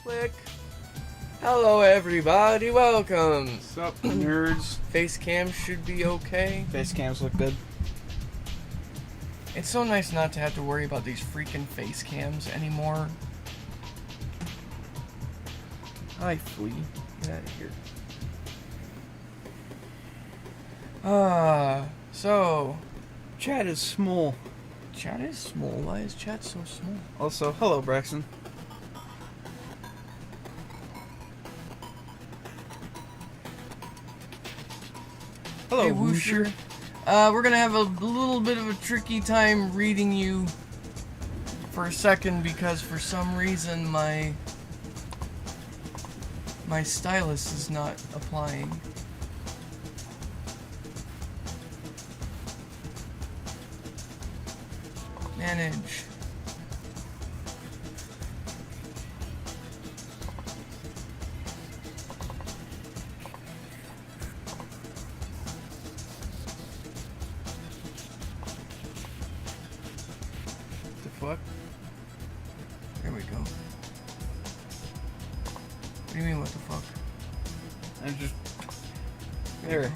Click. Hello everybody, welcome. What's up, nerds? Face cams should be okay. Face cams look good. It's so nice not to have to worry about these freaking face cams anymore. Hi, flea. Get out of here. So... Chat is small. Chat is small. Why is chat so small? Also, hello, Braxton. Hello, Hey, Woosher. We're gonna have a little bit of a tricky time reading you for a second because for some reason my stylus is not applying. Manage. The fuck? There we go. What do you mean, what the fuck? I'm just there.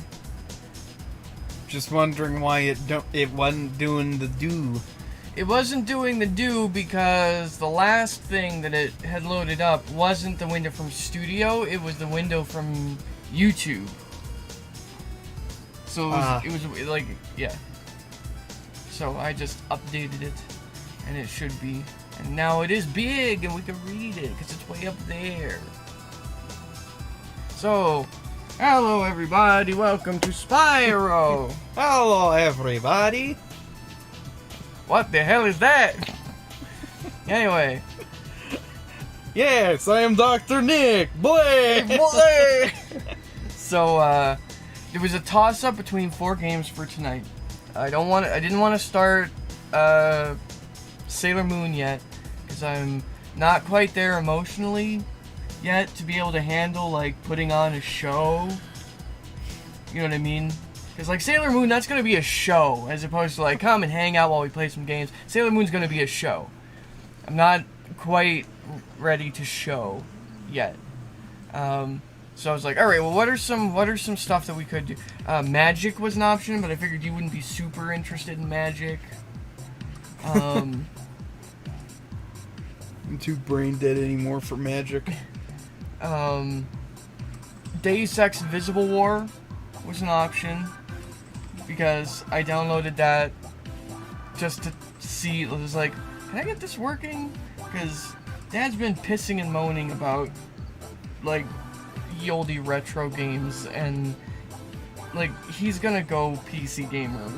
Just wondering why it wasn't doing the do. It wasn't doing the do because the last thing that it had loaded up wasn't the window from Studio, it was the window from YouTube. So it was like, yeah. So I just updated it, and it should be. And now it is big, and we can read it, because it's way up there. So, hello everybody, welcome to Spyro! Hello, everybody. What the hell is that? Anyway. Yes, I am Dr. Nick. Boy. Boy. So, there was a toss-up between 4 games for tonight. I didn't want to start Sailor Moon yet, because I'm not quite there emotionally yet to be able to handle like putting on a show. You know what I mean? Because, like, Sailor Moon, that's going to be a show, as opposed to, like, come and hang out while we play some games. Sailor Moon's going to be a show. I'm not quite ready to show yet. So I was like, alright, well, what are some stuff that we could do? Magic was an option, but I figured you wouldn't be super interested in Magic. I'm too brain dead anymore for Magic. Deus Ex Invisible War was an option. Because I downloaded that just to see, it was like, can I get this working? Because Dad's been pissing and moaning about, like, ye olde retro games, and, like, he's gonna go PC gamer,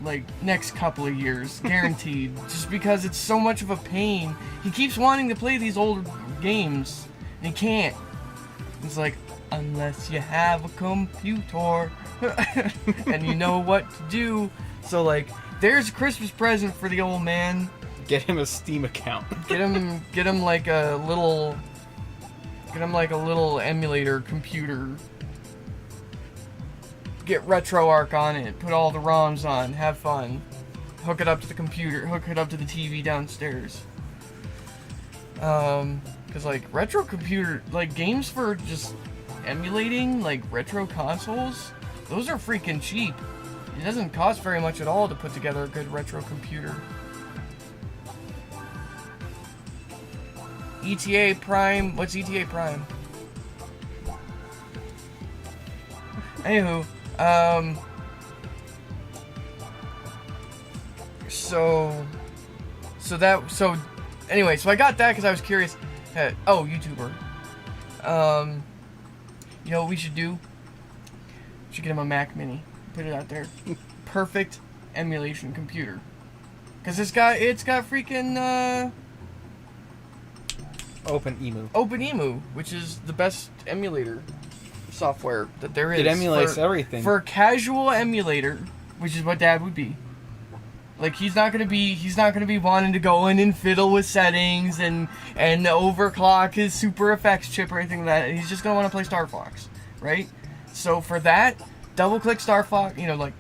like, next couple of years, guaranteed, just because it's so much of a pain. He keeps wanting to play these old games, and he can't. It's like, unless you have a computer and you know what to do. So, like, there's a Christmas present for the old man. Get him a Steam account. Get him like a little emulator computer. Get RetroArch on it. Put all the ROMs on. Have fun. Hook it up to the computer. Hook it up to the TV downstairs. Cause like retro computer, like games for just emulating like retro consoles, those are freaking cheap. It doesn't cost very much at all to put together a good retro computer. ETA Prime, what's ETA Prime? Anywho, anyway, so I got that because I was curious. Oh, YouTuber. You know what we should do? We should get him a Mac Mini. Put it out there. Perfect emulation computer. Because it's got freaking, OpenEmu, which is the best emulator software that there is. It emulates everything. For a casual emulator, which is what Dad would be. Like, he's not gonna be wanting to go in and fiddle with settings and overclock his super effects chip or anything like that. He's just gonna want to play Star Fox, right? So for that, double click Star Fox, you know, like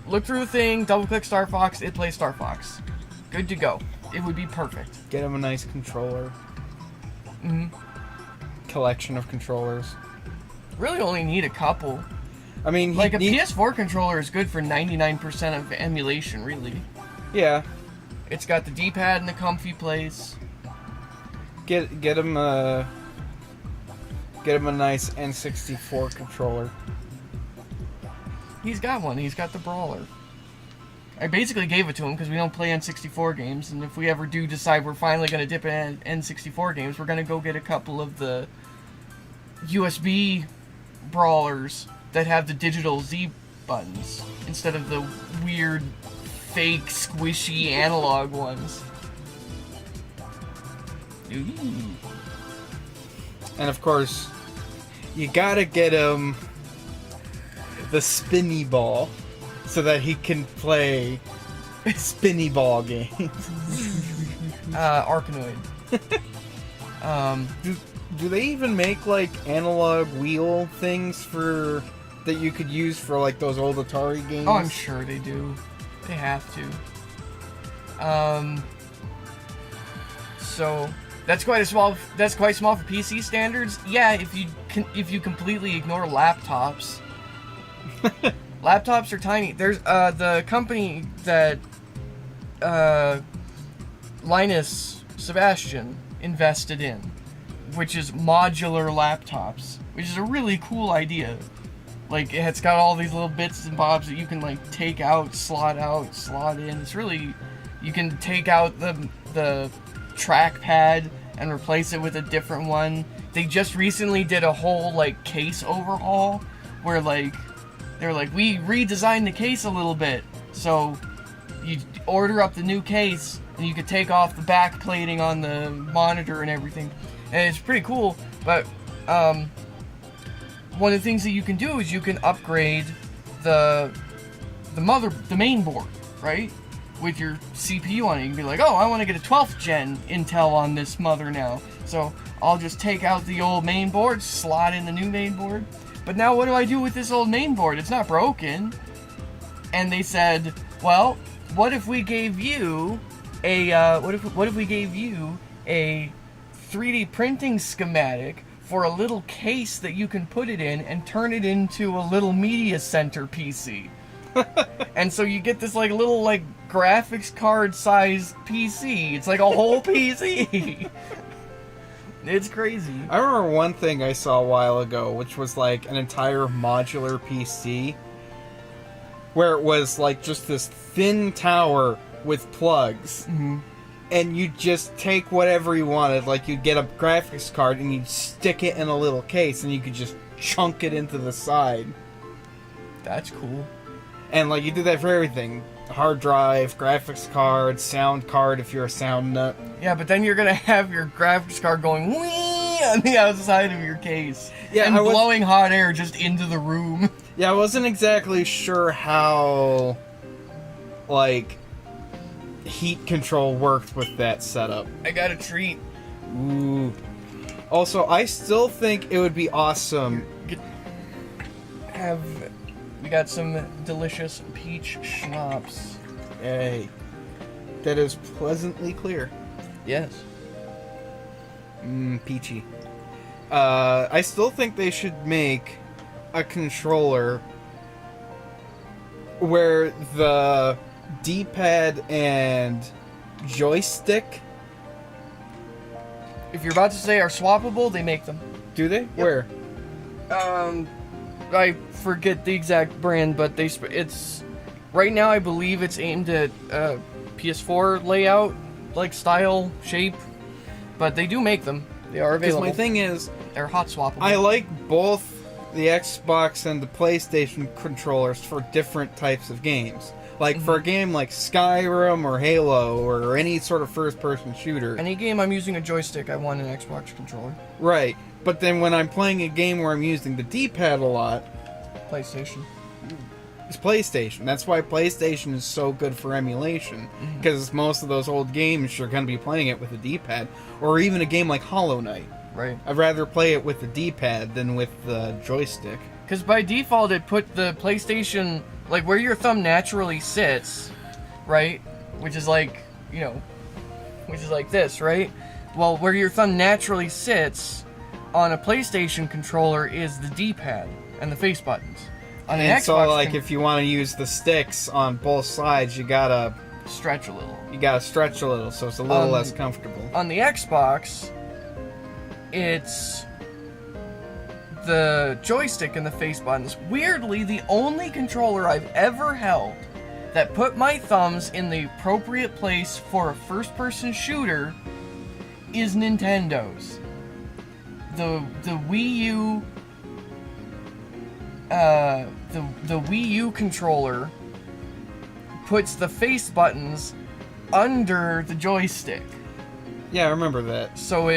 look through the thing, double click Star Fox, it plays Star Fox. Good to go. it would be perfect. Get him a nice controller. Mm-hmm. Collection of controllers. Really only need a couple. I mean, like a PS4 controller is good for 99% of emulation, really. Yeah. It's got the D-pad in the comfy place. Get him a nice N64 controller. He's got one. He's got the Brawler. I basically gave it to him because we don't play N64 games, and if we ever do decide we're finally going to dip in N64 games, we're going to go get a couple of the USB Brawlers that have the digital Z buttons instead of the weird, fake, squishy analog ones. Ooh. And of course, you gotta get him the spinny ball so that he can play spinny ball games. Arkanoid. Do they even make like analog wheel things for that you could use for like those old Atari games? Oh, I'm sure they do. They have to. So that's quite small for PC standards. Yeah, if you completely ignore laptops. Laptops are tiny. There's the company that Linus Sebastian invested in, which is modular laptops, which is a really cool idea. Like, it's got all these little bits and bobs that you can like take out, slot in. It's really, you can take out the trackpad and replace it with a different one. They just recently did a whole like case overhaul where like they're like, we redesigned the case a little bit, so you order up the new case and you could take off the back plating on the monitor and everything, and it's pretty cool. But one of the things that you can do is you can upgrade the main board, right? With your CPU on it. You can be like, oh, I want to get a 12th gen Intel on this mother now. So I'll just take out the old main board, slot in the new main board. But now what do I do with this old main board? It's not broken. And they said, well, what if we gave you a what if we gave you a 3D printing schematic for a little case that you can put it in and turn it into a little media center PC. And so you get this like little like graphics card sized PC. It's like a whole PC. It's crazy. I remember one thing I saw a while ago, which was like an entire modular PC, where it was like just this thin tower with plugs. Mm-hmm. And you'd just take whatever you wanted. Like, you'd get a graphics card and you'd stick it in a little case and you could just chunk it into the side. That's cool. And, like, you did that for everything. Hard drive, graphics card, sound card if you're a sound nut. Yeah, but then you're going to have your graphics card going whee on the outside of your case. Yeah, and blowing hot air just into the room. Yeah, I wasn't exactly sure how, like, heat control worked with that setup. I got a treat. Ooh. Also, I still think it would be awesome. We got some delicious peach schnapps. Hey, that is pleasantly clear. Yes. Peachy. I still think they should make a controller where the D-pad and joystick. If you're about to say are swappable, they make them. Do they? Yep. Where? I forget the exact brand, but it's right now I believe it's aimed at PS4 layout, like style, shape, but they do make them. They are available. Because my thing is, they're hot swappable. I like both the Xbox and the PlayStation controllers for different types of games. Like, for a game like Skyrim or Halo or any sort of first-person shooter. Any game I'm using a joystick, I want an Xbox controller. Right. But then when I'm playing a game where I'm using the D-pad a lot... PlayStation. It's PlayStation. That's why PlayStation is so good for emulation. Because most of those old games, you're going to be playing it with a D-pad. Or even a game like Hollow Knight. Right. I'd rather play it with the D-pad than with the joystick. Because by default, it put the PlayStation... like where your thumb naturally sits, right? Which is like, you know, which is like this, right? Well, where your thumb naturally sits on a PlayStation controller is the D-pad and the face buttons. On an And Xbox, so, like, if you want to use the sticks on both sides, you gotta stretch a little. You gotta stretch a little, so it's a little less comfortable. On the Xbox, it's the joystick and the face buttons. Weirdly, the only controller I've ever held that put my thumbs in the appropriate place for a first-person shooter is Nintendo's. The Wii U, the Wii U controller puts the face buttons under the joystick. Yeah, I remember that. So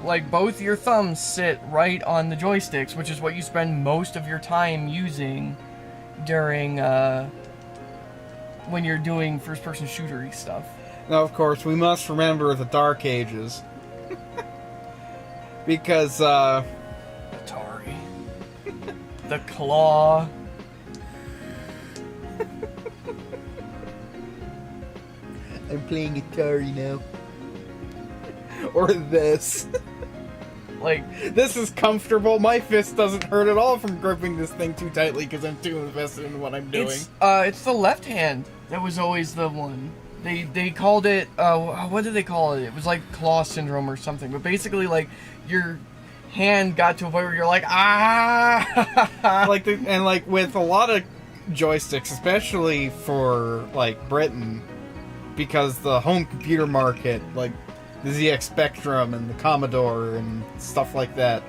like both your thumbs sit right on the joysticks, which is what you spend most of your time using during when you're doing first-person shootery stuff. Now, of course, we must remember the Dark Ages. Because, Atari. The claw. I'm playing Atari now. Or this. Like, this is comfortable. My fist doesn't hurt at all from gripping this thing too tightly because I'm too invested in what I'm doing. It's the left hand that was always the one. They called it, what did they call it? It was like claw syndrome or something. But basically, like, your hand got to a point where you're like, ah! like with a lot of joysticks, especially for, like, Britain, because the home computer market, like, the ZX Spectrum and the Commodore and stuff like that,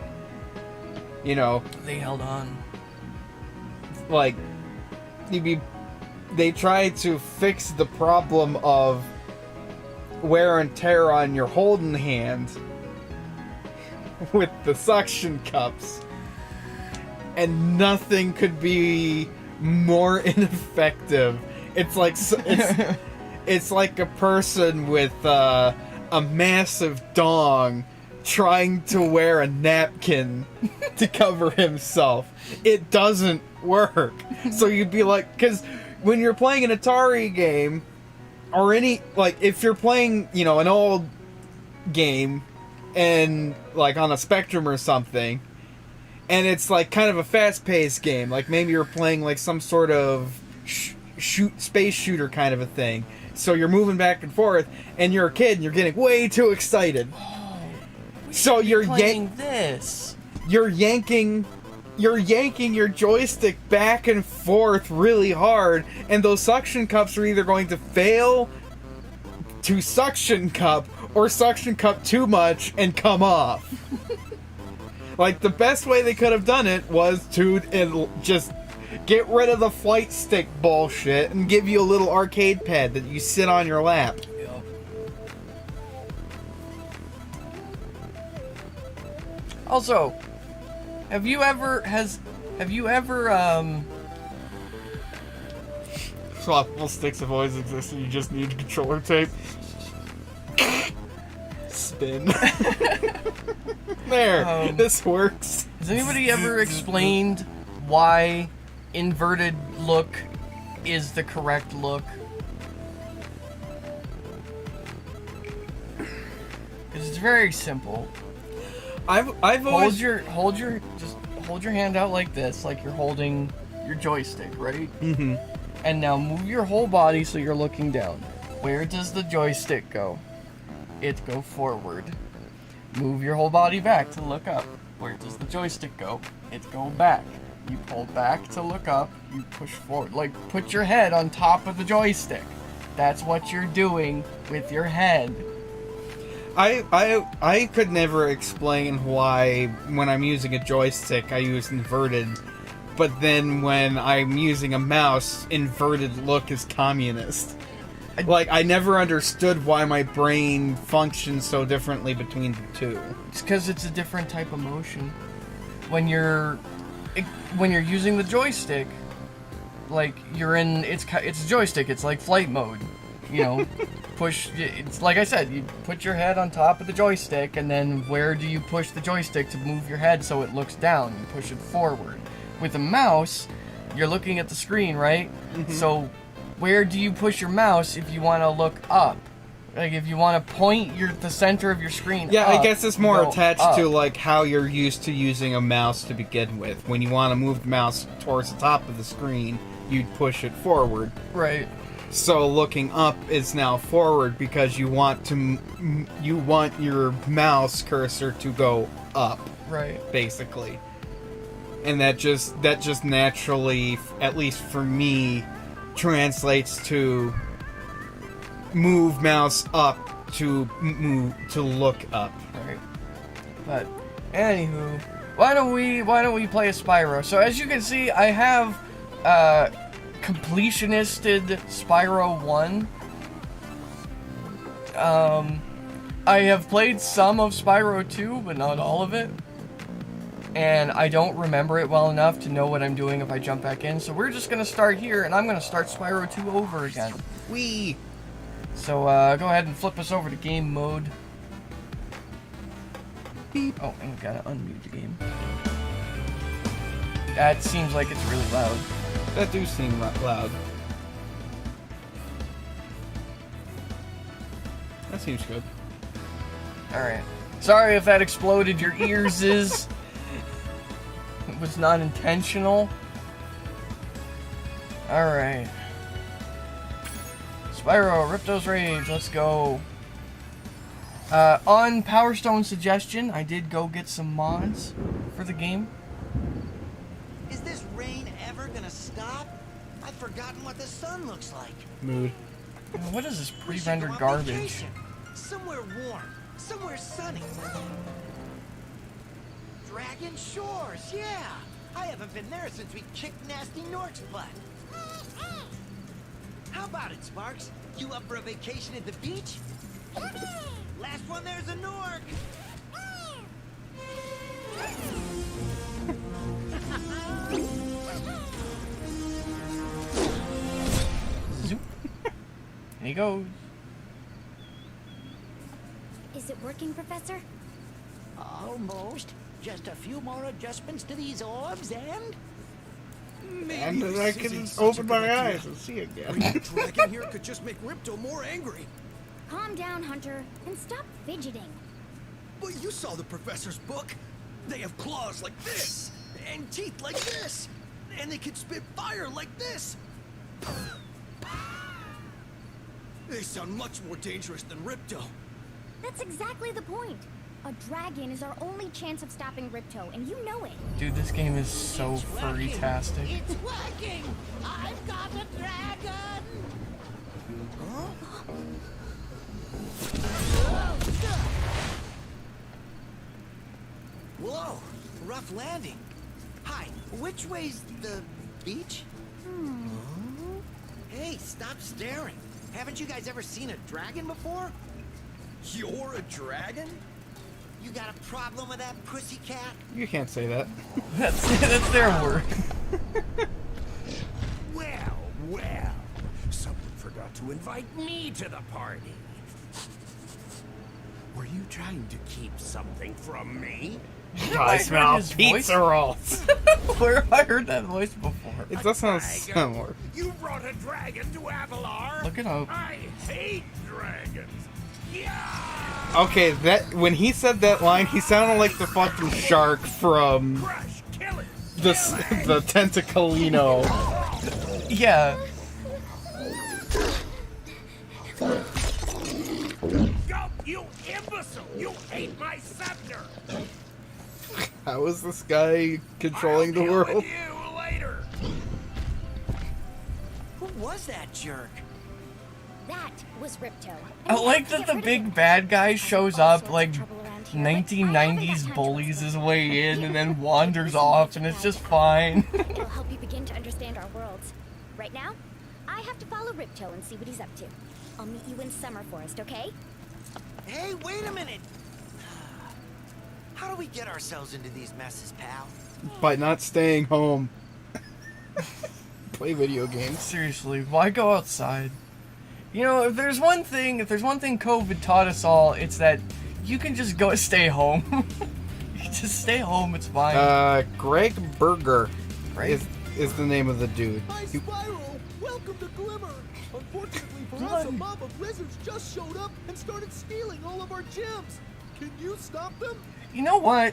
you know, They held on. like, they tried to fix the problem of wear and tear on your holding hand with the suction cups, and nothing could be more ineffective. It's like it's like a person with a massive dong trying to wear a napkin to cover himself. It doesn't work. So you'd be like, because when you're playing an Atari game, or any, like, if you're playing, you know, an old game, and, like, on a Spectrum or something, and it's, like, kind of a fast-paced game, like, maybe you're playing, like, some sort of space shooter kind of a thing, so you're moving back and forth, and you're a kid, and you're getting way too excited. So you're playing this. You're yanking your joystick back and forth really hard, and those suction cups are either going to fail to suction cup or suction cup too much and come off. Like, the best way they could have done it was to just get rid of the flight stick bullshit and give you a little arcade pad that you sit on your lap. Yep. Also, have you ever Swappable sticks have always existed, you just need controller tape. Spin. There, this works. has anybody ever explained why inverted look is the correct look? Because it's very simple. I've always hold your hand out like this, like you're holding your joystick, right? Mm-hmm. And now move your whole body so you're looking down. Where does the joystick go? It go forward. Move your whole body back to look up. Where does the joystick go? It go back. You pull back to look up, you push forward. Like, put your head on top of the joystick. That's what you're doing with your head. I could never explain why when I'm using a joystick I use inverted, but then when I'm using a mouse, inverted look is communist. Like, I never understood why my brain functions so differently between the two. It's because it's a different type of motion. When you're using the joystick, like, you're in, it's a joystick, it's like flight mode, you know. It's like I said, you put your head on top of the joystick, and then where do you push the joystick to move your head so it looks down? You push it forward. With a mouse, you're looking at the screen, right? Mm-hmm. So where do you push your mouse if you want to look up? Like if you want to point the center of your screen. Yeah, up, I guess it's more go attached up. to like how you're used to using a mouse to begin with. When you want to move the mouse towards the top of the screen, you'd push it forward. Right. So looking up is now forward because you want your mouse cursor to go up. Right. Basically. And that just naturally, at least for me, translates to move mouse up to look up. Right. But anywho, why don't we play a Spyro? So as you can see, I have completionisted Spyro 1. I have played some of Spyro 2, but not all of it. And I don't remember it well enough to know what I'm doing if I jump back in. So we're just going to start here, and I'm going to start Spyro 2 over again. Whee! So go ahead and flip us over to game mode. Beep. Oh, and we gotta unmute the game. That seems like it's really loud. That do seem loud. That seems good. Alright. Sorry if that exploded your ears. It was not intentional. Alright. Spyro, Ripto's Rage, let's go. On Power Stone's suggestion, I did go get some mods for the game. Is this rain ever gonna stop? I've forgotten what the sun looks like. Mood. What is this We should pre-rendered go on garbage? vacation. Somewhere warm, somewhere sunny. Dragon Shores, yeah. I haven't been there since we kicked Nasty Nork's butt. How about it, Sparks? You up for a vacation at the beach? Last one there's a Nork. Zoop. And he goes. Is it working, Professor? Almost. Just a few more adjustments to these orbs and... And then I can open my eyes and see again. That dragon here could just make Ripto more angry. Calm down, Hunter, and stop fidgeting. But you saw the professor's book. They have claws like this, and teeth like this, and they can spit fire like this. They sound much more dangerous than Ripto. That's exactly the point. A dragon is our only chance of stopping Ripto, and you know it. Dude, this game is so furry-tastic. It's working! I've got a dragon! Whoa, rough landing. Hi, which way's the beach? Hey, stop staring. Haven't you guys ever seen a dragon before? You're a dragon? You got a problem with that pussycat? You can't say that. That's their word. Well, well, someone forgot to invite me to the party. Were you trying to keep something from me? I heard smell his pizza voice. rolls. Where have I heard that voice before? It does sound similar. You brought a dragon to Avalar? Look it up. I hate dragons. Yeah! Okay, that when he said that line, he sounded like the fucking shark from Crush, kill it! the Tentaclino. Yeah. Go, you imbecile! You ate my scepter! How is this guy controlling the I'll deal world? with you later. Who was that jerk? That was Ripto. I like that the big bad guy shows up like 1990s bullies his way in and then wanders off and it's just fine. It'll help you begin to understand our worlds. Right now, I have to follow Ripto and see what he's up to. I'll meet you in Summer Forest, okay? Hey, wait a minute! How do we get ourselves into these messes, pal? By not staying home. Play video games. Seriously, why go outside? You know, if there's one thing COVID taught us all, it's that you can just go stay home. You just stay home, it's fine. Greg Berger Right? is the name of the dude. Hi, He- Spyro! Welcome to Glimmer! Unfortunately for us, a mob of lizards just showed up and started stealing all of our gems. Can you stop them? You know what?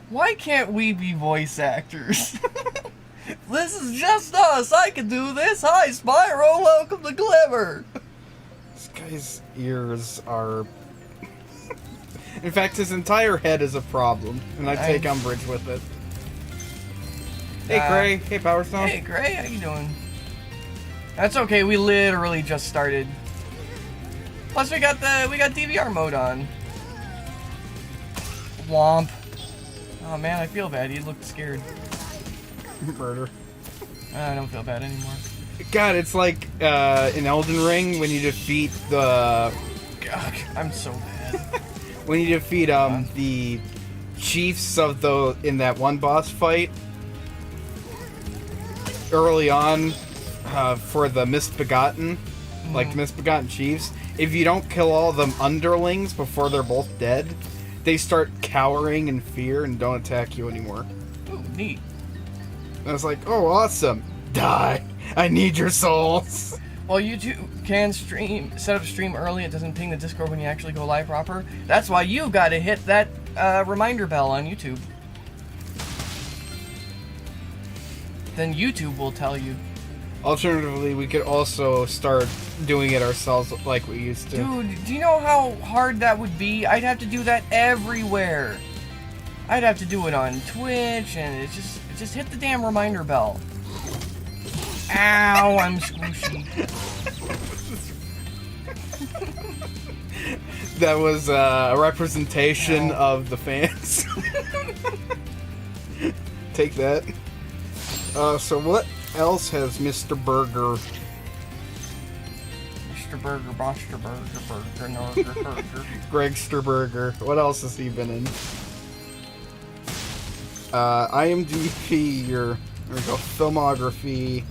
Why can't we be voice actors? This is just us. I can do this. Hi, Spyro. Welcome to Glimmer. This guy's ears are... In fact, his entire head is a problem, and I take umbrage with it. Hey, Gray. Hey, Power Stone. Hey, Gray. How you doing? That's okay. We literally just started. Plus, we got DVR mode on. Womp. Oh man, I feel bad. You looked scared. Murder. I don't feel bad anymore. God, it's like in Elden Ring when you defeat the... God, I'm so bad. When you defeat the chiefs of in that one boss fight early on for the misbegotten, like misbegotten chiefs, if you don't kill all the underlings before they're both dead, they start cowering in fear and don't attack you anymore. Ooh, neat. And I was like, oh, awesome. Die. I need your souls. Well, YouTube can set up stream early. It doesn't ping the Discord when you actually go live proper. That's why you've got to hit that reminder bell on YouTube. Then YouTube will tell you. Alternatively, we could also start doing it ourselves like we used to. Dude, do you know how hard that would be? I'd have to do that everywhere. I'd have to do it on Twitch, and it's just hit the damn reminder bell. Ow, I'm squishy. That was a representation of the fans. Take that. So what else has Mr. Burger? Mr. Burger, Boster Burger, Burger, Norger, Burger. Gregster Burger. What else has he been in? IMDb, there we go, filmography.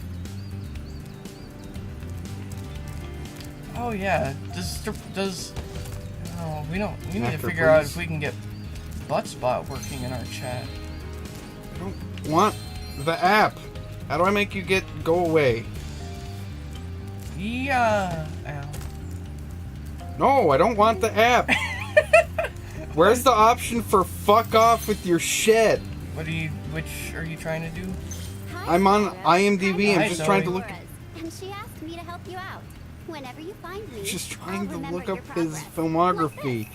Oh yeah, does oh, we need Actor, to figure out please. if we can get Buttspot working in our chat. I don't want the app. How do I make you go away? Yeah. Ow. No, I don't want the app. Where's the option for fuck off with your shit? Which are you trying to do? Hi, I'm on Spyro. IMDb. Hi, I'm just trying to look. And she asked me to help you out. Whenever you find me, Just trying I'll to remember look your up his progress. filmography.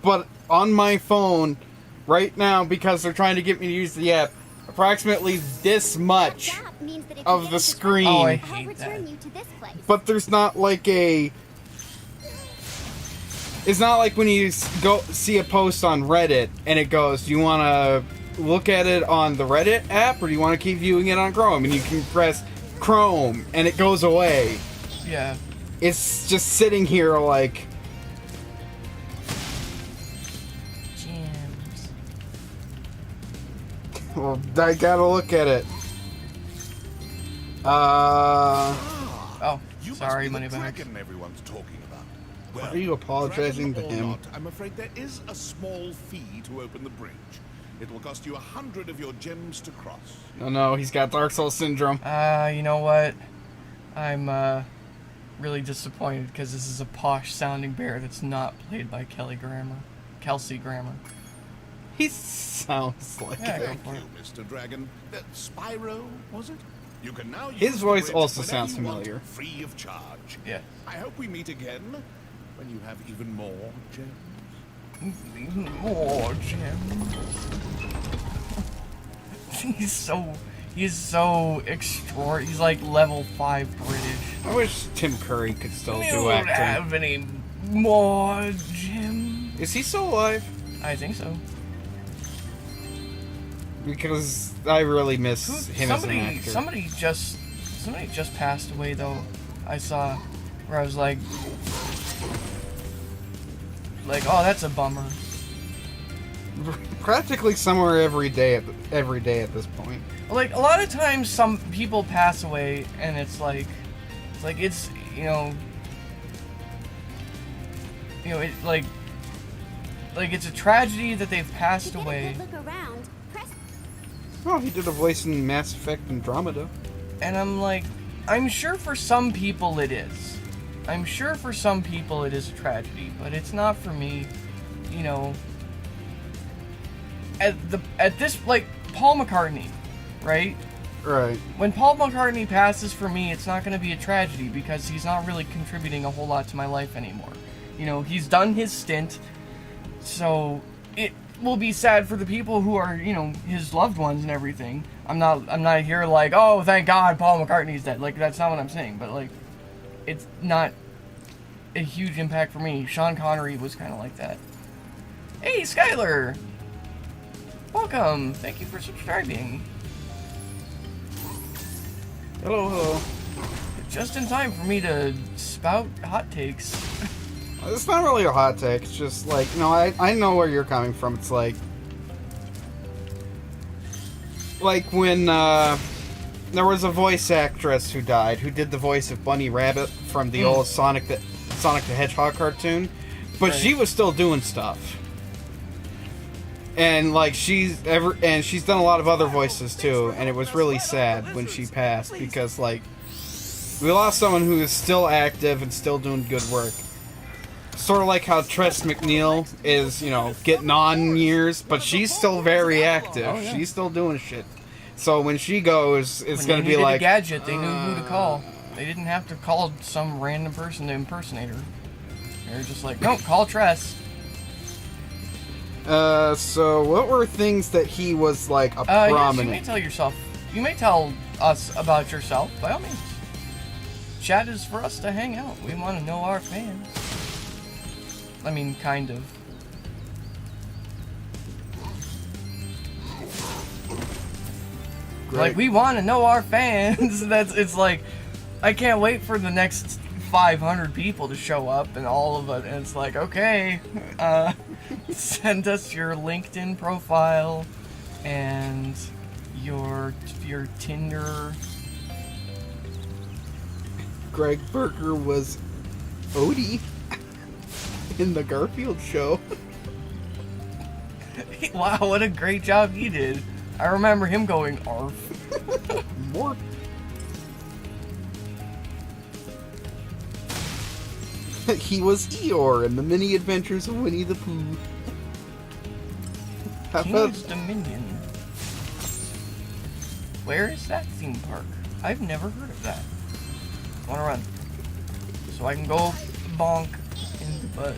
But on my phone, right now, because they're trying to get me to use the app, approximately this much That gap means that if of you the get screen. Oh, I I'll hate return that. you to this place. But there's not like a... It's not like when you go see a post on Reddit and it goes, do you want to look at it on the Reddit app or do you want to keep viewing it on Chrome? And you can press Chrome and it goes away. Yeah. It's just sitting here like... Gems. Well, I gotta look at it. Oh, You sorry, must be the Moneybags. dragon everyone's talking about. Well, Are you apologizing to dragon or him? not, I'm afraid there is a small fee to open the bridge. It will cost you 100 of your gems to cross. Oh no, he's got Dark Souls syndrome. You know what? I'm really disappointed because this is a posh sounding bear that's not played by Kelsey Grammer. He sounds like Yeah, it. go Thank for you, it. Mr. Dragon. Spyro, was it? You can now His use the voice bridge also whenever sounds you want, familiar. free of charge. Yeah. I hope we meet again when you have even more gems. Oh, Jim. He's so extra. He's like level 5 British. I wish Tim Curry could still You do don't acting. have any more, Jim. Is he still alive? I think so. Because I really miss him as an actor. Somebody just passed away though. I saw where I was like, oh, that's a bummer. Practically somewhere every day at this point. Like a lot of times, some people pass away, and it's it's a tragedy that they've passed To get a away. good look around, press Oh, he did a voice in Mass Effect Andromeda. And I'm like, I'm sure for some people it is. I'm sure for some people it is a tragedy, but it's not for me. You know, at this, like, Paul McCartney, right? Right. When Paul McCartney passes, for me, it's not going to be a tragedy because he's not really contributing a whole lot to my life anymore. You know, he's done his stint, so it will be sad for the people who are, you know, his loved ones and everything. I'm not here like, oh, thank God Paul McCartney's dead. Like, that's not what I'm saying, but, like, it's not a huge impact for me. Sean Connery was kind of like that. Hey, Skylar! Welcome! Thank you for subscribing. Hello, hello. Just in time for me to spout hot takes. It's not really a hot take. It's just like, no, I know where you're coming from. It's like when there was a voice actress who died, who did the voice of Bunny Rabbit from the old Sonic the Hedgehog cartoon, but she was still doing stuff. And like she's done a lot of other voices too, and it was really sad when she passed because like we lost someone who is still active and still doing good work. Sort of like how Tress MacNeille is, you know, getting on in years, but she's still very active. Oh, yeah. She's still doing shit. So when she goes, it's When going to they be needed like a gadget, they knew who to call. They didn't have to call some random person to impersonate her. They were just like, no, call Tress. So what were things that he was like a Yes, prominent? you may tell yourself. You may tell us about yourself, by all means. Chat is for us to hang out. We want to know our fans. I mean, kind of. Great. Like, we want to know our fans. It's like, I can't wait for the next 500 people to show up and all of it. And it's like, okay, send us your LinkedIn profile and your Tinder. Greg Berger was Odie in the Garfield show. Wow, what a great job he did. I remember him going, arf. More. He was Eeyore in the Mini Adventures of Winnie the Pooh. How about King's Dominion. Where is that theme park? I've never heard of that. I wanna run. So I can go bonk in the butt.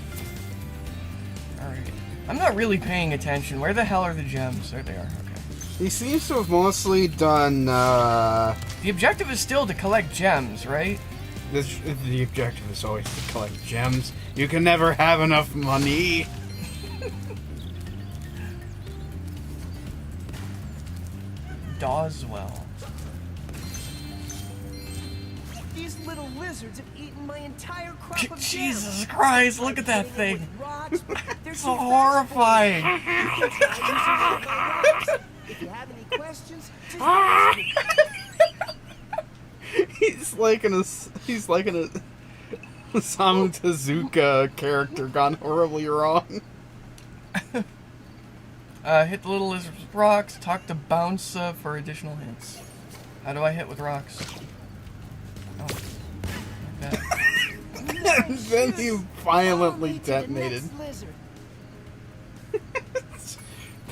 Alright. I'm not really paying attention. Where the hell are the gems? There they are. Okay. he seems to have mostly done The objective is still to collect gems, right? the objective is always to collect gems. You can never have enough money. Doswell. These little lizards have eaten my entire crop of Jesus gems. Christ, look at that I've thing. with rocks, but they're It's too fast horrifying. for me. You can try using my rocks. If you have any questions, just ask me. He's like an Osamu Tezuka character gone horribly wrong. Hit the little lizards with rocks. Talk to Bounce for additional hints. How do I hit with rocks? Oh, like that. And then he violently Follow me to the detonated. next lizard.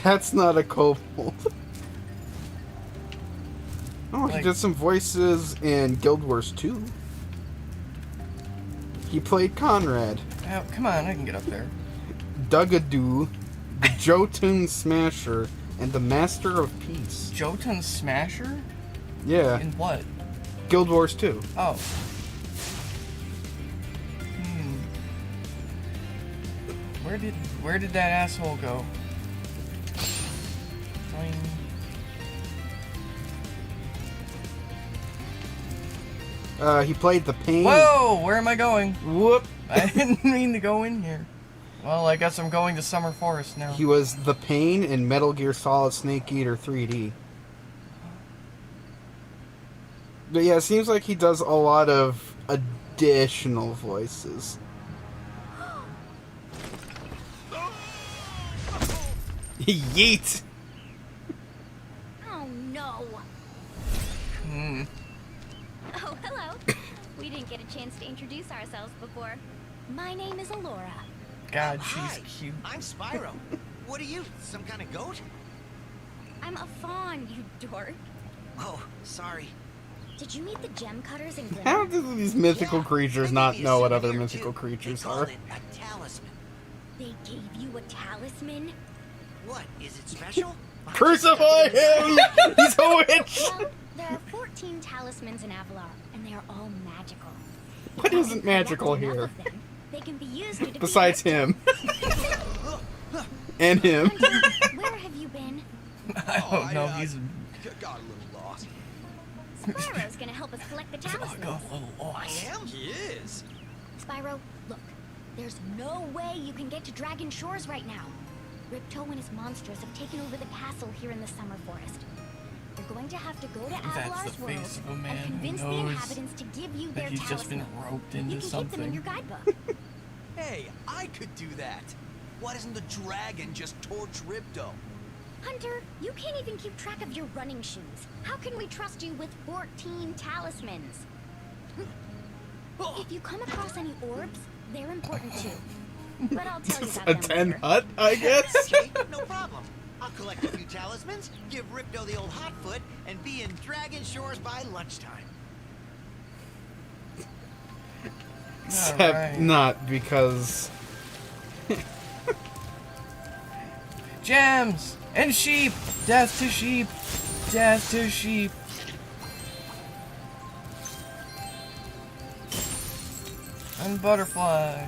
That's not a kobold. Oh, he Like- did some voices in Guild Wars 2. He played Conrad, Oh, come on, I can get up there. Dugadoo, the Jotun Smasher, and the Master of Peace. Jotun Smasher? Yeah, In what? Guild Wars 2. Oh. Where did that asshole go? Boing. He played the Pain. Whoa! Where am I going? Whoop! I didn't mean to go in here. Well, I guess I'm going to Summer Forest now. He was the Pain in Metal Gear Solid Snake Eater 3D. But yeah, it seems like he does a lot of additional voices. Yeet! Oh no. Hmm. Oh, hello introduce ourselves before. My name is Alora. God, Hi, she's cute. I'm Spyro. What are you, some kind of goat? I'm a fawn, you dork. Oh, sorry. Did you meet the gem cutters in How Glimmer? do these mythical Yeah, creatures they not gave me a know what other souvenir, mythical too. creatures They call are? it a talisman. They gave you a talisman? What, is it special? Crucify him! He's a witch! Well, there are 14 talismans in Avalar, and they are all magical. What isn't magical If you collect here? enough of them, they can be used to defeat Besides Ripto. him. And him. Hunter, where have you been? I don't know. I He's got a little lost. Spyro's gonna help us collect the talismans. I am? He is. Spyro, look. There's no way you can get to Dragon Shores right now. Ripto and his monsters have taken over the castle here in the Summer Forest. You're going to have to go to That's Avalar's the world face of a man and who convince the knows inhabitants to give you their that he's just talisman. been roped You into can keep them in your something. guidebook. Hey, I could do that. Why doesn't the dragon just torch Ripto? Hunter, you can't even keep track of your running shoes. How can we trust you with 14 talismans? If you come across any orbs, they're important too. But I'll tell you It's about a them 10 later. hut, I guess? Okay, no problem. I'll collect a few talismans, give Ripto the old hot foot, and be in Dragon Shores by lunchtime. Except Alright. not because... Gems and sheep. Death to sheep. Death to sheep. And butterfly.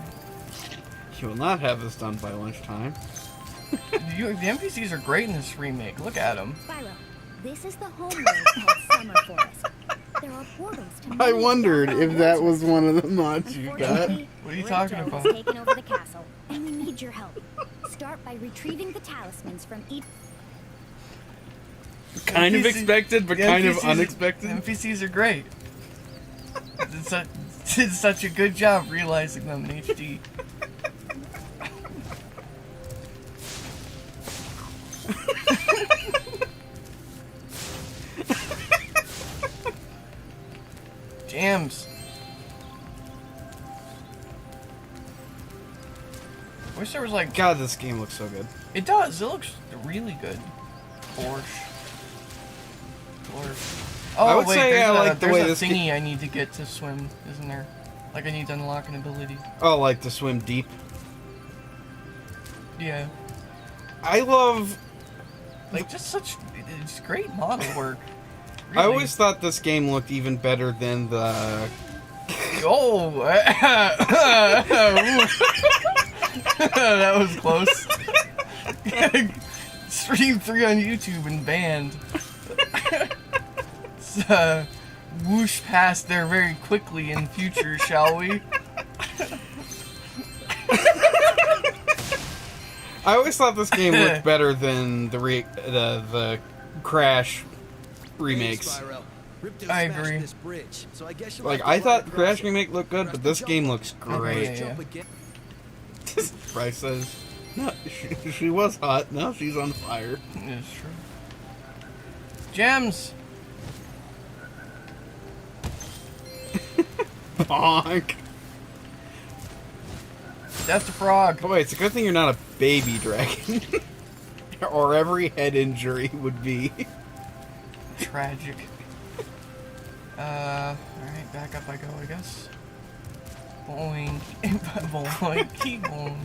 You will not have this done by lunchtime. The NPCs are great in this remake. Look at them. Spyro, this is the home world called Summer Forest. There are portals to I many wondered Avalar if that worlds. was one of the mods you got. Unfortunately, What are you talking Ripto about? has taken over the castle, and we need your help. Start by retrieving the talismans from each. Kind of NPC expected, but the kind of NPCs unexpected. NPCs are great. Did such a good job realizing them in HD. Jams. Wish there was like. God, this game looks so good. It does. It looks really good. Borscht. Oh, I would wait, say there's I a, like the there's way a this thingy I need to get to swim, isn't there? Like I need to unlock an ability. Oh, like to swim deep. Yeah. I love... Like just such, it's great model work. I Really. always thought this game looked even better than the... Oh, that was close. Stream 3 on YouTube and banned. Whoosh past there very quickly in future, shall we? I always thought this game looked better than the Crash remakes. Hey, Spyro. Ripto I smashed agree. This bridge, so I guess you'll Like, have to I thought ride Crash across it. remake looked good, but this game looks great. Yeah. Jump again. Bryce says, no, she was hot, now she's on fire. It's true. Gems! Bonk. Death to frog. Boy, it's a good thing you're not a baby dragon. Or every head injury would be. Tragic. Alright, back up I go, I guess. Boing. Boinky boing.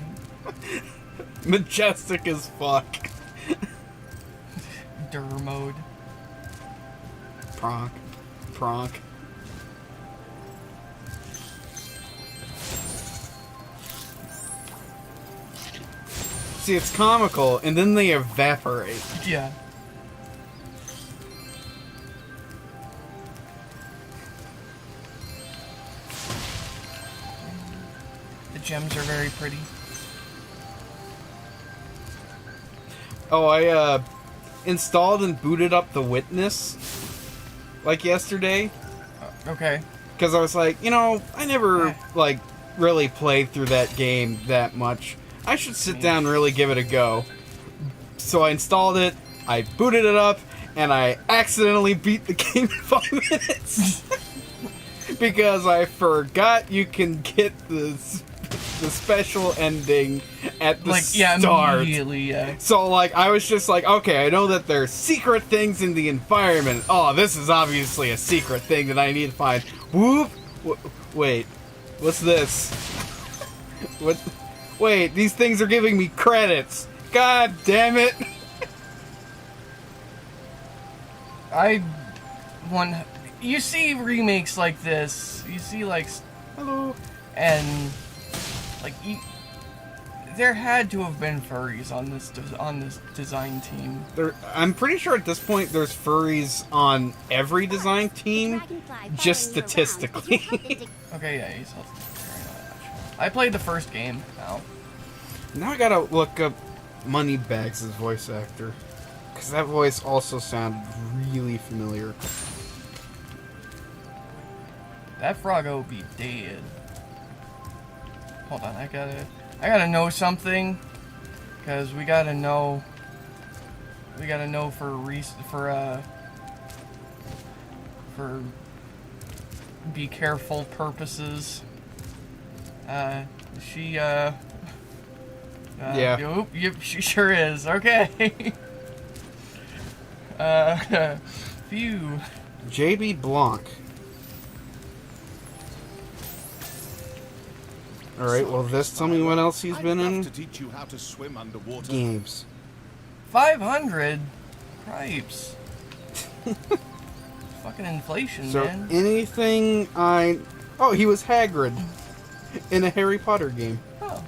Majestic as fuck. Dur mode. Pronk. Pronk. See, it's comical, and then they evaporate. Yeah. The gems are very pretty. Oh, I installed and booted up the Witness like yesterday Okay. because I was like, you know, I never like really played through that game that much. I should sit down and really give it a go. So I installed it, I booted it up, and I accidentally beat the game in 5 minutes. because I forgot you can get the special ending at the start. Immediately, yeah. So, like, I was just like, okay, I know that there's secret things in the environment. Oh, this is obviously a secret thing that I need to find. Whoop! Wait, what's this? What? Wait, these things are giving me credits. God damn it! You see remakes like this. You see, like, Hello. and like there had to have been furries on this design team. I'm pretty sure at this point there's furries on every design team, just statistically. Okay, yeah, he's also I played the first game now. Now I gotta look up Moneybags' voice actor, because that voice also sounded really familiar. That Froggo be dead. Hold on, I gotta know something, because we gotta know for be careful purposes. Yeah. Yep, she sure is. Okay. Phew. JB Blanc. Alright, well, tell me what else he's been in. To teach you how to swim underwater. Games. 500? Cripes. Fucking inflation, So, man. anything I... Oh, he was Hagrid in a Harry Potter game. Oh.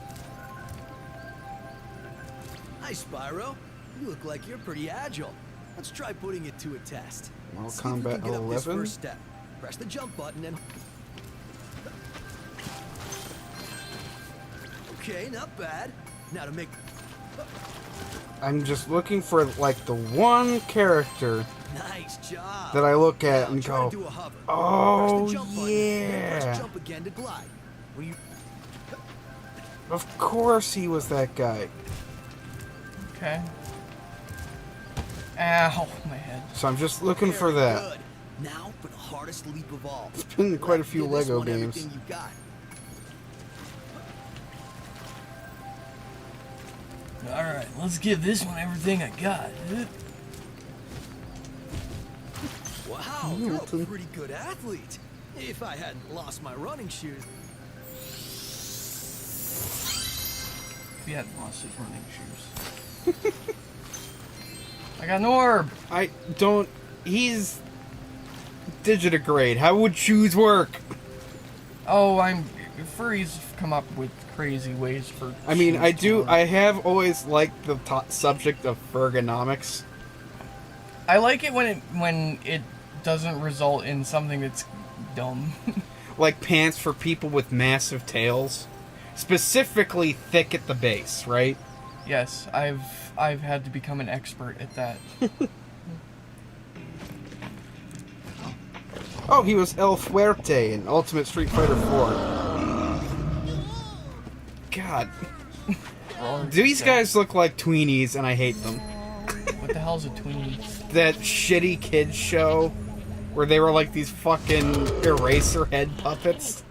Hi, Spyro. You look like you're pretty agile. Let's try putting it to a test. Mortal See if we Kombat can get up this 11? first step. Press the jump button and... Okay, not bad. Now to make... I'm just looking for, like, the one character Nice job. that I look at and Try go, to do a hover. oh, Press the jump button, and then press yeah. jump again to glide. When you... Of course he was that guy. Okay. Ow, my head. So I'm just looking for Very that. good. Now for the hardest leap of all. It's been quite a few Give this Lego one games. everything you got. Alright, let's give this one everything I got. Wow, you're a pretty good athlete. If I hadn't lost my running shoes. If he hadn't lost his running shoes. I got an orb! I don't... He's... digitigrade. How would shoes work? Oh, furries come up with crazy ways for... I mean, shoes to work. I have always liked the subject of ergonomics. I like it when it doesn't result in something that's dumb. Like pants for people with massive tails. Specifically thick at the base, right? Yes, I've had to become an expert at that. Oh, he was El Fuerte in Ultimate Street Fighter 4. God. These guys look like tweenies, and I hate them. What the hell's a tweenie? That shitty kids show where they were like these fucking eraser head puppets.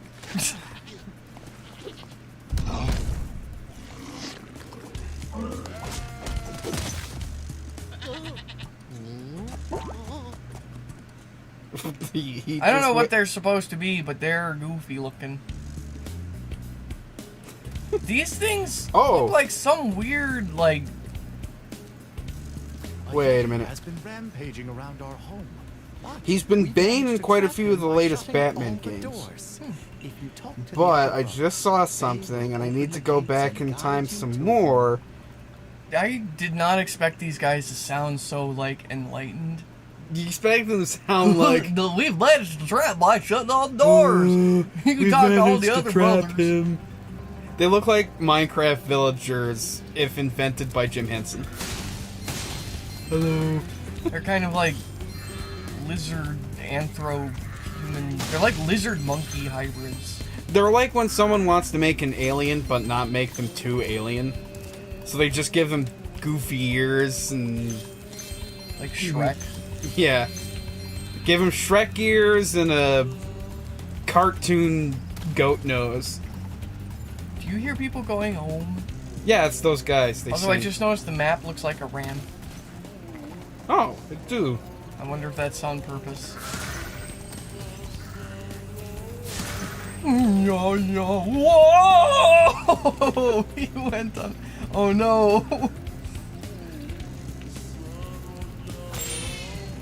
I don't know what they're supposed to be, but they're goofy looking. These things look like some weird, like... Wait a minute. Has been rampaging around our home. He's been Bane in quite a few of the latest Batman games. But I just saw something, and I need to go back in time some more. I did not expect these guys to sound so, like, enlightened. You expect them to sound like... We've managed to trap by shutting all the doors. You can talk to all the other brothers. They look like Minecraft villagers if invented by Jim Henson. Hello. They're kind of like lizard human. They're like lizard monkey hybrids. They're like when someone wants to make an alien but not make them too alien. So they just give them goofy ears and... Like Shrek. Yeah. Give them Shrek ears and a cartoon goat nose. Do you hear people going home? Yeah, it's those guys. They Although I sing. just noticed the map looks like a ram. Oh, they do. I wonder if that's on purpose. No, no. Whoa! He went on. Oh no.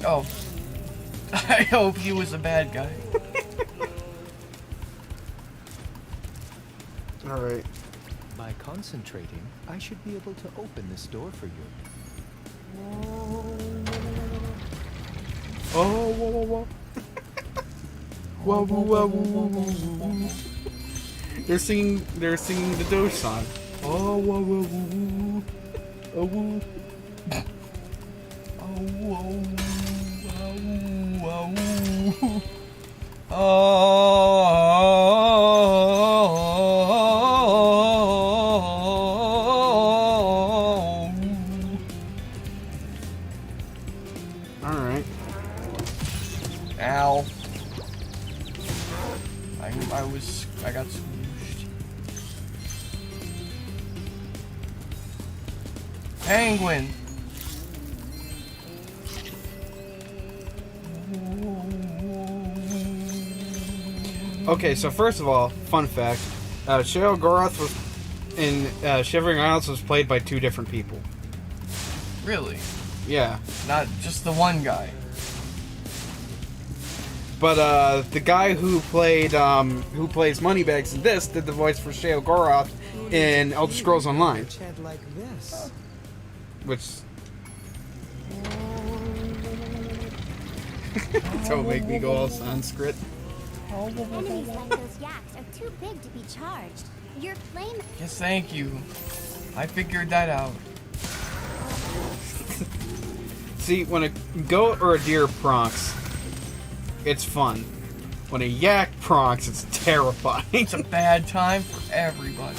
Oh. I hope he was a bad guy. Alright. By concentrating, I should be able to open this door for you. Oh, whoa, whoa, whoa. Whoa, whoa, whoa, whoa, whoa, whoa. They're singing the Doge song. Oh, whoa, whoa, whoa, oh, whoa. Oh, whoa, whoa, Alright. Ow. I got squished. Penguin. Okay, so first of all, fun fact, Cheryl Goroth was in Shivering Isles was played by 2 different people. Really? Yeah. Not just the one guy. But the guy who plays Moneybags in this did the voice for Cheryl Goroth in Elder Scrolls Online, Chant like this. which don't make me go all Sanskrit. Enemies like those yaks are too big to be charged. Your flame. Yes, thank you. I figured that out. See, when a goat or a deer pronks, it's fun. When a yak pronks, it's terrifying. It's a bad time for everybody.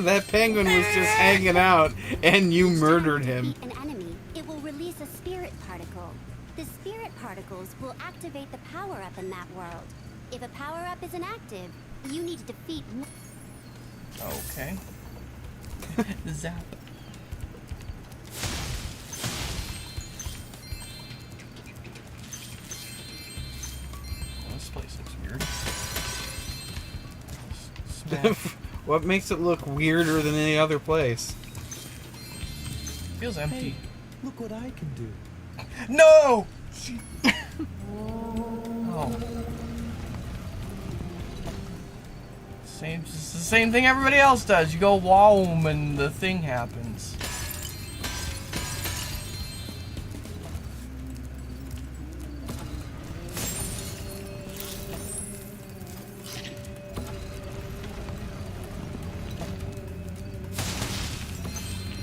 That penguin was just hanging out, and you murdered him. Defeat an enemy, it will release a spirit particle. The spirit particles will activate the power-up in that world. If a power-up is inactive, you need to defeat. Okay. Zap. This place looks weird. Smash. What makes it look weirder than any other place? Feels empty. Look what I can do. No! Oh. It's the same thing everybody else does. You go whom and the thing happens.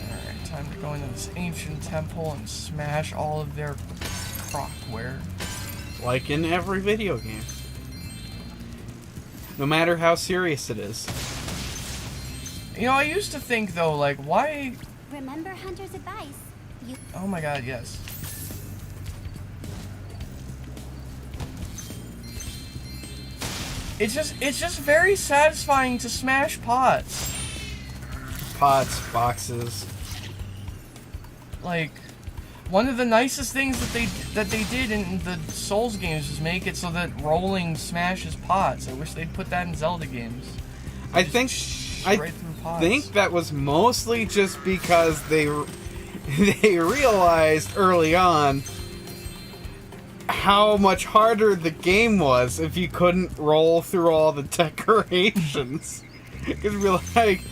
Alright, time to go into this ancient temple and smash all of their crockware. Like in every video game. No matter how serious it is. You know, I used to think though, like, why? Remember Hunter's advice. You Oh my god, yes. It's just very satisfying to smash pots. Pots, boxes. Like, one of the nicest things that they did in the Souls games was make it so that rolling smashes pots. I wish they'd put that in Zelda games. I think right through pots. that was mostly just because they realized early on how much harder the game was if you couldn't roll through all the decorations. Because we're like,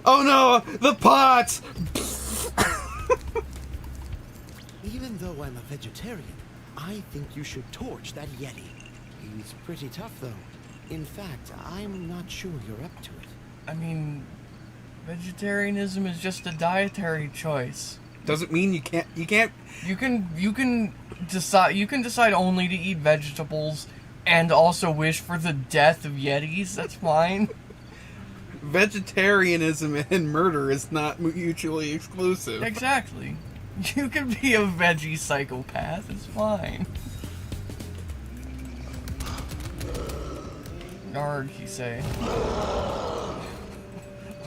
oh no, the pots! Even though I'm a vegetarian, I think you should torch that Yeti. He's pretty tough, though. In fact, I'm not sure you're up to it. I mean, vegetarianism is just a dietary choice. Doesn't mean you can't. You can decide only to eat vegetables and also wish for the death of Yetis. That's fine. Vegetarianism and murder is not mutually exclusive. Exactly. You can be a veggie psychopath. It's fine. Narg, he say. Look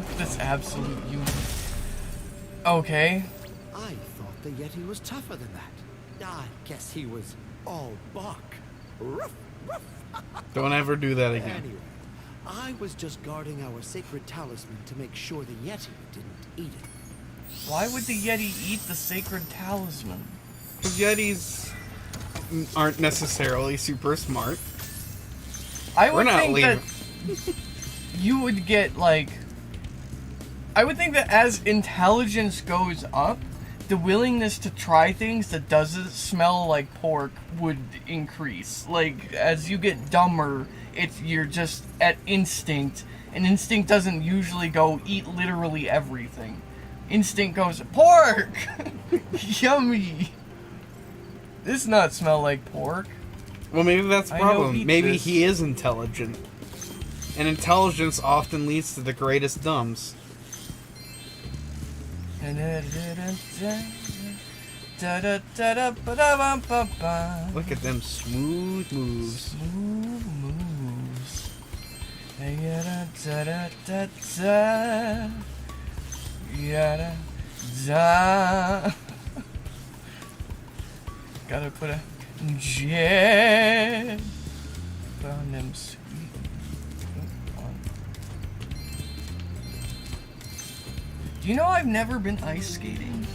at this absolute unit. Okay. I thought the Yeti was tougher than that. I guess he was all bark. Ruff, ruff. Don't ever do that again. Anyway, I was just guarding our sacred talisman to make sure the Yeti didn't eat it. Why would the Yeti eat the sacred talisman? Because Yetis aren't necessarily super smart. I We're would not think leaving. that you would get, like... I would think that as intelligence goes up, the willingness to try things that doesn't smell like pork would increase. Like, as you get dumber, you're just at instinct, and instinct doesn't usually go eat literally everything. Instinct goes, pork! Yummy! This does not smell like pork. Well, maybe that's the I know problem. eat Maybe this. he is intelligent. And intelligence often leads to the greatest dumbs. Look at them smooth moves. Smooth moves. Yada da. Gotta put a jet on them sweet. Do you know I've never been ice skating?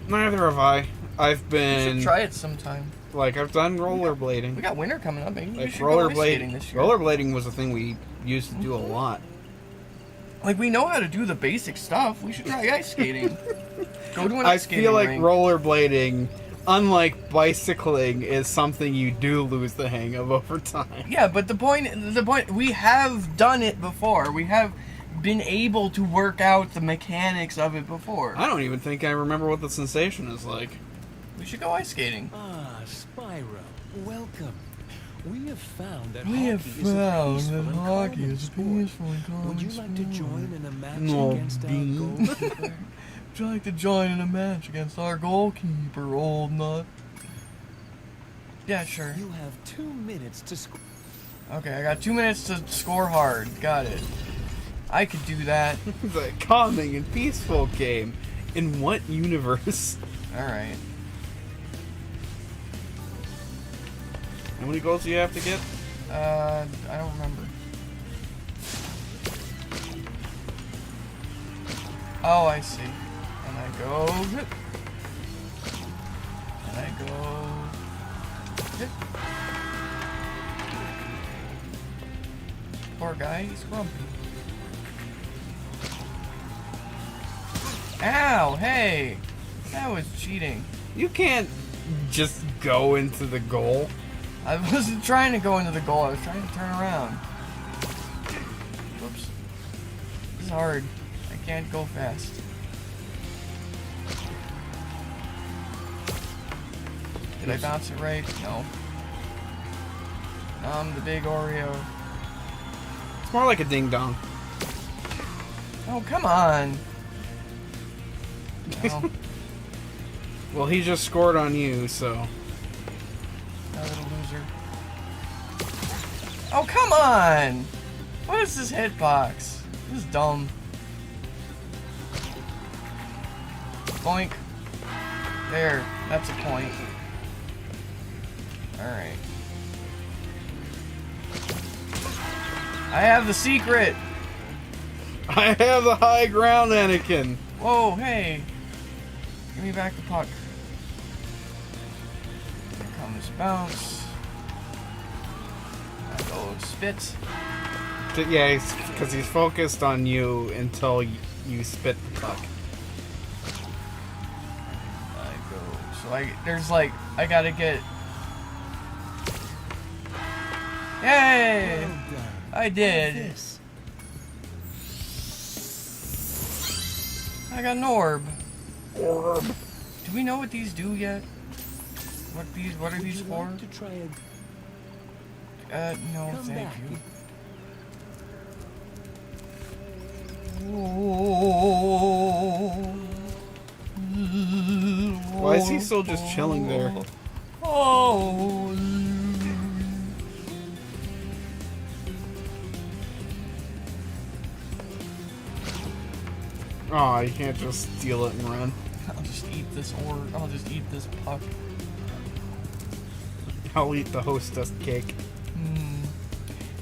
Neither have I. I've We been... should try it sometime. Like, I've done rollerblading. We got winter coming up. Maybe we Like, should go ice skating rollerblading. this year. Rollerblading was a thing we used to do a lot. Like, we know how to do the basic stuff. We should try ice skating. Go to an I ice skating feel like rink. rollerblading, unlike bicycling, is something you do lose the hang of over time. Yeah, but the point, we have done it before. We have been able to work out the mechanics of it before. I don't even think I remember what the sensation is like. We should go ice skating. Ah, Spyro, welcome. We have found that We have hockey is a found peaceful that and hockey common is a sport. peaceful and common Would you like to sport. join in a match No, against our Dean. goalkeeper? Would you like to join in a match against our goalkeeper, old nut? Yeah, sure. You have 2 minutes to score. Okay, I got 2 minutes to score hard. Got it. I could do that. It's a calming and peaceful game. In what universe? Alright. How many goals do you have to get? I don't remember. Oh, I see. And I go... hit. And I go... hit. Poor guy, he's grumpy. Ow, hey! That was cheating. You can't just go into the goal. I wasn't trying to go into the goal, I was trying to turn around. Whoops. This is hard. I can't go fast. Did I bounce it right? No. I'm the big Oreo. It's more like a ding dong. Oh, come on! No, Well, he just scored on you, so. that little loser. Oh, come on! What is this hitbox? This is dumb. Boink. There, that's a point. Alright. I have the secret! I have the high ground, Anakin. Whoa, hey! Give me back the puck. Here comes bounce. I go spit. Yeah, because he's focused on you until you spit the puck. I go. So there's like, I gotta get. Yay! Well done. I did. This. I got an orb. Do we know what these do yet? What are Would these you for? like to try a No, come thank back? you. Why is he still just chilling there? Oh. Oh, you can't just steal it and run. I'll just eat this I'll just eat this puck. I'll eat the hostess cake.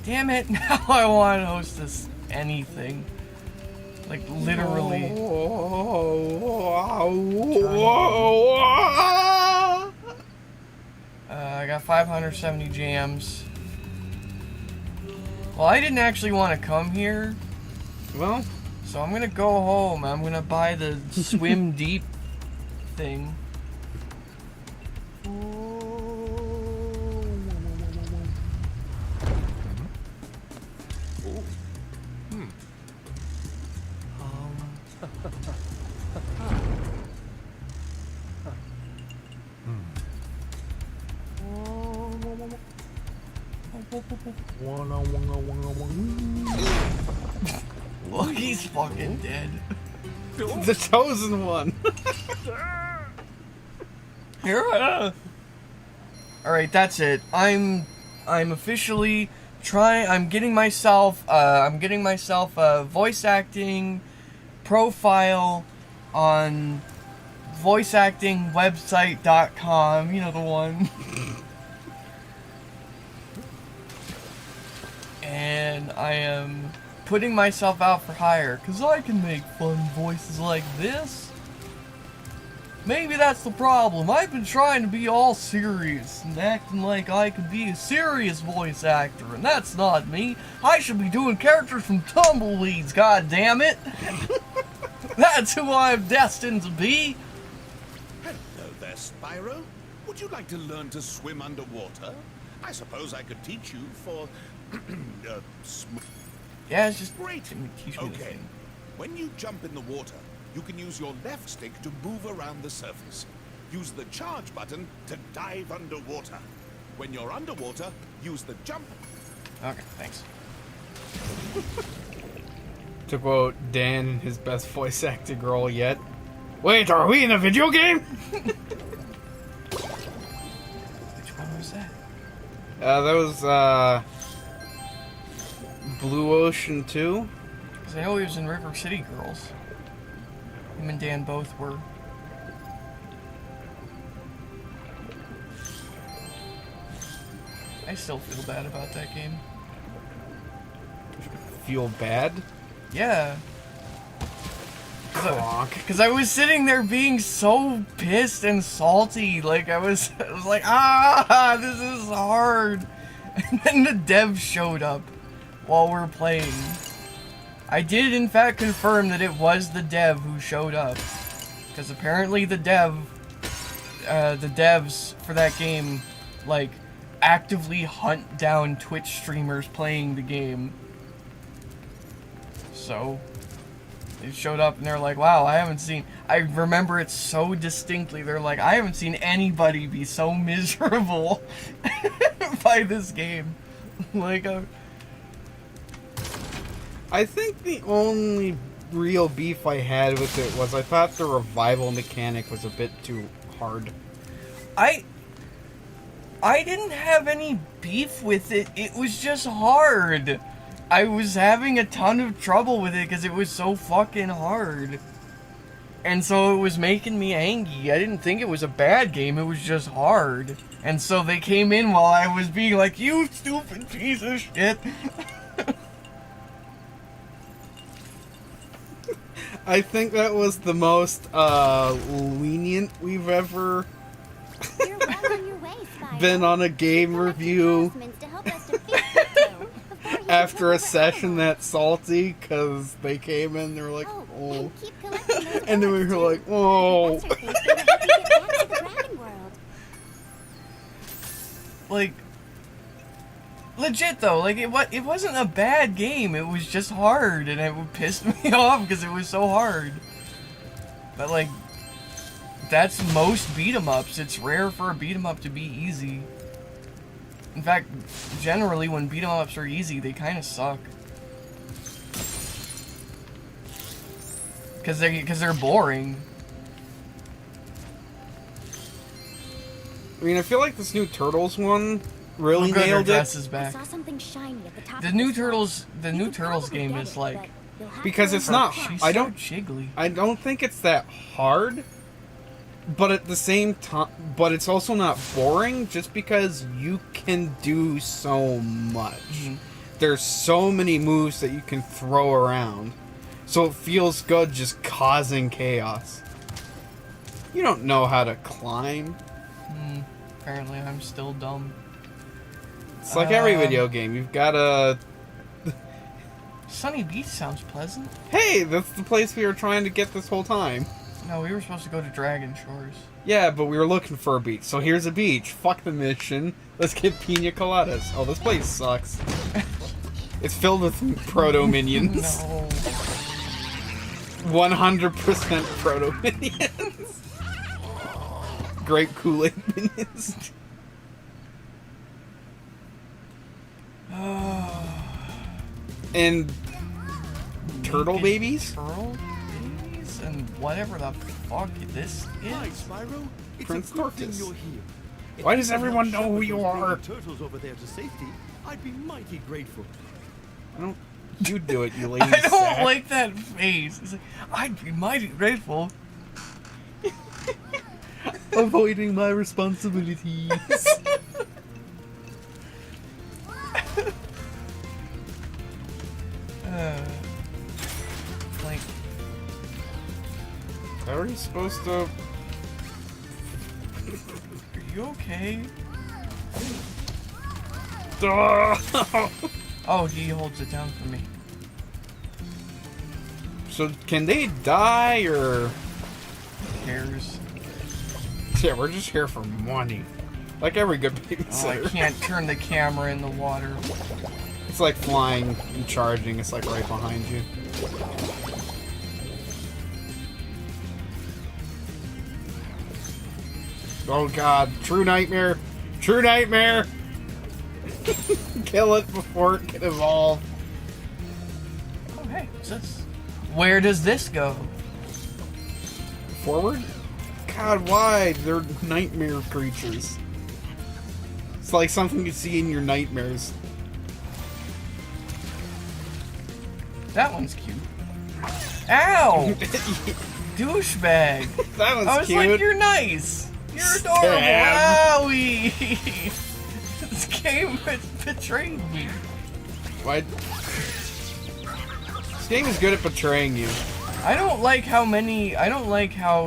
Damn it, now I want to hostess anything. Like, literally. I got 570 jams. Well, I didn't actually want to come here, Well, so I'm gonna go home. I'm gonna buy the swim deep thing. Look, he's fucking dead. the chosen one. Here, alright, that's it. I'm officially I'm getting myself a voice acting profile on voiceactingwebsite.com, you know, the one. And I am putting myself out for hire because I can make fun voices like this. Maybe that's the problem. I've been trying to be all serious and acting like I could be a serious voice actor, and that's not me. I should be doing characters from Tumbleweeds, god damn it. That's who I'm destined to be. Hello there, Spyro. Would you like to learn to swim underwater? I suppose I could teach you for... Yeah, it's just Great. teach me the Okay. thing. When you jump in the water, you can use your left stick to move around the surface. Use the charge button to dive underwater. When you're underwater, use the jump. Okay, thanks. To quote Dan, his best voice acting role yet. Wait, are we in a video game? Which one was that? That was, Blue Ocean 2? Because I know he was in River City Girls. Him and Dan both were. I still feel bad about that game. Feel bad? Yeah. Fuck. Because I was sitting there being so pissed and salty. Like, I was like, this is hard. And then the dev showed up while we're playing. I did, in fact, confirm that it was the dev who showed up. Because apparently the devs for that game, like, actively hunt down Twitch streamers playing the game. So... they showed up and they're like, wow, I remember it so distinctly. They're like, I haven't seen anybody be so miserable by this game. Like, I think the only real beef I had with it was I thought the revival mechanic was a bit too hard. I didn't have any beef with it. It was just hard. I was having a ton of trouble with it because it was so fucking hard. And so it was making me angry. I didn't think it was a bad game, it was just hard. And so they came in while I was being like, you stupid piece of shit. I think that was the most lenient we've ever You're well on your way, Spyro. been on a game review To help us defeat Crypto before he after a becomes session viable. that salty because they came in, they were like, Oh, oh. and keep collecting those And then we bullets, were too. like, oh. What's her face gonna help you get back to the Dragon World? Like, legit though, like it wasn't a bad game, it was just hard, and it pissed me off because it was so hard. But like, that's most beat 'em ups. It's rare for a beat 'em up to be easy. In fact, generally when beat 'em ups are easy, they kind of suck. Because they're boring. I mean, I feel like this new Turtles one really Oh, good, her nailed dress it. is I back. saw something shiny at the top The of new the slope. Turtles, the You new could Turtles probably game get is it, like but You'll have Because to it's learn not. fast. She's I so don't. jiggly. I don't think it's that hard. But at the same time, but it's also not boring just because you can do so much. Mhm. There's so many moves that you can throw around. So it feels good just causing chaos. You don't know how to climb. Apparently, I'm still dumb. It's like every video game. You've got to... Sunny Beach sounds pleasant. Hey, that's the place we were trying to get this whole time. No, we were supposed to go to Dragon Shores. Yeah, but we were looking for a beach. So here's a beach. Fuck the mission. Let's get pina coladas. Oh, this place sucks. It's filled with proto-minions. No. 100% proto-minions. Grape Kool-Aid minions. And turtle babies? Turtle babies? And whatever the fuck this Hi, is? Spyro. It's Prince a good thing Tortoise. you're here. If Why you does could everyone help know who shepherd you those are? baby turtles over there to safety, I'd be mighty grateful. I don't... You do it, you lady. I don't sack. like that face. It's like, I'd be mighty grateful. Avoiding my responsibilities. Like, Are you supposed to... are you okay? Oh, he holds it down for me. So, can they die, or... Who cares? Yeah, we're just here for money. Like every good Oh, I babysitter. can't turn the camera in the water. It's like flying and charging. It's like right behind you. Oh god, true nightmare. True nightmare! Kill it before it can evolve. Oh, hey, what's this? Where does this go? Forward? God, why? They're nightmare creatures. It's like something you see in your nightmares. That one's cute. Ow! Douchebag! That one's I was cute. like, you're nice! You're adorable! Stab. Owie! This game betrayed me. Why? This game is good at betraying you. I don't like how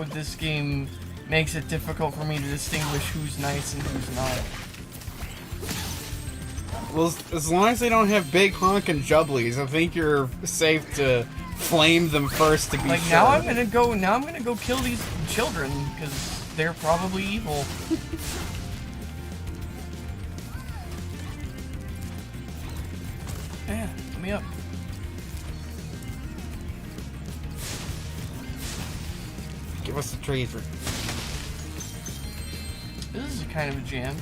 this game makes it difficult for me to distinguish who's nice and who's not. Well, as long as they don't have big honking jubblies, I think you're safe to flame them first to be Like, sure. now I'm gonna go kill these children, because they're probably evil. Yeah, let me up. Give us the treasure. This is kind of a jam.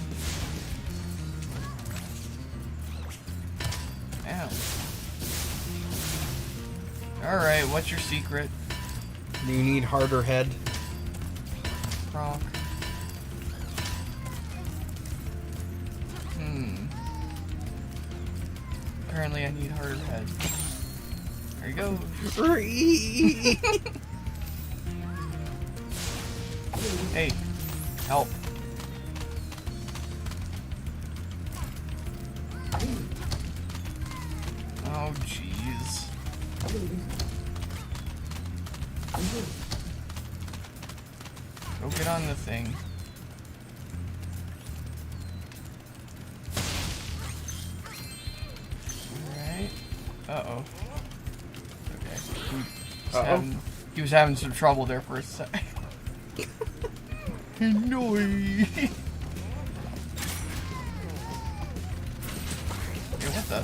Ow. Alright, what's your secret? Do you need harder head? Rock. Apparently I need harder head. There you go. Hey, help. Oh, jeez. Go get on the thing. Alright. Uh-oh. Okay. He was having some trouble there for a sec. No. Hey, what the?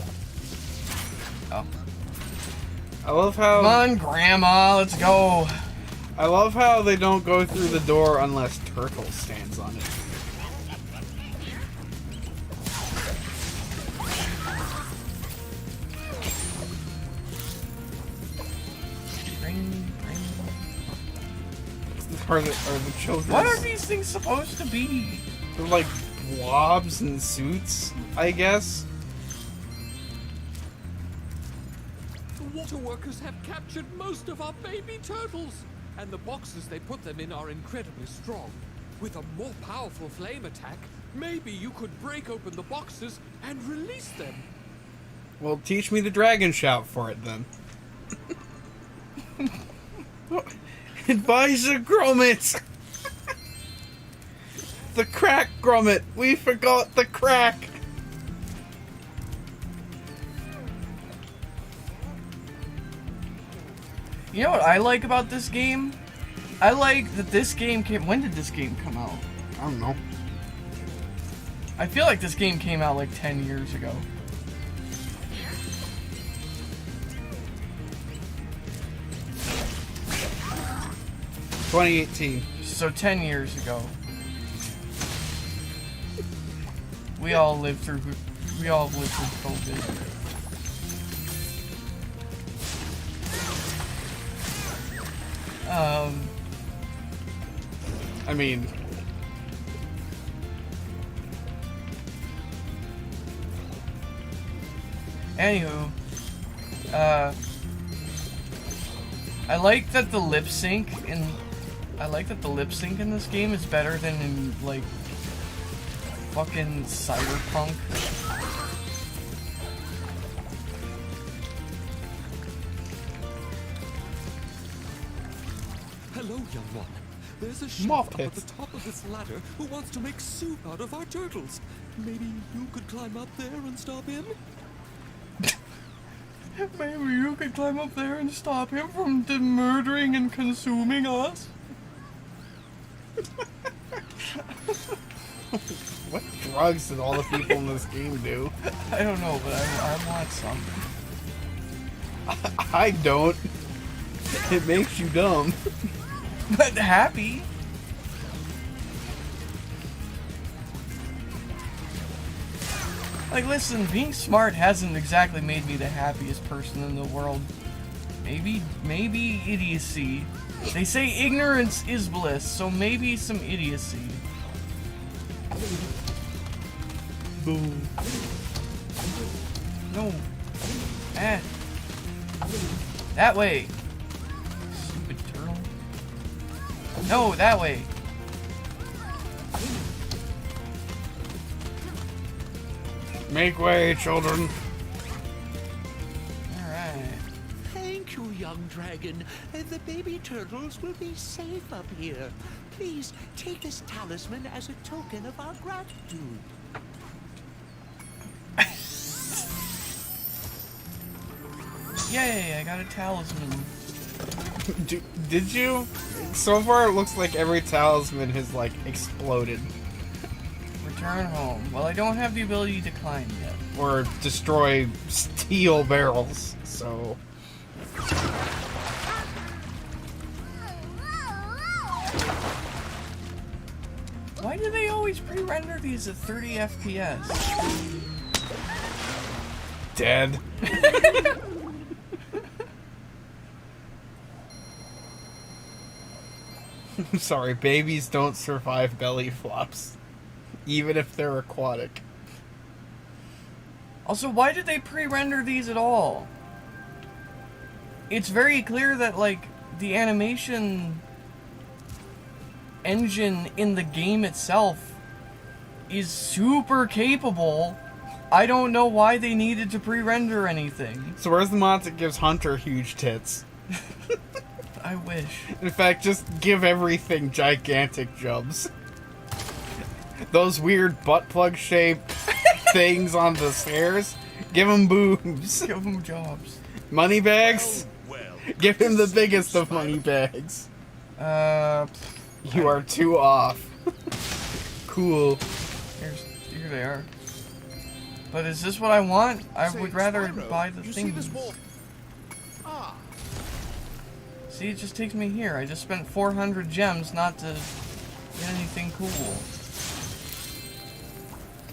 Oh. I love how... Come on, Grandma, let's go. I love how they don't go through the door unless Turtle stands on it. Are the children... What are these things supposed to be? They're like blobs and suits, I guess. What water workers have captured most of our baby turtles, and the boxes they put them in are incredibly strong. With a more powerful flame attack, maybe you could break open the boxes and release them. Well, teach me the dragon shout for it then. Advisor Gromit! The crack, Gromit! We forgot the crack! You know what I like about this game? I like that this game came... When did this game come out? I don't know. I feel like this game came out like 10 years ago. $2018. So 10 years ago. We all lived through COVID. I mean... Anywho, I like that the lip sync in this game is better than in like fucking Cyberpunk. Hello, young one. There's a chef Moth up at pits. the top of this ladder who wants to make soup out of our turtles. Maybe you could climb up there and stop him? Maybe you could climb up there and stop him from murdering and consuming us? What drugs did all the people in this game do? I don't know, but I want some. I don't. It makes you dumb. But happy. Like, listen, being smart hasn't exactly made me the happiest person in the world. Maybe idiocy. They say ignorance is bliss, so maybe some idiocy. Boom. No. Ah. That way. Stupid turtle. No, that way. Make way, children. Alright. Thank you, young dragon. The baby turtles will be safe up here. Please take this talisman as a token of our gratitude. Yay, I got a talisman. Did you? So far, it looks like every talisman has, like, exploded. Return home. Well, I don't have the ability to climb yet. Or destroy steel barrels, so... Why do they always pre-render these at 30 FPS? Dead. I'm sorry, babies don't survive belly flops. Even if they're aquatic. Also, why did they pre-render these at all? It's very clear that, like, the animation engine in the game itself is super capable. I don't know why they needed to pre-render anything. So where's the mod that gives Hunter huge tits? I wish. In fact, just give everything gigantic jumps. Those weird butt plug shaped things on the stairs, give them boobs. Give them jobs. Money bags? Well, Give him the biggest of money bags. You are too off. Cool. Here they are. But is this what I want? I say, would rather Spyro, buy the you see this things. wall? Ah, See, it just takes me here. I just spent 400 gems not to get anything cool.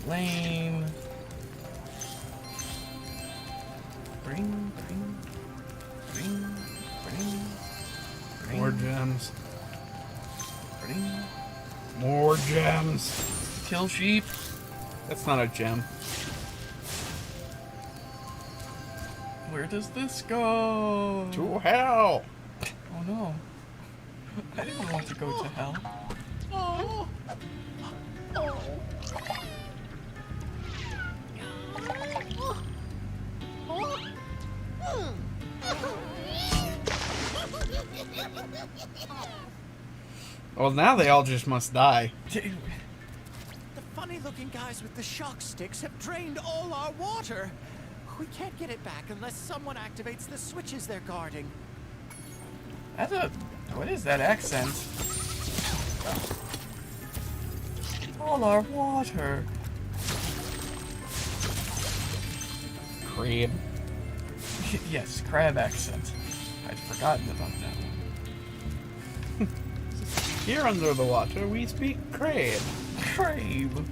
Lame. Bring. More gems. Bring. More gems. Kill sheep. That's not a gem. Where does this go? To hell! Oh no. I didn't want to go to hell. Well, now they all just must die. The funny-looking guys with the shock sticks have drained all our water. We can't get it back unless someone activates the switches they're guarding. That's a... What is that accent? All our water. Crab. Yes, crab accent. I'd forgotten about that one. Here under the water, we speak crab. Crab.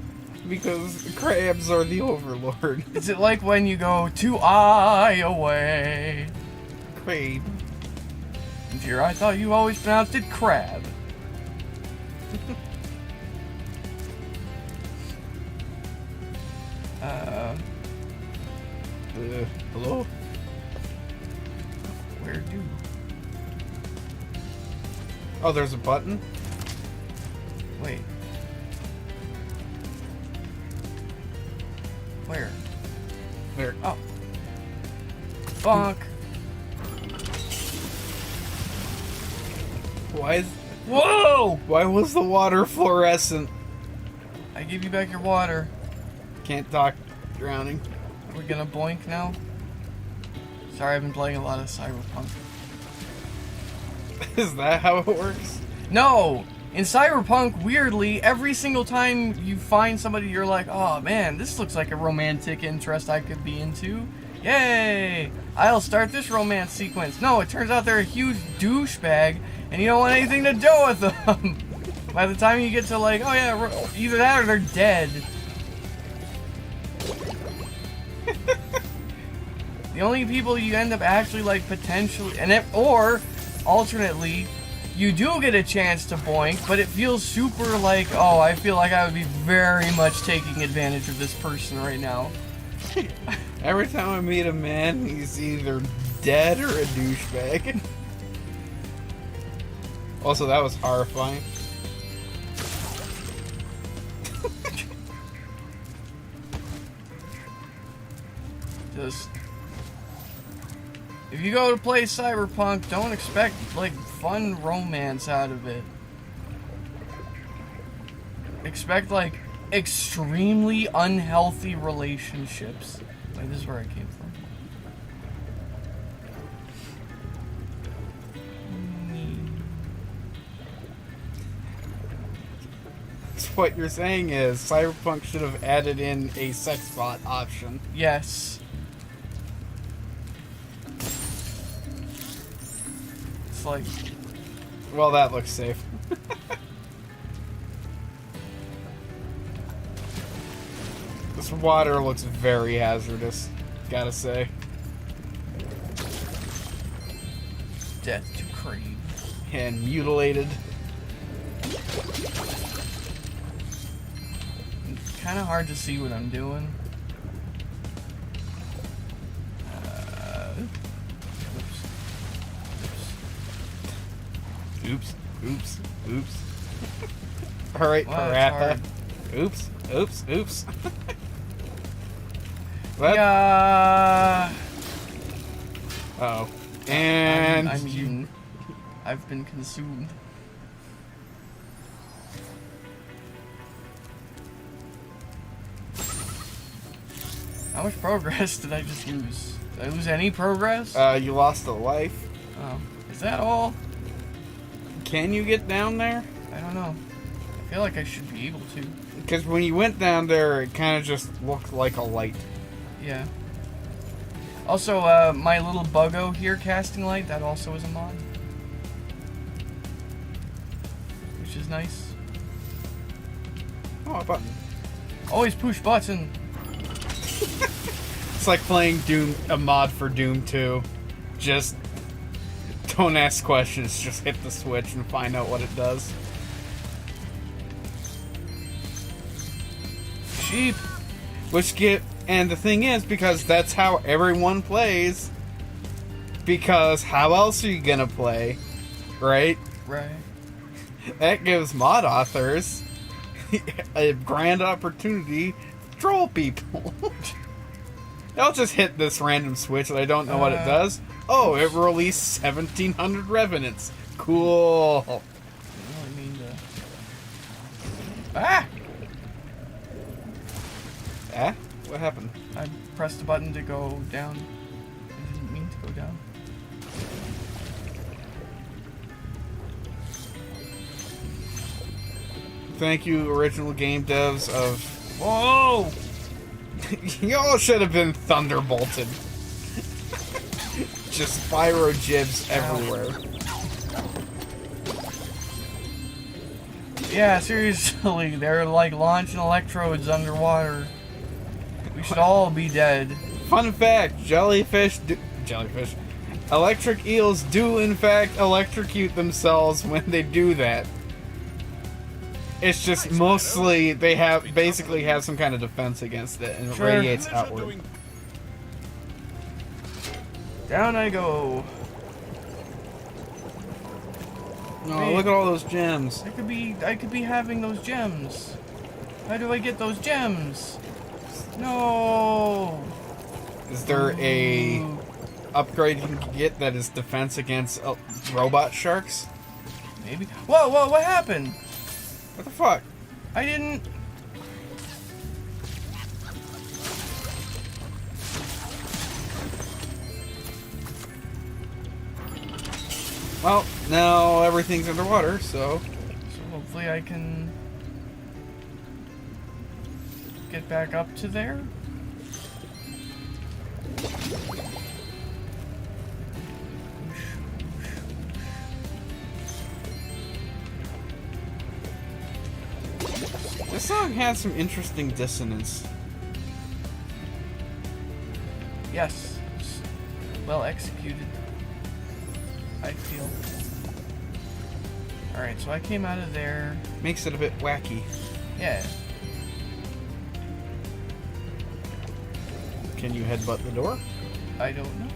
Because crabs are the overlord. Is it like when you go to Iowa? Crab. And here I thought you always pronounced it crab. Hello? Where do? Oh, there's a button? Wait. Where? There. Oh. Bonk. Why is... Whoa! Why was the water fluorescent? I give you back your water. Can't talk. Drowning. Are we gonna boink now? Sorry, I've been playing a lot of Cyberpunk. Is that how it works? No! In Cyberpunk, weirdly, every single time you find somebody you're like, oh man, this looks like a romantic interest I could be into. Yay! I'll start this romance sequence. No, it turns out they're a huge douchebag, and you don't want anything to do with them. By the time you get to like, oh yeah, either that or they're dead. The only people you end up actually like potentially, or alternately, you do get a chance to boink, but it feels super like, oh, I feel like I would be very much taking advantage of this person right now. Every time I meet a man, he's either dead or a douchebag. Also, that was horrifying. Just... If you go to play Cyberpunk, don't expect, like, fun romance out of it. Expect, like, extremely unhealthy relationships. Wait, this is where I came from. So what you're saying is Cyberpunk should have added in a sex bot option. Yes. It's like... Well, that looks safe. This water looks very hazardous, gotta say. Death to Creed. And mutilated. It's kind of hard to see what I'm doing. Oops. Oops. Oops. Alright, Wow, Parappa. Oops. Oops. Oops. What? Yeah. Uh-oh. And... I'm eaten. I've been consumed. How much progress did I just lose? Did I lose any progress? you lost a life. Oh. Is that all? Can you get down there? I don't know. I feel like I should be able to. Because when you went down there, it kind of just looked like a light. Yeah. Also, my little buggo here, casting light, that also is a mod. Which is nice. Oh, a button. Always push button. It's like playing Doom, a mod for Doom 2. Just don't ask questions, just hit the switch and find out what it does. Sheep. And the thing is, because that's how everyone plays, Because how else are you gonna play? Right? Right. That gives mod authors a grand opportunity to troll people. I'll just hit this random switch and I don't know what it does. Oh, it released 1,700 revenants. Cool. I really mean to... Ah! Eh? What happened? I pressed the button to go down. I didn't mean to go down. Thank you, original game devs of... Whoa! Y'all should have been thunderbolted. Just Spyro jibs everywhere. Yeah, seriously, they're like launching electrodes underwater. We should all be dead. Fun fact, jellyfish... Electric eels do in fact electrocute themselves when they do that. It's just mostly they basically have some kind of defense against it and it Sure. radiates outward. Down I go. Oh, Wait. look at all those gems. I could be having those gems. How do I get those gems? No. Is there a Ooh. upgrade you can get that is defense against robot sharks? Maybe. Whoa, what happened? What the fuck? I didn't. Well, now everything's underwater, so... So hopefully I can get back up to there. This song has some interesting dissonance. Yes. It's well executed, I feel. Alright, so I came out of there. Makes it a bit wacky. Yeah. Can you headbutt the door? I don't know.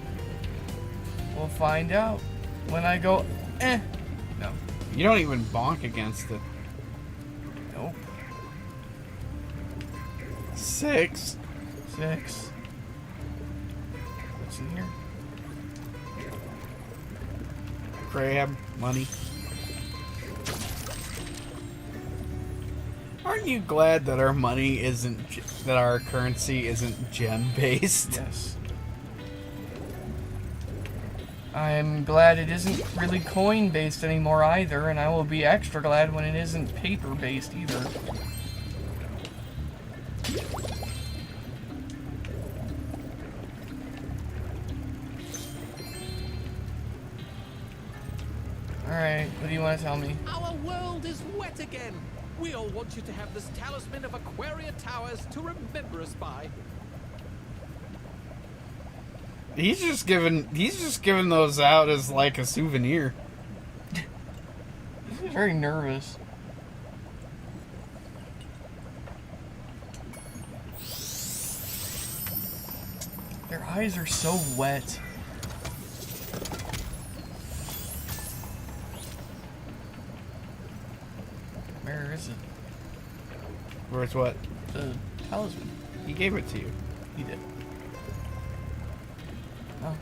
We'll find out when I go. No. You don't even bonk against it. Nope. 6. 6. What's in here? Crab. Money. Aren't you glad that our money isn't... that our currency isn't gem-based? Yes. I'm glad it isn't really coin-based anymore either, and I will be extra glad when it isn't paper-based either. Alright, what do you want to tell me? Our world is wet again. We all want you to have this talisman of Aquaria Towers to remember us by. He's just giving those out as like a souvenir. He's very nervous. Their eyes are so wet. Where is it? Where's what? The talisman. He gave it to you. He did. Oh.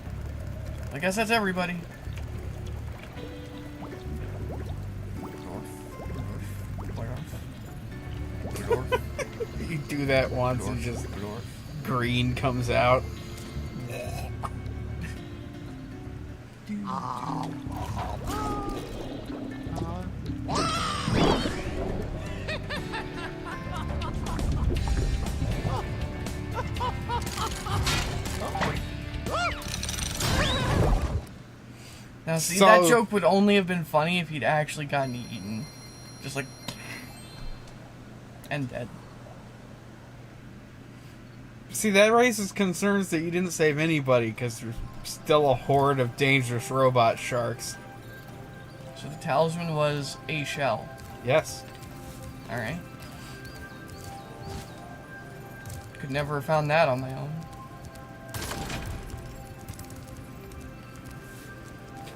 I guess that's everybody. You do that once and just green comes out. Now see, So- that joke would only have been funny if he'd actually gotten eaten. Just like... and dead. See, that raises concerns that you didn't save anybody because there's still a horde of dangerous robot sharks. So the talisman was a shell. Yes. Alright. Could never have found that on my own.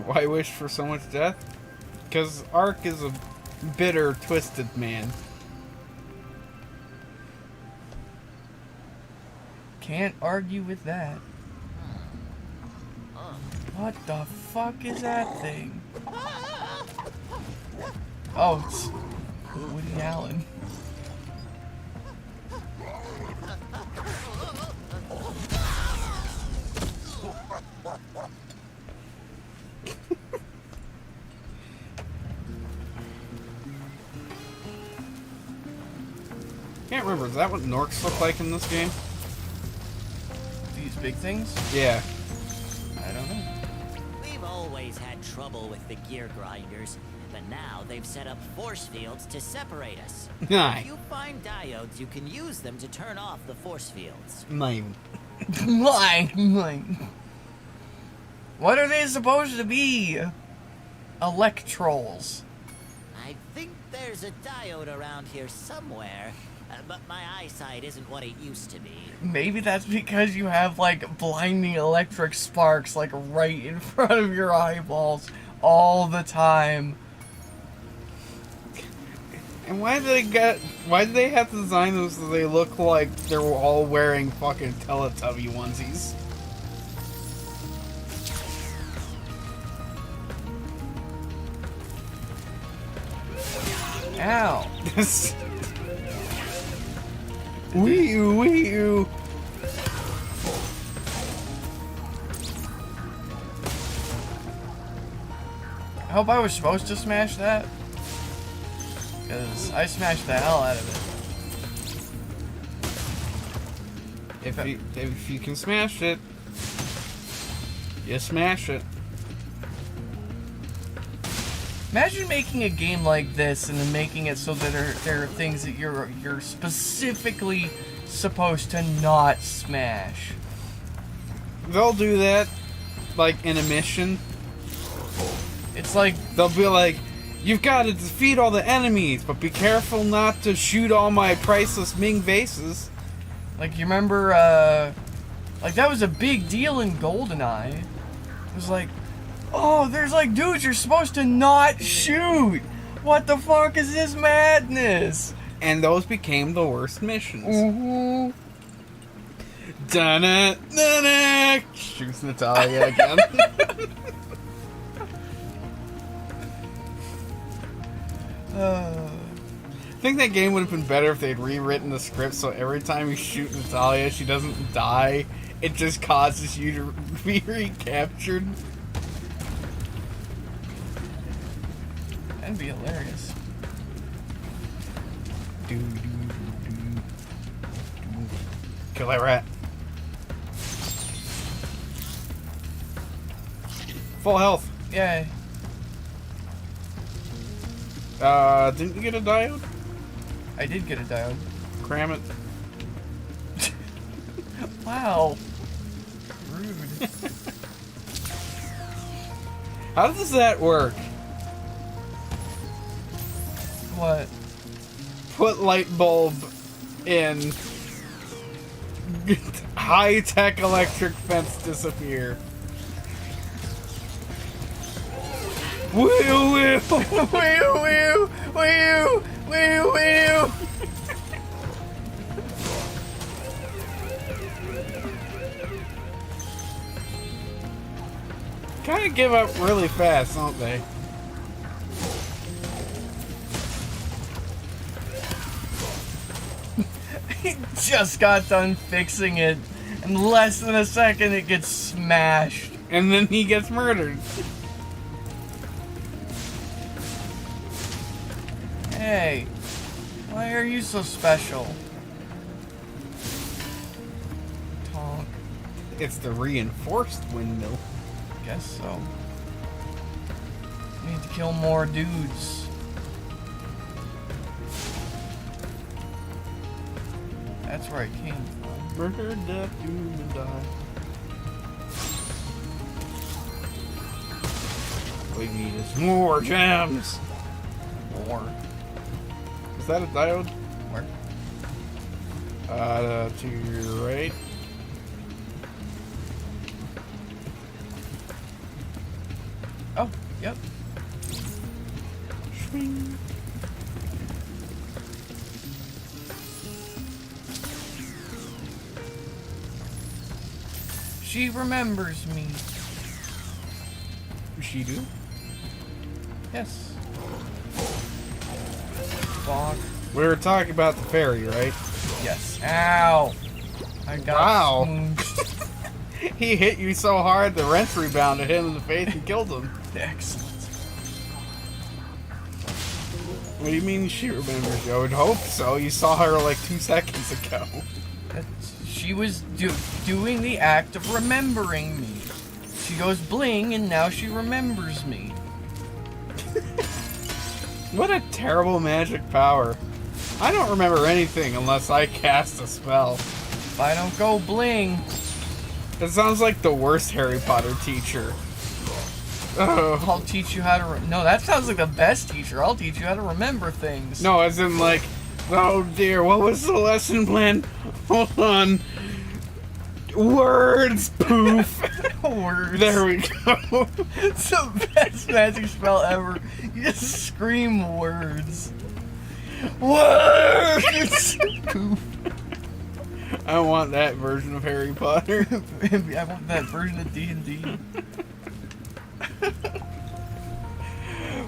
Why wish for so much death? Because Ark is a bitter, twisted man. Can't argue with that. What the fuck is that thing? Oh, it's Woody Allen. Can't remember, is that what Norks look like in this game? These big things? Yeah. I don't know. We've always had trouble with the gear grinders, but now they've set up force fields to separate us. Nice. If you find diodes, you can use them to turn off the force fields. Mine. Mine. What are they supposed to be? Electrols. I think there's a diode around here somewhere, but my eyesight isn't what it used to be. Maybe that's because you have, like, blinding electric sparks, like, right in front of your eyeballs all the time. And why do they have to design them so they look like they're all wearing fucking Teletubby onesies? Ow. Wee-oo. I hope I was supposed to smash that. Because I smashed the hell out of it. If you can smash it, you smash it. Imagine making a game like this and then making it so that there are things that you're specifically supposed to not smash. They'll do that, like in a mission. It's like They'll be like, you've got to defeat all the enemies, but be careful not to shoot all my priceless Ming vases. Like, you remember, like, that was a big deal in GoldenEye. It was like, oh, there's, like, dudes you're supposed to not shoot! What the fuck is this madness? And those became the worst missions. Mm-hmm. Dun-dun-dun-dun. Shoots Natalia again. I think that game would have been better if they'd rewritten the script so every time you shoot Natalia, she doesn't die. It just causes you to be recaptured. That'd be hilarious. Kill that rat. Full health. Yay. Didn't you get a diode? I did get a diode. Cram it. Wow. Rude. How does that work? What? Put light bulb in. High-tech electric fence disappear. Woo woo! Woo woo! Woo! Woo woo! Kind of give up really fast, don't they? He just got done fixing it. In less than a second, it gets smashed. And then he gets murdered. Hey, why are you so special? Tonk. It's the reinforced windmill. Guess so. Need to kill more dudes. That's where I came from. Murder, death, doom, and die. We need is more gems. More. Is that a diode? Where? To your right. Oh, yep. Swing. She remembers me. She do? Yes. Fuck. We were talking about the fairy, right? Yes. Ow. I got Wow. smooched. He hit you so hard the wrench rebounded him in the face and killed him. Excellent. What do you mean she remembers you? I would hope so. You saw her like 2 seconds ago. She was doing the act of remembering me. She goes bling, and now she remembers me. What a terrible magic power. I don't remember anything unless I cast a spell. If I don't go bling... It sounds like the worst Harry Potter teacher. Oh. I'll teach you how to... No, that sounds like the best teacher. I'll teach you how to remember things. No, as in like, oh dear, what was the lesson plan? Hold on. Words, poof. Words. There we go. It's the best magic spell ever. You just scream words. Words! Poof. I want that version of Harry Potter. I want that version of D&D.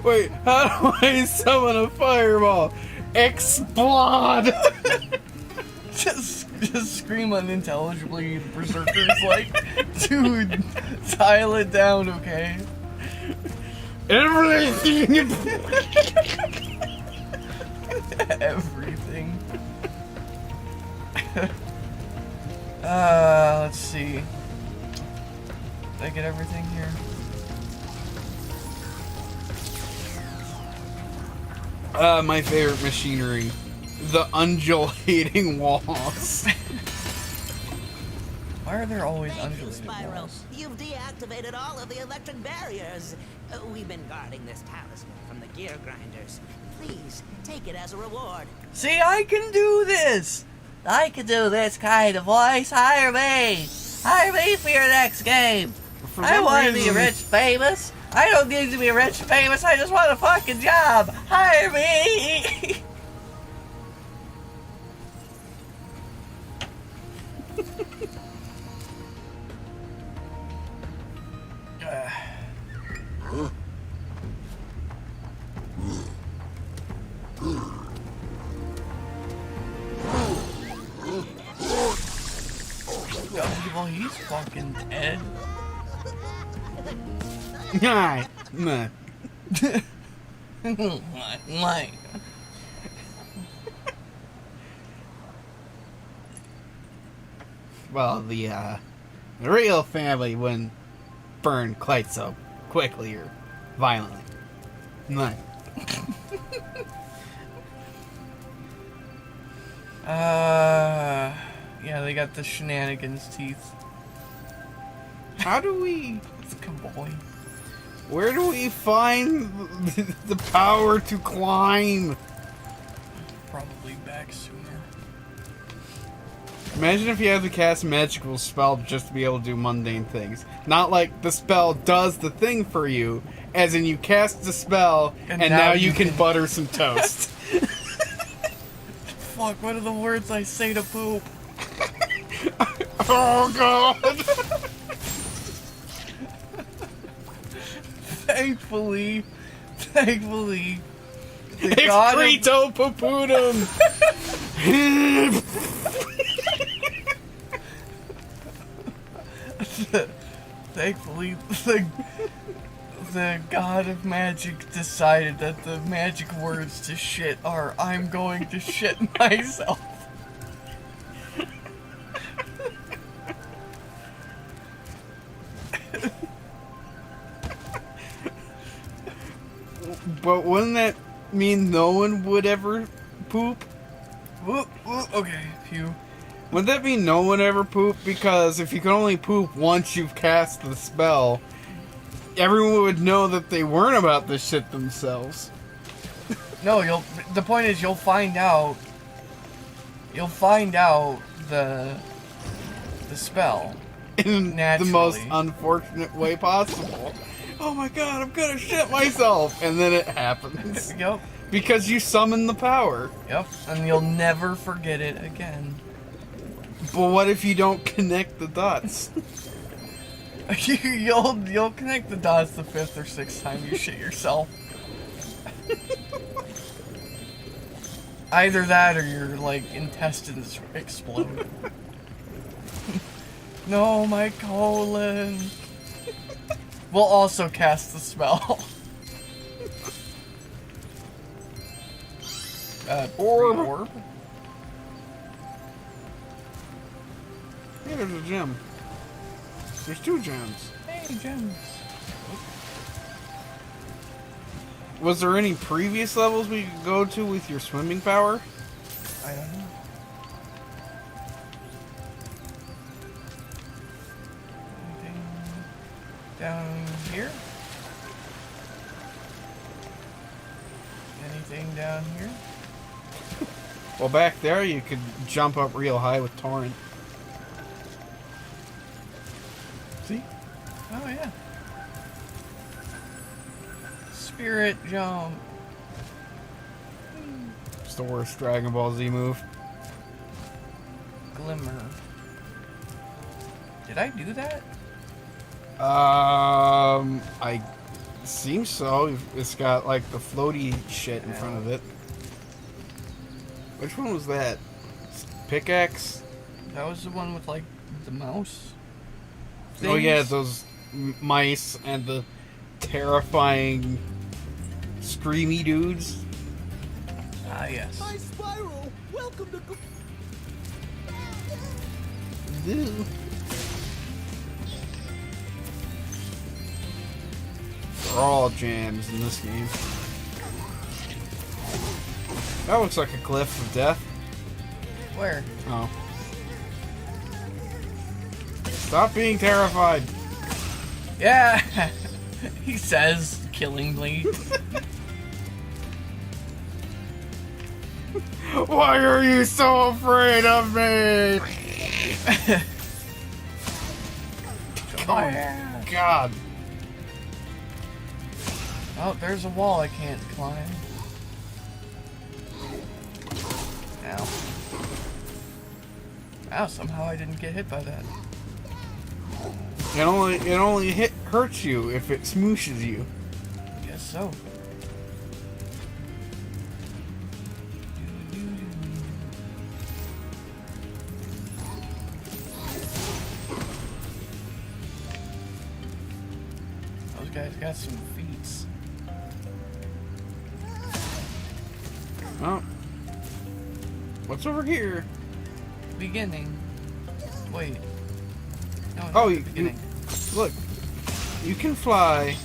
Wait, how do I summon a fireball? Explode! Just scream unintelligibly. Berserker's like, dude, dial it down, okay? Everything! Everything. Let's see. Did I get everything here? My favorite machinery. The undulating walls. Why are there always Thank you, undulating Spyro. walls? You've deactivated all of the electric barriers. We've been guarding this talisman from the gear grinders. Please, take it as a reward. See, I can do this! I can do this kind of voice. Hire me! Hire me for your next game! For I some want to be reason- rich famous. I don't need to be rich famous. I just want a fucking job. Hire me! Well, he's fucking dead. Nah, nah. Like, Well, the real family wouldn't burn quite so quickly or violently. Nah. yeah, they got the shenanigans teeth. How do we... It's a boy. Where do we find the power to climb? Probably back sooner. Imagine if you had to cast a magical spell just to be able to do mundane things. Not like the spell does the thing for you, as in you cast the spell, and now you can butter some toast. Fuck, what are the words I say to poop? Oh god! Thankfully, the god of, Excreto paputum! thankfully, the god of magic decided that the magic words to shit are "I'm going to shit myself." But wouldn't that mean no one would ever poop? Okay, phew. Would that mean no one ever poop? Because if you can only poop once you've cast the spell, everyone would know that they weren't about to shit themselves. No, the point is you'll find out. You'll find out the spell In naturally. the most unfortunate way possible. oh my god, I'm gonna shit myself, and then it happens. Yep. Because you summon the power. Yep. And you'll never forget it again. But what if you don't connect the dots? You'll connect the dots the 5th or 6th time you shit yourself. Either that or your like intestines explode. No, my colon. We'll also cast the spell. Orb. Hey, there's a gem. There's 2 gems. Hey, gems. Was there any previous levels we could go to with your swimming power? I don't know. Anything down here? Anything down here? Well, back there you could jump up real high with Torrent. See? Oh yeah. Spirit jump. It's the worst Dragon Ball Z move. Glimmer. Did I do that? I seem so. It's got like the floaty shit in front of it. Which one was that? Pickaxe? That was the one with like the mouse. Oh yeah, things? those mice and the terrifying screamy dudes. Ah yes. Hi, Spyro. Welcome to. Ew. They're all jams in this game. That looks like a cliff of death. Where? Oh. Stop being terrified. Yeah. He says killingly. Why are you so afraid of me? Oh God. Oh, there's a wall I can't climb. Ow. Ow, somehow I didn't get hit by that. It only hurts you if it smooshes you. Guess so. Those guys got some feats. Oh. What's over here? Beginning. Wait. No, Oh, not the you beginning. look. You can fly.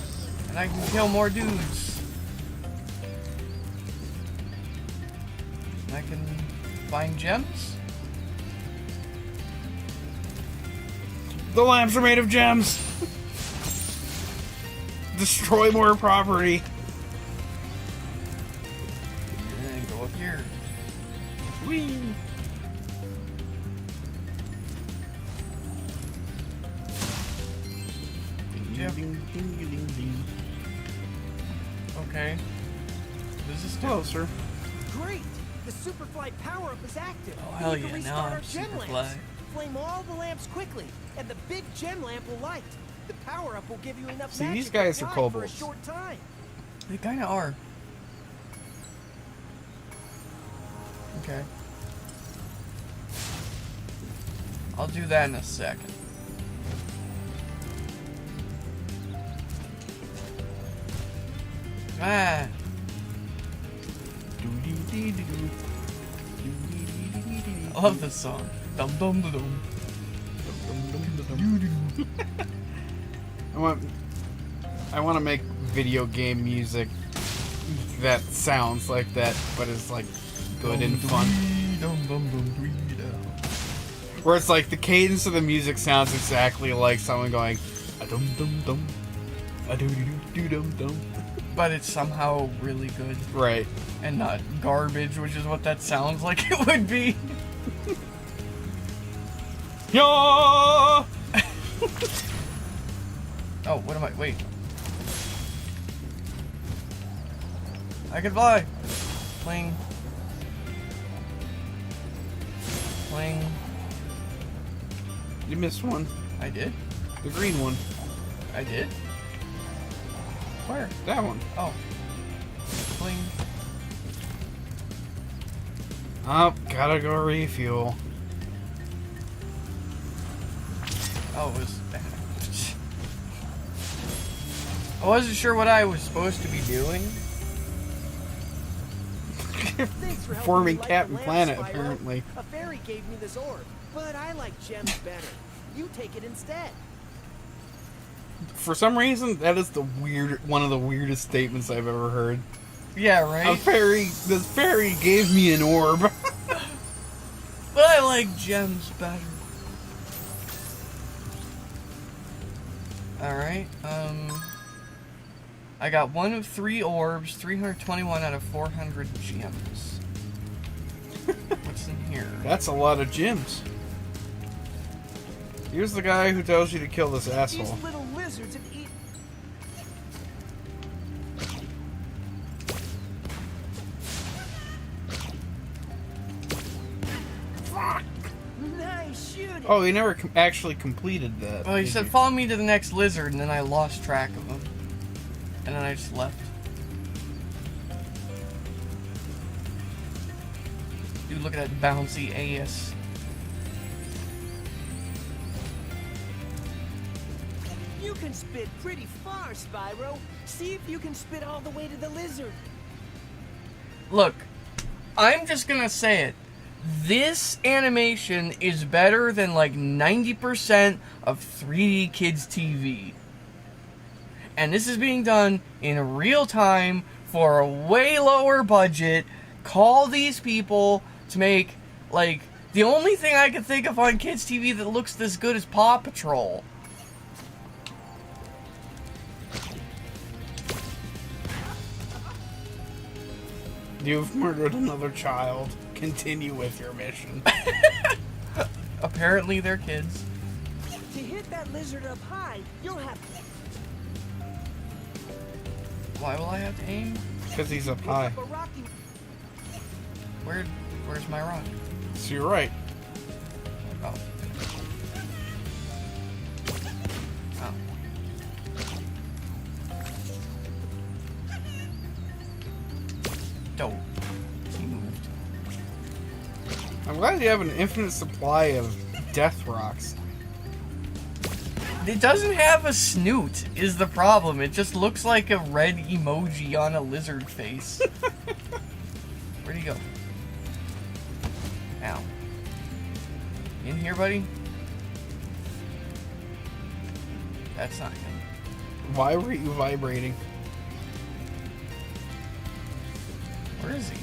And I can kill more dudes. And I can find gems? The lamps are made of gems. Destroy more property. And then go up here. Whee! Yep. Okay. What does this do? Closer. Great! The Superfly power-up is active. Oh, hell We can yeah, restart now our I'm gem Superfly. lamps. Flame all the lamps quickly, and the big gem lamp will light. The power-up will give you enough See, magic these guys to are fly for a kobolds. short time. They kinda are. Okay. I'll do that in a second. Ah. I love this song. Dum dum dum dum. I want to make video game music that sounds like that, but it's like good and fun. Where it's like the cadence of the music sounds exactly like someone going a dum dum dum, a doo doo doo dum dum. But it's somehow really good Right. and not garbage, which is what that sounds like it would be. Yeah. Oh, what am I? Wait. I can fly. Pling. Pling. You missed one. I did. The green one. I did. Where? That one. Oh. Pling. Oh, gotta go refuel. Oh, it was bad. I wasn't sure what I was supposed to be doing. Thanks for helping Forming me light Captain the lamp, Planet, Spyro. apparently. A fairy gave me this orb, but I like gems better. You take it instead. For some reason, that is one of the weirdest statements I've ever heard. Yeah, right? This fairy gave me an orb. But I like gems better. Alright, I got 1 of 3 orbs, 321 out of 400 gems. What's in here? That's a lot of gems. Here's the guy who tells you to kill this asshole. These little lizards have eaten. Nice shooting. Oh, he never actually completed that. Well, he did said, he? follow me to the next lizard, and then I lost track of him. And then I just left. Dude, look at that bouncy ass. You can spit pretty far, Spyro. See if you can spit all the way to the lizard. Look, I'm just gonna say it. This animation is better than like 90% of 3D Kids TV. And this is being done in real time for a way lower budget. Call these people to make, like, the only thing I can think of on Kids TV that looks this good is Paw Patrol. You've murdered another child. Continue with your mission. Apparently they're kids. To hit that lizard up high, you'll have to Why will I have to aim? Because he's up pick high. up a rocky. Where's my rock? So you're right. Oh. Oh. Dope. He moved. I'm glad you have an infinite supply of death rocks. It doesn't have a snoot, is the problem. It just looks like a red emoji on a lizard face. Where'd he go? Ow. In here, buddy? That's not him. Why were you vibrating? Where is he?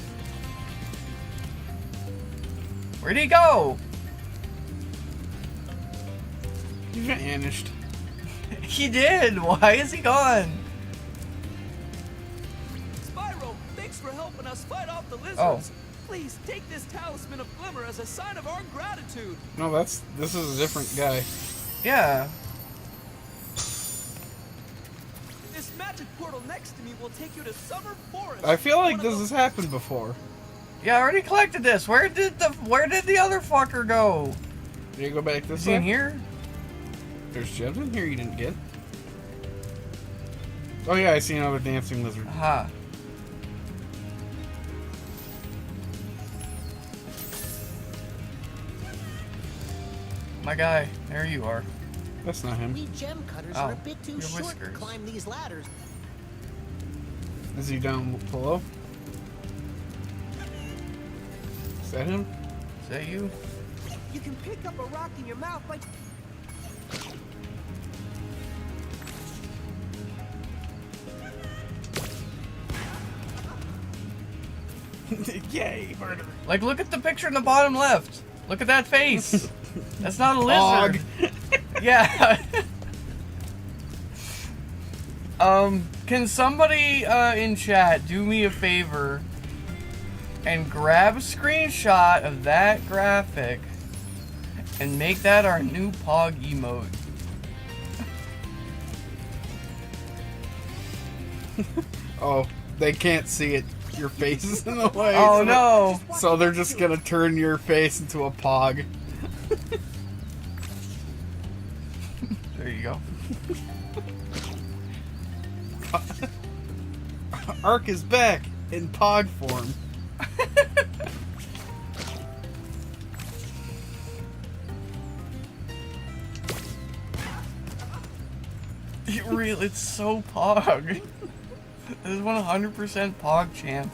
Where'd he go? You vanished. He did! Why is he gone? Spyro, thanks for helping us fight off the lizards. Oh. Please take this talisman of glimmer as a sign of our gratitude. No, this is a different guy. Yeah. This magic portal next to me will take you to Summer Forest. I feel like one of this the- has happened before. Yeah, I already collected this. Where did the other fucker go? Did you go back this Is he in way? here? There's gems in here you didn't get. Oh yeah, I see another dancing lizard. Aha. My guy, there you are. That's not him. We gem cutters Oh, are a bit too your short to whiskers. climb these ladders. Is he down below? Is that him? Is that you? You can pick up a rock in your mouth by. Yay, murder. Like, look at the picture in the bottom left. Look at that face. That's not a lizard. Yeah. Can somebody in chat do me a favor and grab a screenshot of that graphic and make that our new Pog emote? Oh, they can't see it. your face is in the way. Oh so no! So they're just gonna turn your face into a pog. There you go. Ark is back in pog form. It's so pog. This is 100% pog champ.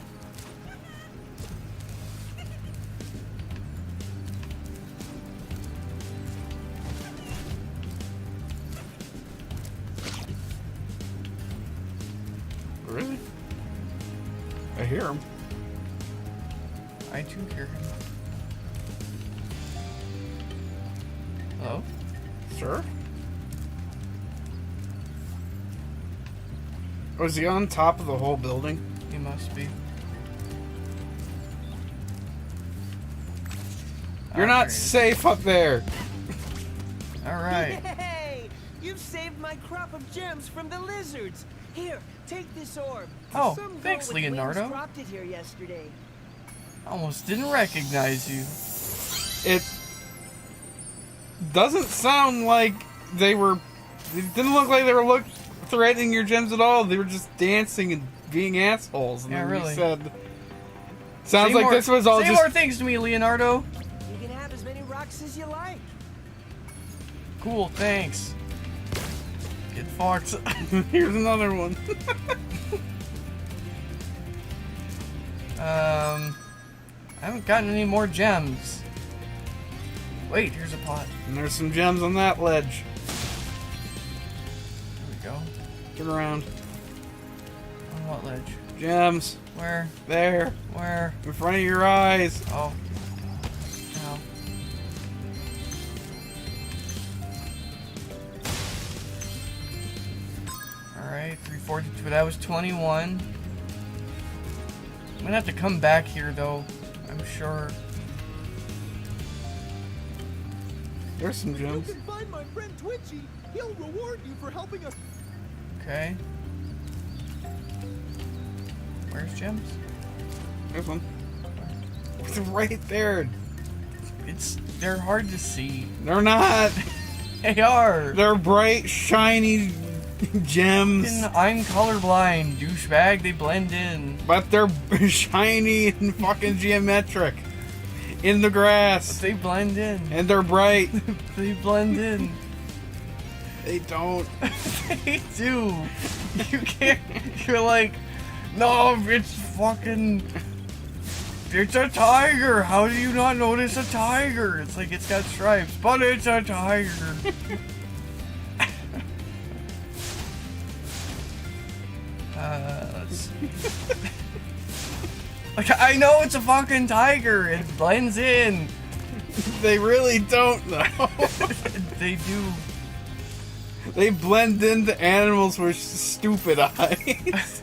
Really? I hear him. I too hear him. Hello? Sure. Was he on top of the whole building? He must be. You're not safe up there. Alright. Hey! You've saved my crop of gems from the lizards. Here, take this orb. Oh, Some girl thanks, with wings Leonardo. dropped it here yesterday. Almost didn't recognize you. It doesn't sound like they were... It didn't look like they were threatening your gems at all. They were just dancing and being assholes. And Yeah, then really. You said... Sounds Say like more- this was all say just... more things to me, Leonardo. You can have as many rocks as you like. Cool, thanks. Get fucked. Here's another one. I haven't gotten any more gems. Wait, here's a pot. And there's some gems on that ledge. There we go. Get around. On what ledge? Gems. Where? There. Where? In front of your eyes. Oh. No. Alright, 342. That was 21. I'm gonna have to come back here though, I'm sure. There's some gems. You can find my friend Twitchy. He'll reward you for helping us. Okay. Where's gems? There's one. It's right there. They're hard to see. They're not. They are. They're bright, shiny gems. I'm colorblind, douchebag. They blend in. But they're shiny and fucking geometric. In the grass. They blend in. And they're bright. They blend in. They don't. They do. You can't. You're like, no, it's fucking. It's a tiger. How do you not notice a tiger? It's like it's got stripes, but it's a tiger. Let's see. Like, I know it's a fucking tiger. It blends in. They really don't, though. They do. They blend into animals with stupid eyes.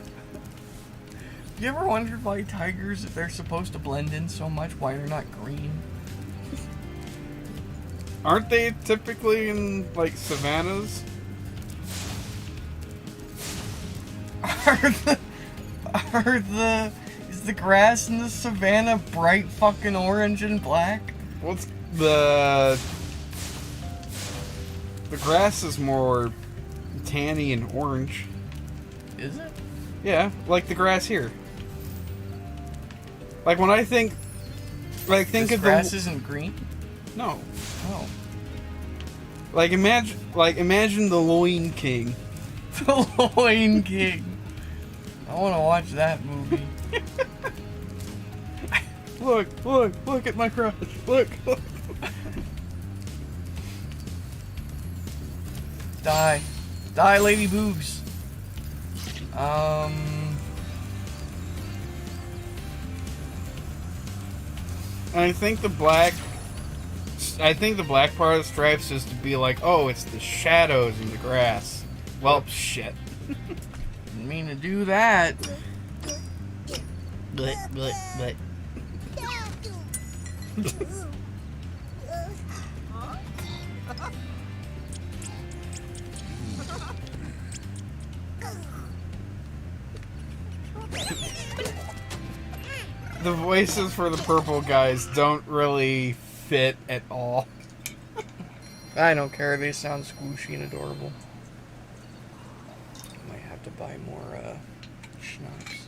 You ever wondered why tigers, if they're supposed to blend in so much, why they're not green? Aren't they typically in, like, savannas? Is the grass in the savannah bright fucking orange and black? What's the grass is more tanny and orange. Is it? Yeah, like the grass here. Like when I think, like think This of grass the isn't green? no, Oh. like imagine the Loin King. The Loin King. I want to watch that movie. Look at my crotch. Look. Die, lady boobs. I think the black part of the stripes is to be like, oh, it's the shadows in the grass. Well, shit. Didn't mean to do that. But. The voices for the purple guys don't really fit at all. I don't care. They sound squishy and adorable. Might have to buy more schnapps.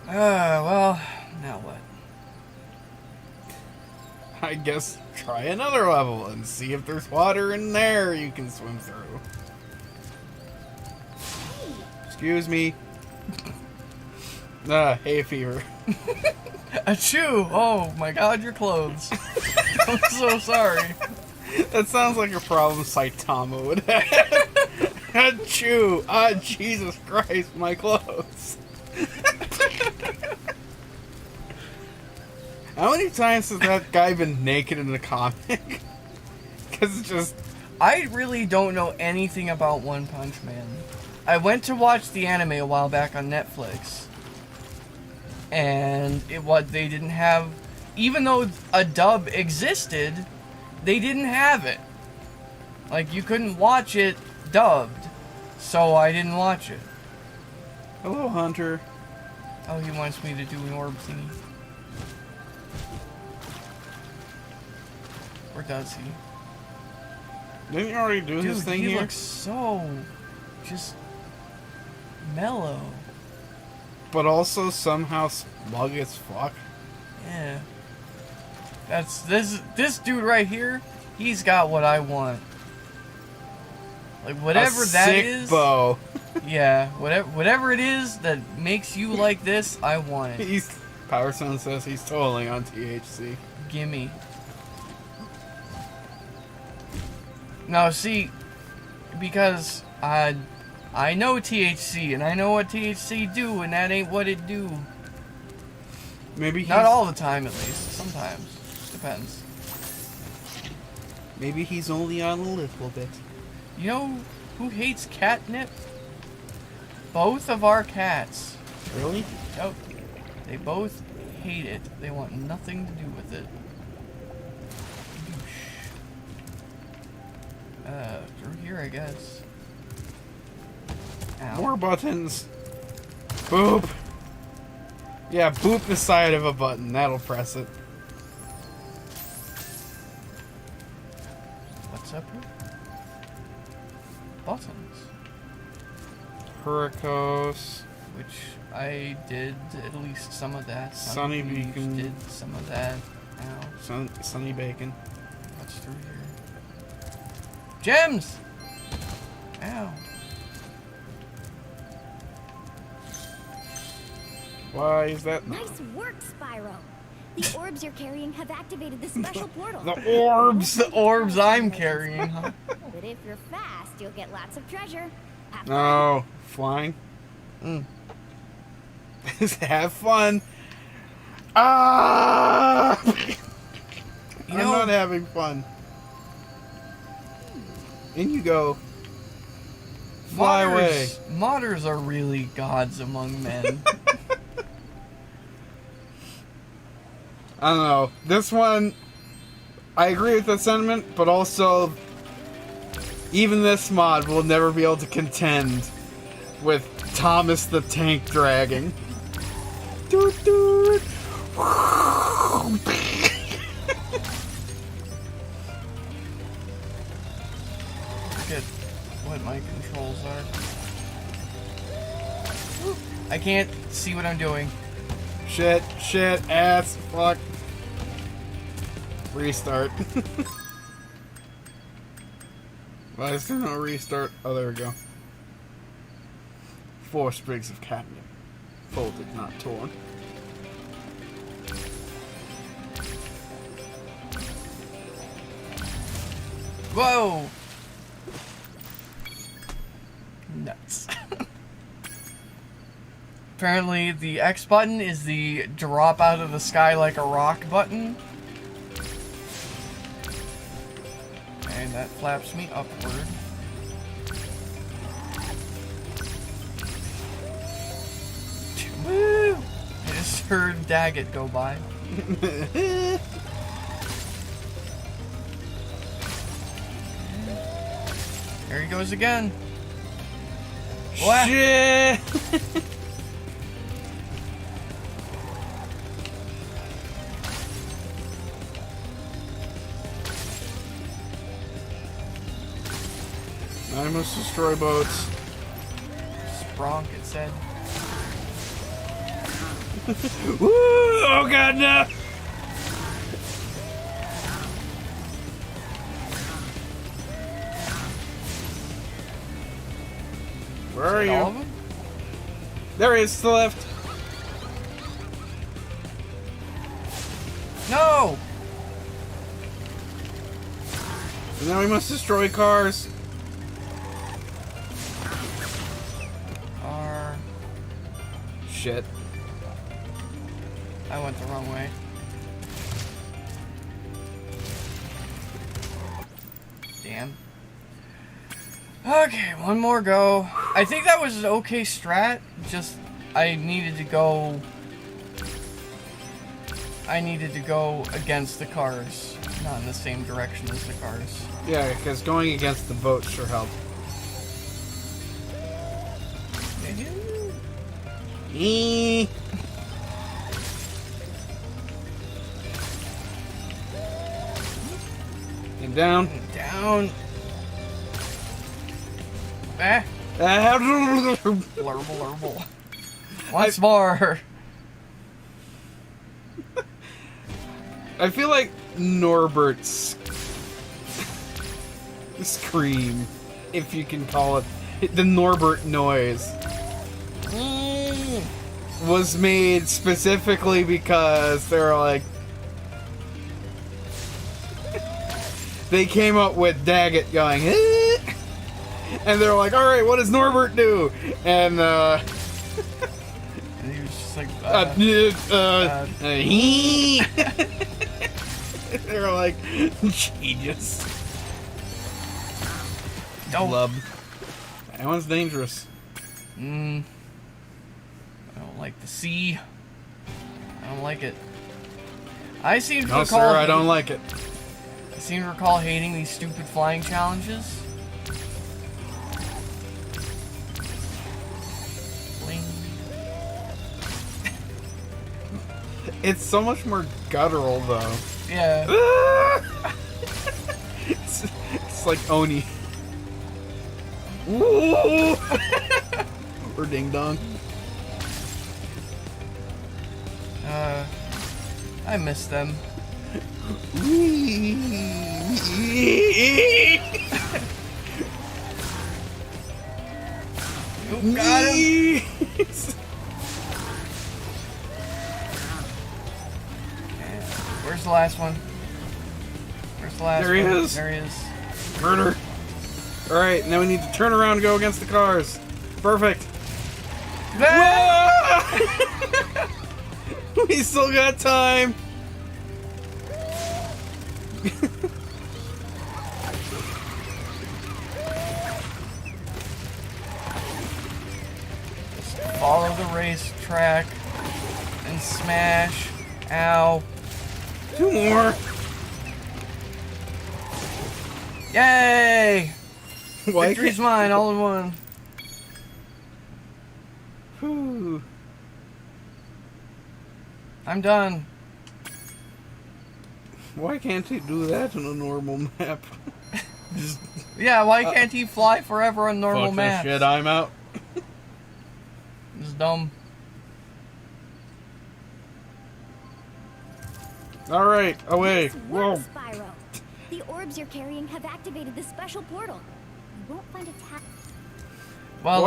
Well, now what? I guess try another level and see if there's water in there you can swim through. Excuse me. Hay fever. Achoo! Oh my god, your clothes. I'm so sorry. That sounds like a problem Saitama would have. Achoo! Ah, Jesus Christ, my clothes. How many times has that guy been naked in the comic? Because it's just... I really don't know anything about One Punch Man. I went to watch the anime a while back on Netflix. And they didn't have... Even though a dub existed, they didn't have it. Like, you couldn't watch it dubbed. So I didn't watch it. Hello, Hunter. Oh, he wants me to do an orb thingy. Or does he? Didn't you already do his thing he here? Looks so... just... mellow. But also somehow smug as fuck. Yeah. That's... This dude right here, he's got what I want. Like, whatever that is... bow. Yeah, whatever it is that makes you like this, I want it. Power Stone says he's totally on THC. Gimme. Now, see, because I know THC, and I know what THC do, and that ain't what it do. Maybe Not all the time, at least. Sometimes. Depends. Maybe he's only on a little bit. You know who hates catnip? Both of our cats. Really? Yep. They both hate it. They want nothing to do with it. Through here, I guess. Ow. More buttons. Boop. Yeah, boop the side of a button. That'll press it. What's up here? Buttons. Hurricos. Which I did at least some of that. Sunny Beacon. Did some of that. Ow. Sunny Bacon. What's through here? Gems! Ow. Why is that? Nice work, Spyro. The orbs you're carrying have activated the special portal. The orbs! The orbs I'm carrying, huh? But if you're fast, you'll get lots of treasure. Have fun. No. Flying? Have fun. Ah! You I'm know, not having fun. In you go. Fly away. Modders are really gods among men. I don't know. This one, I agree with that sentiment, but also, even this mod will never be able to contend with Thomas the Tank dragging. Doot doot. Look at what my controls are. I can't see what I'm doing. Shit, ass, fuck. Restart. Why is there no restart? Oh, there we go. 4 sprigs of catnip. Folded, not torn. Whoa! Nuts. Apparently, the X button is the drop out of the sky like a rock button. And that flaps me upward. Woo! I just heard Daggett go by. There he goes again. What? Shit! I must destroy boats. Spronk, it said. Woo! Oh god, no! Where are you? All of them? There he is to the left. No! And now we must destroy cars. Shit. I went the wrong way. Damn. Okay, one more go. I think that was an okay strat. Just, I needed to go against the cars, not in the same direction as the cars. Yeah, because going against the boat sure helped. And down. Down. Ah. Blurble. Once more. I feel like Norbert's scream, if you can call it, the Norbert noise, was made specifically because they're like, they came up with Daggett going, and they're like, alright, what does Norbert do? And, and he was just like, they're like, genius. Lub. That one's dangerous. I don't like the sea. I don't like it. I seem to No, recall. sir, I don't like it. I seem to recall hating these stupid flying challenges. Bling. It's so much more guttural, though. Yeah. It's like Oni. Woo! Or Ding Dong. I miss them. Oh, got him. Where's the last one? Where's the last There he one? is. There he is. Murder. Alright, now we need to turn around and go against the cars. Perfect. We still got time. Follow the racetrack and smash. Ow. 2 more. Yay! Why Victory's can't- mine, all in one. Whew. I'm done. Why can't he do that on a normal map? Just Yeah, why can't he fly forever on normal fuck maps? this shit, I'm out. It's dumb. Alright, away. Nice Whoa. work, Spyro. The orbs you're carrying have activated the special portal. You won't find a tap. Well,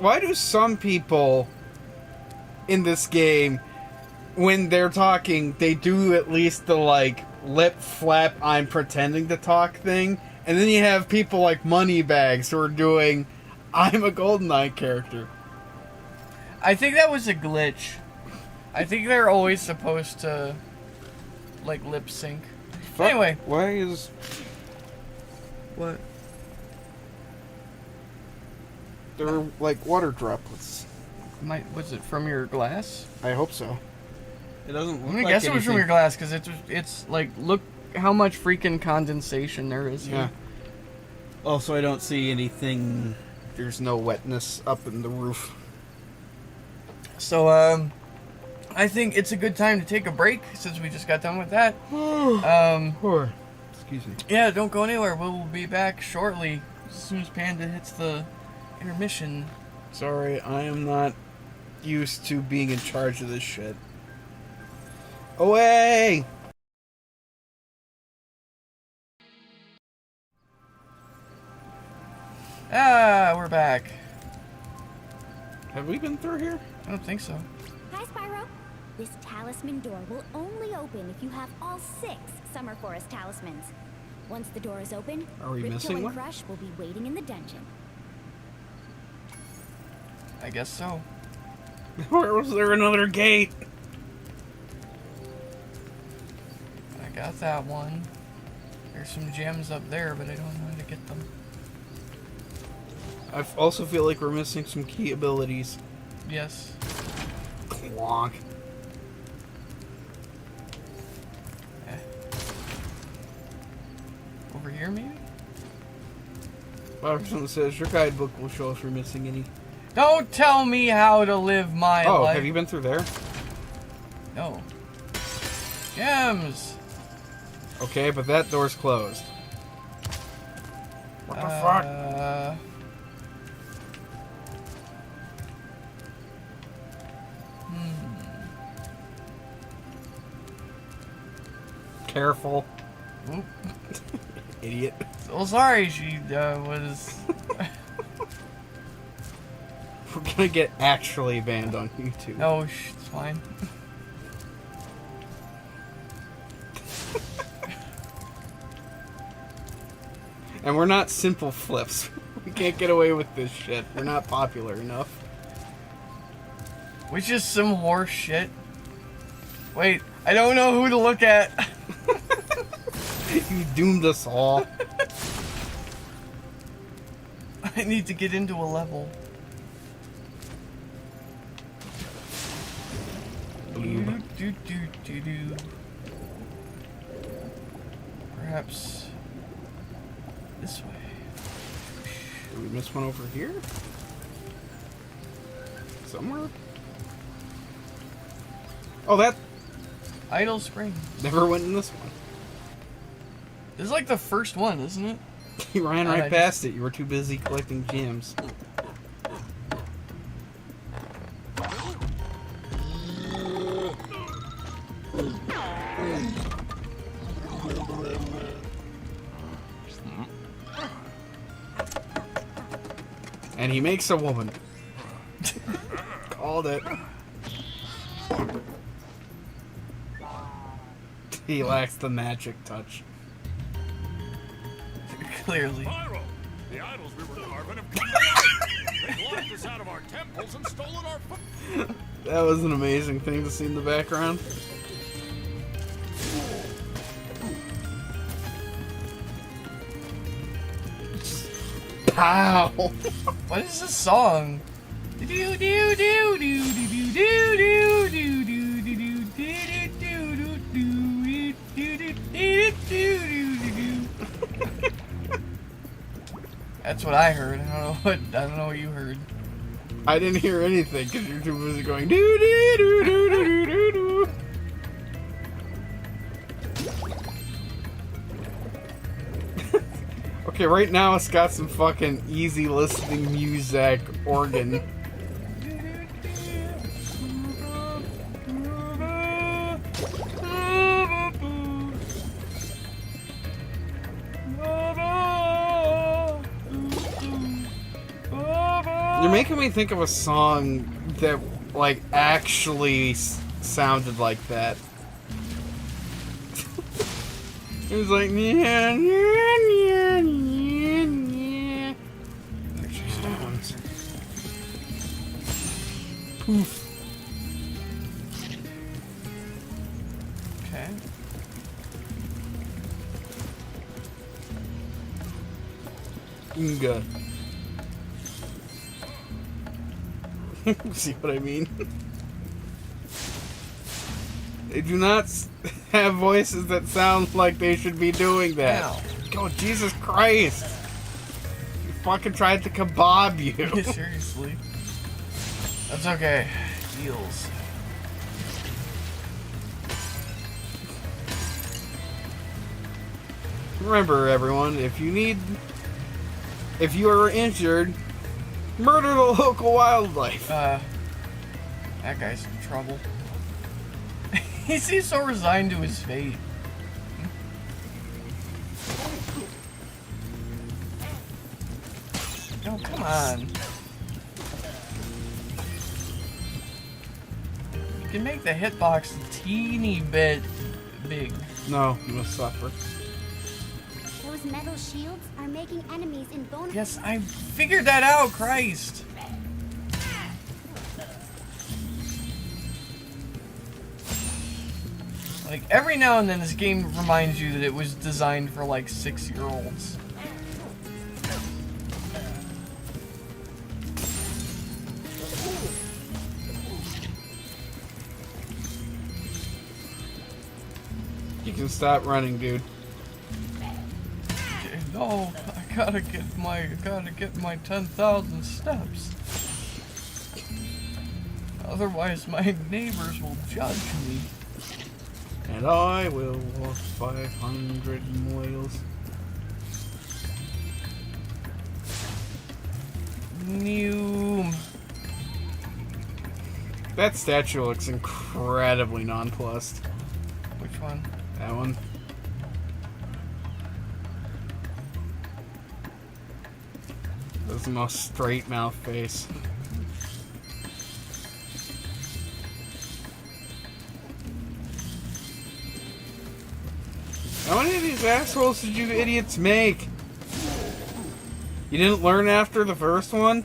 Why do some people in this game, when they're talking, they do at least the like lip flap I'm pretending to talk thing, and then you have people like Moneybags who are doing I'm a GoldenEye character. I think that was a glitch. I think they're always supposed to like lip sync. Anyway, Why is what? there like water droplets? Was it from your glass? I hope so. It doesn't I'm look gonna like guess it was from anything. your glass because it's like look how much freaking condensation there is here. Also, I don't see anything. There's no wetness up in the roof. So, I think it's a good time to take a break since we just got done with that. Excuse me. Yeah, don't go anywhere. We'll be back shortly as soon as Panda hits the intermission. Sorry, I am not used to being in charge of this shit. Away! Ah, we're back. Have we been through here? I don't think so. Hi, Spyro. This talisman door will only open if you have all 6 Summer Forest talismans. Once the door is open, Are we missing and one? Crush will be waiting in the dungeon. I guess so. Where was there another gate? I got that one. There's some gems up there, but I don't know how to get them. I also feel like we're missing some key abilities. Yes. Clonk. Over here, maybe? Robertson says your guidebook will show if you're missing any. Don't tell me how to live my Oh, life. have you been through there? No. Gems! Okay, but that door's closed. What the fuck? Careful. Oop. Idiot. So sorry she was... We're gonna get actually banned on YouTube. No, it's fine. And we're not simple flips. We can't get away with this shit. We're not popular enough. Which is some horse shit. Wait, I don't know who to look at. You doomed us all. I need to get into a level. Do. Perhaps this way. Did we miss one over here? Somewhere? Oh, that Idle Spring. never went in this one. This is like the first one, isn't it? You ran right past it. You were too busy collecting gems. And he makes a woman. Called it. He lacks the magic touch. Clearly. Spyro, the idols we were carving have come away. They've locked us out of our temples and stolen our food. That was an amazing thing to see in the background. Pow! What is this song? That's what I heard. I don't know what you heard. I didn't hear anything because you're too busy going doo doo doo doo doo doo doo. Okay, right now it's got some fucking easy listening music organ. You're making me think of a song that, like, actually sounded like that. It was like, yeah, yeah, yeah, yeah, yeah. There she sounds. Poof. Okay. Good. See what I mean? They do not have voices that sound like they should be doing that. Ow. Oh, Jesus Christ! fucking tried to kebab you. Seriously. That's okay. Deals. Remember, everyone, if you are injured, murder the local wildlife. That guy's in trouble. He seems so resigned to his fate. Oh, come on. You can make the hitbox a teeny bit big. No, you must suffer. Those metal shields are making enemies invulnerable. Yes, I figured that out, Christ. Like, every now and then this game reminds you that it was designed for, like, 6-year-olds. You can stop running, dude. No, I gotta get my 10,000 steps. Otherwise my neighbors will judge me. And I will walk 500 miles. Noom. That statue looks incredibly nonplussed. Which one? That one. That's the most straight mouth face. How many of these assholes did you idiots make? You didn't learn after the first one?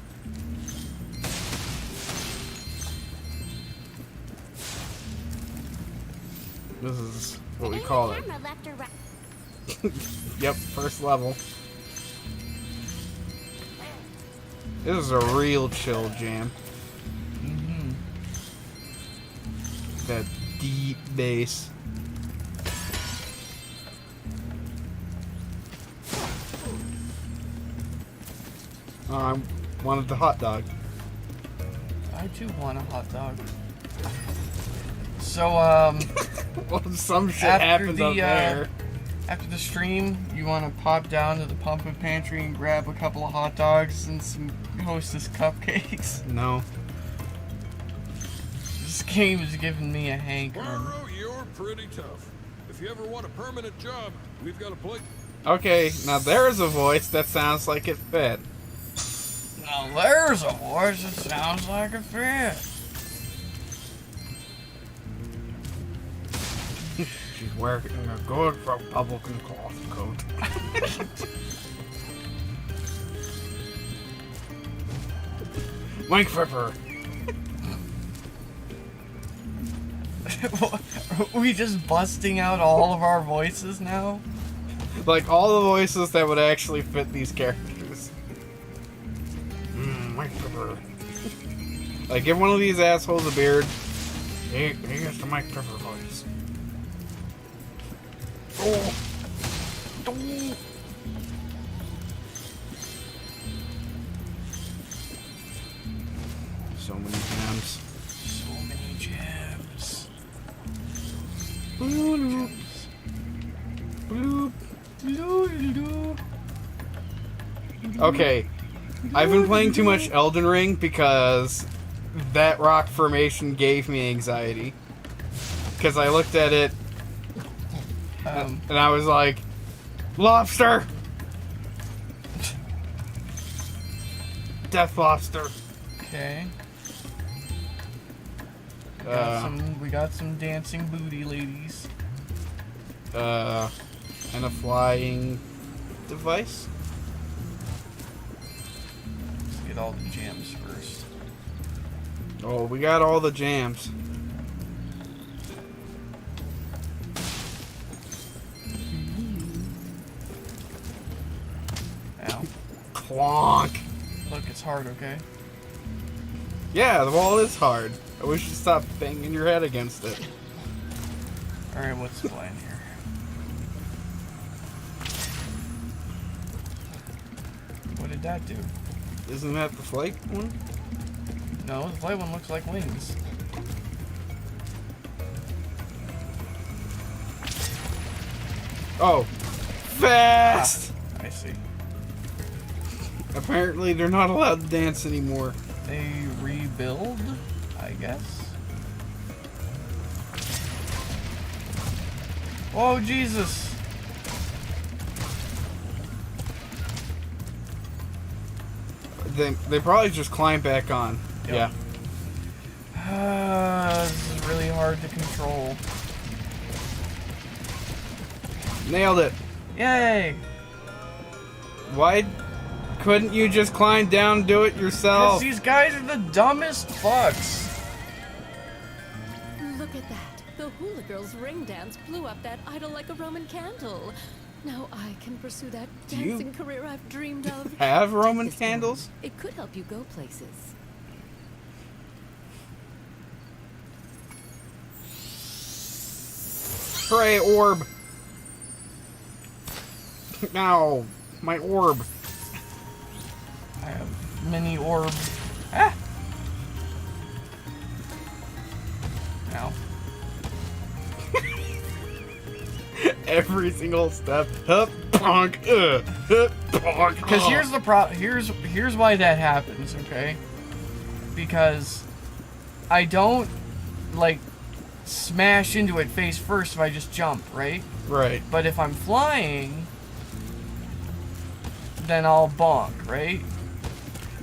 This is what we call it. Camera left or right. Yep, first level. This is a real chill jam. Mm-hmm. That deep bass. Oh, I wanted the hot dog. I do want a hot dog. So, Well, some shit after happens the, up there. after the stream, you want to pop down to the pumpkin pantry and grab a couple of hot dogs and some Hostess cupcakes. No. This game is giving me a hankering. Spyro, you're pretty tough. If you ever want a permanent job, we've got a place. Okay, now there's a voice that sounds like it fit. Now there's a voice that sounds like a fit. She's wearing a good Republican cloth coat. Mike Flipper. Are we just busting out all of our voices now? Like all the voices that would actually fit these characters. Mike Flipper. Like give one of these assholes a beard. Here's the Mike Flipper voice. Oh. So many gems. So many gems. Bloop. Bloop. Bloop. Okay, I've been playing too much Elden Ring because that rock formation gave me anxiety. Because I looked at it and I was like, lobster! Death lobster. Okay. Uh, We got some dancing booty ladies. and a flying device. Let's get all the gems first. Oh, we got all the jams. Ow. Clonk. Look, it's hard, okay? Yeah, the wall is hard. I wish you'd stop banging your head against it. Alright, what's the plan here? What did that do? Isn't that the flight one? No, the flight one looks like wings. Oh. Fast! I see. Apparently they're not allowed to dance anymore. They rebuild, I guess. Oh, Jesus. They probably just climb back on. Yep. Yeah. This is really hard to control. Nailed it. Yay! Why couldn't you just climb down and do it yourself? Because these guys are the dumbest fucks. Look at that. The hula girl's ring dance blew up that idol like a Roman candle. Now I can pursue that Do you dancing career I've dreamed of. Have Roman Take this candles? one. It could help you go places. Hooray, orb! Now, my orb. I have mini orb. Ah! Ow. Every single step. Hup, bonk, hup, bonk. Because here's the here's why that happens, okay? Because I don't like smash into it face first if I just jump, right? Right. But if I'm flying, then I'll bonk, right?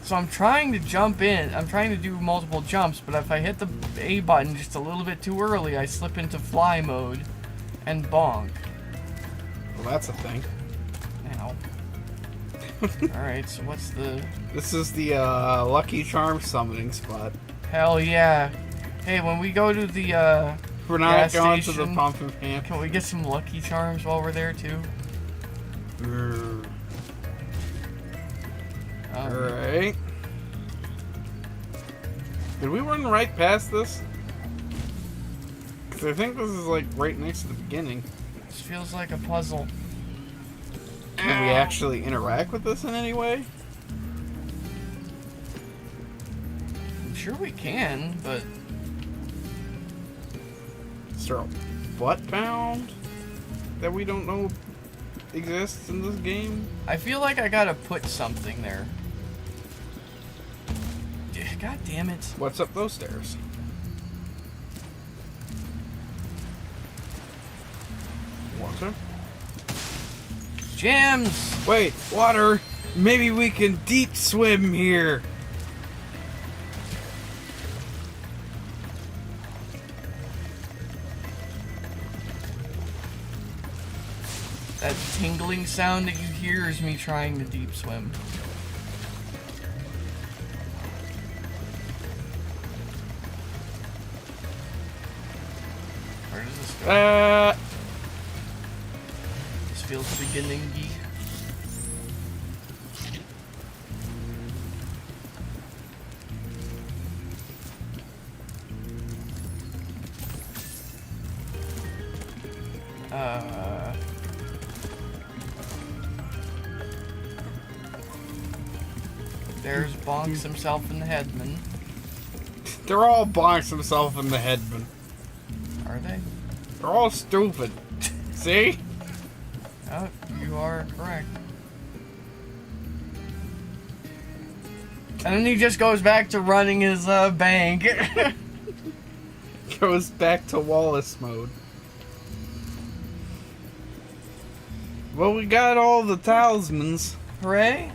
So I'm trying to jump in. I'm trying to do multiple jumps, but if I hit the A button just a little bit too early, I slip into fly mode and bonk. Well, that's a thing. Now. Alright, so what's the... This is the Lucky Charm summoning spot. Hell yeah. Hey, when we go to the We're not gas going to the station, pump and pan. can we get some Lucky Charms while we're there too? Alright. Did we run right past this? Because I think this is like right next to the beginning. This feels like a puzzle. Can we actually interact with this in any way? I'm sure we can, but... Is there a butt pound that we don't know exists in this game? I feel like I gotta put something there. God damn it. What's up those stairs? Water? Gems! Wait, water! Maybe we can deep swim here! That tingling sound that you hear is me trying to deep swim. Where does this go? This feels beginning-y. There's bonks himself in the headman. They're all bonks themselves in the headman. Are they? They're all stupid. See? Oh, you are correct. And then he just goes back to running his bank. Goes back to Wallace mode. Well, we got all the talismans. Hooray!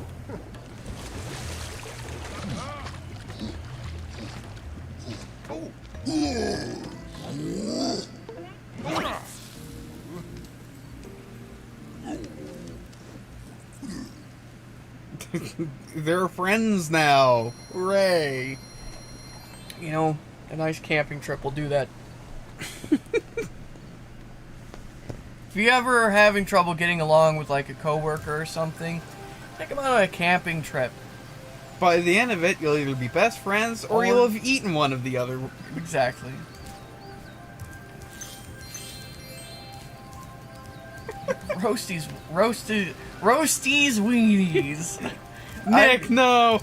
They're friends now. Hooray. You know, a nice camping trip will do that. If you ever are having trouble getting along with like a coworker or something, think about a camping trip. By the end of it, you'll either be best friends or you'll have eaten one of the other. Exactly. Roasties weenies. Nick, no!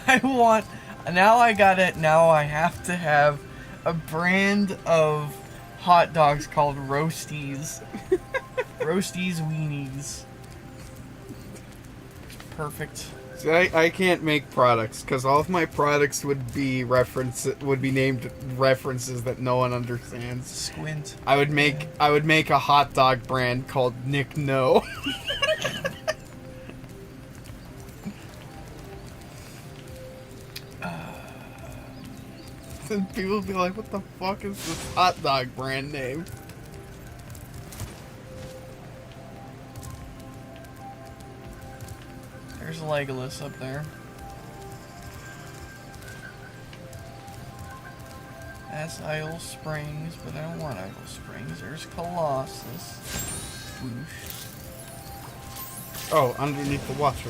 I want... Now I got it. Now I have to have a brand of hot dogs called Roasties. Roasties Weenies. Perfect. See, I can't make products because all of my products would be named references that no one understands. Squint. I would make a hot dog brand called Nick No. And people would be like, "What the fuck is this hot dog brand name?" There's Legolas up there. That's Idle Springs, but I don't want Idle Springs. There's Colossus. Whoosh. Oh, underneath the water.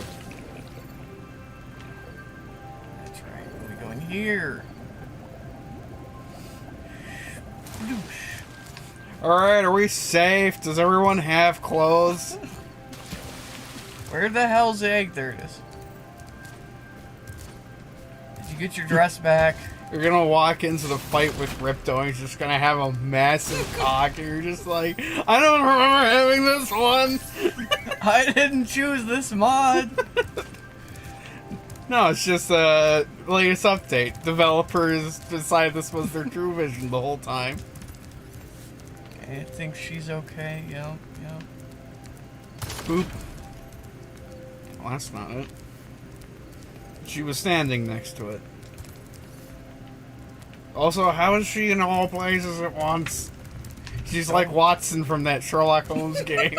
That's right. We go in here. Alright, are we safe? Does everyone have clothes? Where the hell's the egg? There it is. Did you get your dress back? You're gonna walk into the fight with Ripto and he's just gonna have a massive cock and you're just like, I don't remember having this one! I didn't choose this mod! No, it's just a latest update. Developers decided this was their true vision the whole time. I think she's okay, yeah. Boop. Well, that's not it. She was standing next to it. Also, how is she in all places at once? She's like Watson from that Sherlock Holmes game.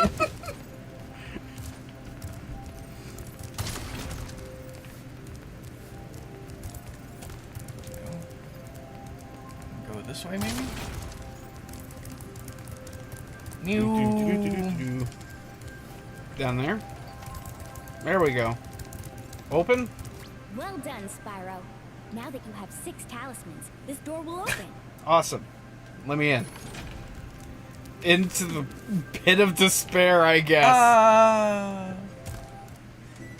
Go this way, maybe? New. Down there. There we go. Open? Well done, Spyro. Now that you have 6 talismans, this door will open. Awesome. Let me in. Into the pit of despair, I guess.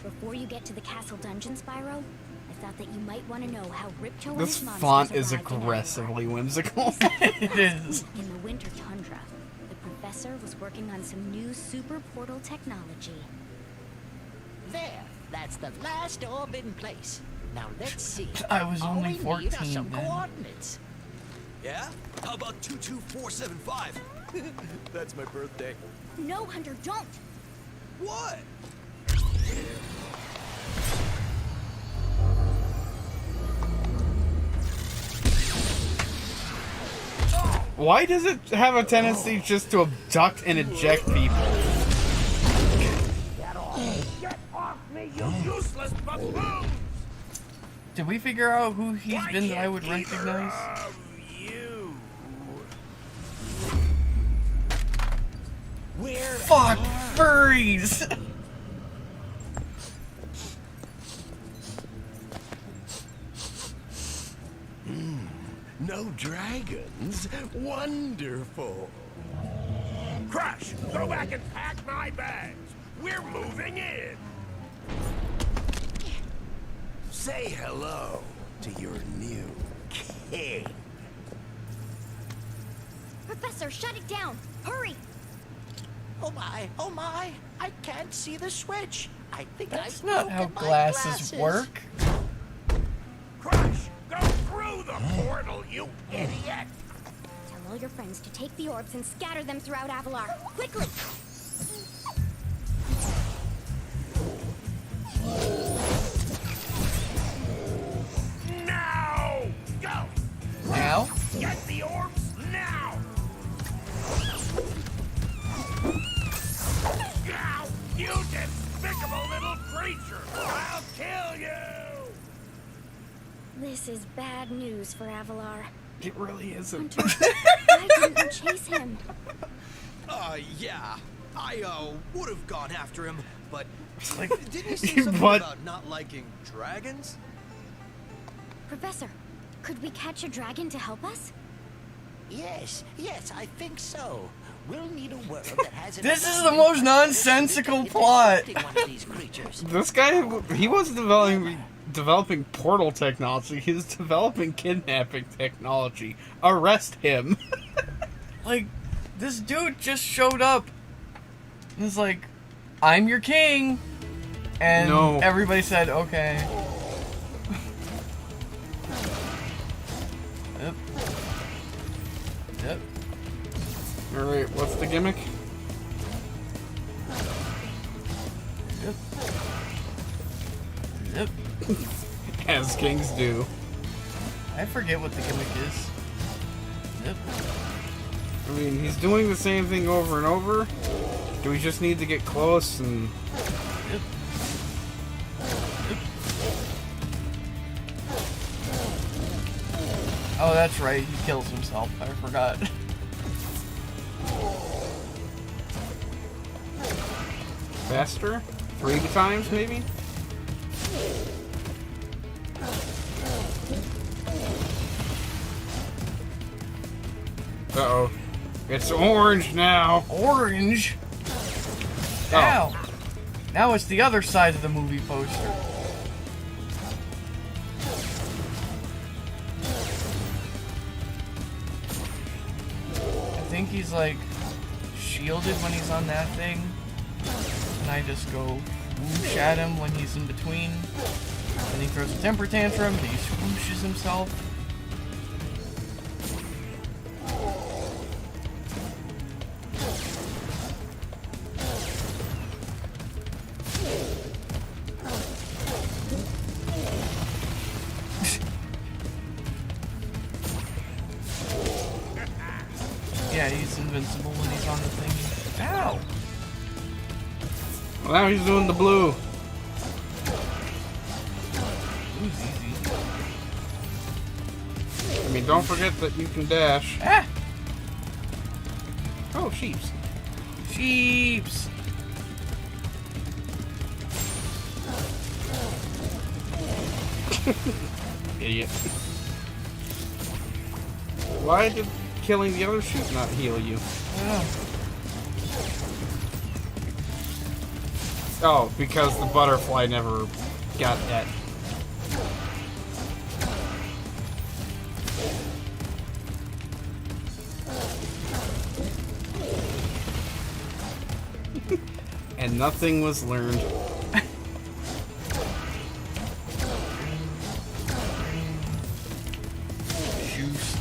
Before you get to the castle dungeon, Spyro, I thought that you might want to know how Ripto and This his monsters font is arrived in aggressively whimsical. It is. In the winter tundra, the professor was working on some new super portal technology. There, that's the last orb in place. Now let's see. I was All only we 14 need are some then. coordinates. Yeah? How about 22475? That's my birthday. No, Hunter, don't! What? Why does it have a tendency just to abduct and eject people? Get off me, you useless buffoon! Did we figure out who he's been that I would recognize? You. Where Fuck! Furries! No dragons? Wonderful. Crash, go back and pack my bags. We're moving in. Say hello to your new king. Professor, shut it down! Hurry! Oh my, I can't see the switch. I think That's I've not how broken my glasses work. Crash, go through the portal, you idiot. Tell all your friends to take the orbs and scatter them throughout Avalar. Quickly! Now! Go! Now? Get the orbs now! Now, you despicable little creature! I'll kill you! This is bad news for Avalar. It really isn't. Hunter, why didn't you chase him? Yeah. I, would have gone after him, but... Like, didn't you say something What? about not liking dragons? Professor, could we catch a dragon to help us? Yes, I think so. We'll need a world that has This is the most nonsensical plot. one of these creatures. This guy, he wasn't developing portal technology. He was developing kidnapping technology. Arrest him. Like, this dude just showed up and was like, I'm your king. And No. everybody said, okay. Yep. Yep. Alright, what's the gimmick? Yep. Yep. As kings do. I forget what the gimmick is. Yep. I mean, he's doing the same thing over and over. Do we just need to get close and... Yep. Yep. Oh, that's right. He kills himself. I forgot. faster? 3 times, maybe? Uh-oh. It's orange now. Orange? Oh. Ow. Now it's the other side of the movie poster. I think he's like shielded when he's on that thing. And I just go whoosh at him when he's in between. And he throws a temper tantrum, and he swooshes himself. Yeah, he's invincible when he's on the thing. Ow! Well, now he's doing the blue. Blue's easy. I mean, don't forget that you can dash. Ah! Oh, sheeps. Sheeps! Idiot. Why did killing the other sheep not heal you? Oh, because the butterfly never got that. And nothing was learned. Juiced.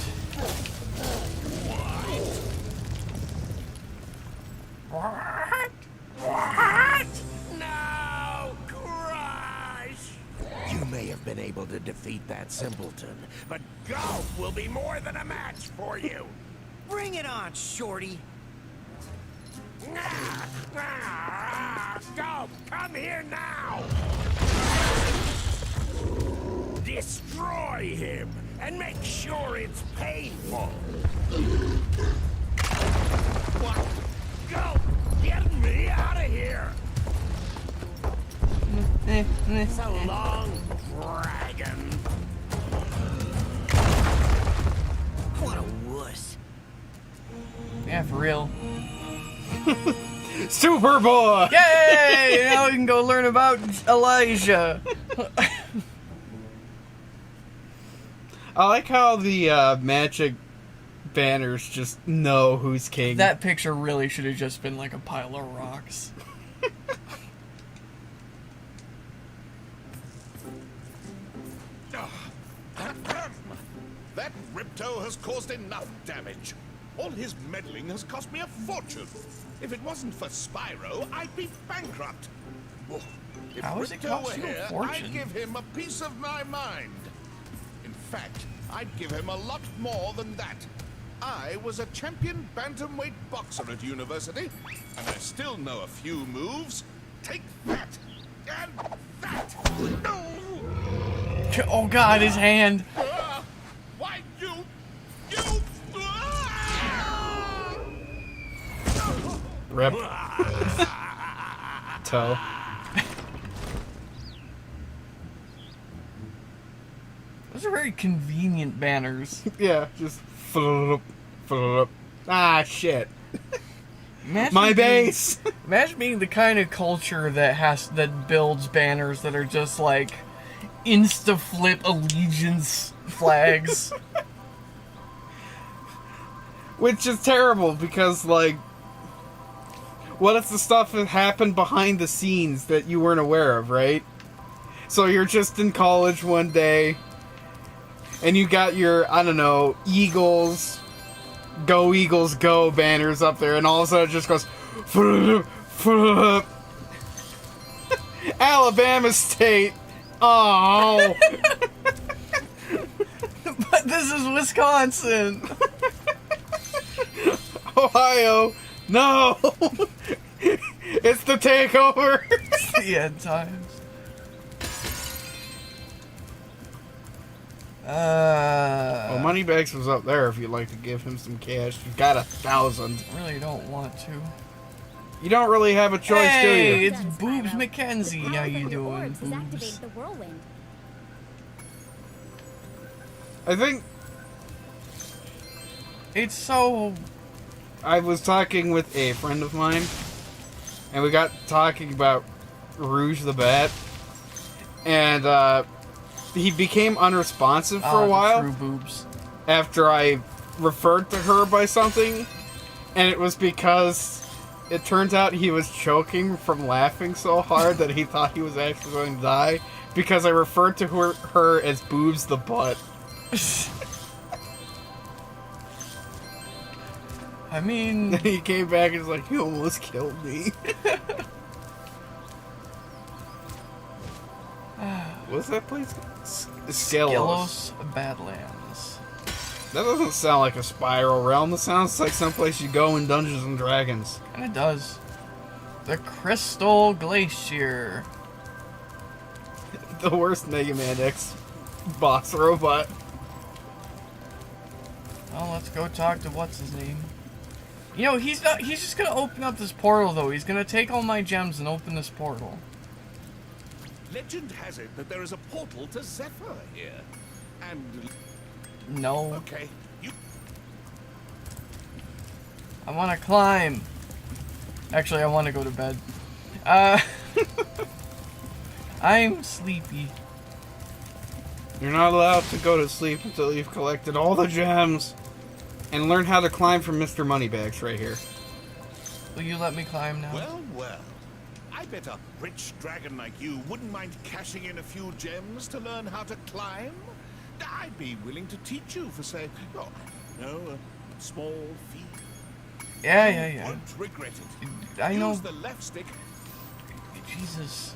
No! Crush! You may have been able to defeat that simpleton, but golf will be more than a match for you. Bring it on, Shorty. Golf, come here now! Destroy him, and make sure it's painful. What? Go! Get me out of here! So long, dragon. What a wuss. Yeah, for real. Superboy! Yay! Now we can go learn about Elijah. I like how the magic banners just know who's king. That picture really should have just been like a pile of rocks. That Ripto has caused enough damage. All his meddling has cost me a fortune. If it wasn't for Spyro, I'd be bankrupt. Oh, if How has it Ripto cost were you a here, fortune? I'd give him a piece of my mind. In fact, I'd give him a lot more than that. I was a champion bantamweight boxer at university, and I still know a few moves. Take that, and that. No! Oh god, his hand. Why you? Rip. Toe. Those are very convenient banners. Yeah, just flop, flop. Ah, shit. Imagine My being- base! Imagine being the kind of culture that builds banners that are just like insta-flip allegiance flags. Which is terrible because, like, what if the stuff that happened behind the scenes that you weren't aware of, right? So you're just in college one day, and you got your, I don't know, Eagles Go banners up there, and all of a sudden it just goes, Alabama State. Oh. But this is Wisconsin. Ohio. No. It's the takeover. It's the end times. Well, Moneybags was up there if you'd like to give him some cash. You've got 1,000. Really don't want to. You don't really have a choice, do Hey, you? it's Boobs Mackenzie. How you doing, Has activated Boobs? the whirlwind. I think It's so... I was talking with a friend of mine, and we got talking about Rouge the Bat, and he became unresponsive for a while True boobs. after I referred to her by something, and it was because it turns out he was choking from laughing so hard that he thought he was actually going to die because I referred to her as Boobs the Butt. I mean... He came back and was like, "You almost killed me." What's that place? Skelos. Badlands. That doesn't sound like a Spyro realm. That sounds like someplace you go in Dungeons and Dragons. And it does. The Crystal Glacier. The worst Mega Man X boss robot. Well, let's go talk to what's his name. You know, he's just gonna open up this portal though. He's gonna take all my gems and open this portal. Legend has it that there is a portal to Zephyr here. And... No. Okay, you... I wanna climb. Actually, I wanna go to bed. I'm sleepy. You're not allowed to go to sleep until you've collected all the gems and learn how to climb from Mr. Moneybags right here. Will you let me climb now? Well, well. I bet a rich dragon like you wouldn't mind cashing in a few gems to learn how to climb. I'd be willing to teach you for, say, a small fee. Yeah. You won't regret it. I know. Use the left stick. Jesus.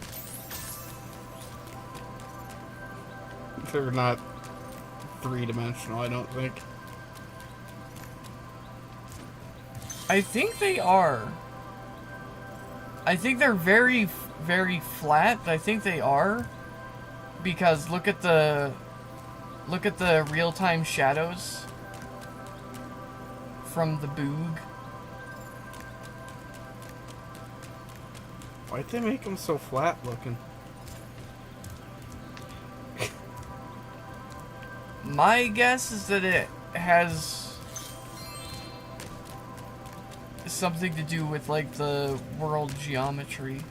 They're not three-dimensional, I don't think. I think they are. I think they're very, very flat. I think they are. Because look at the real-time shadows from the boog. Why'd they make them so flat looking? My guess is that it has something to do with like the world geometry,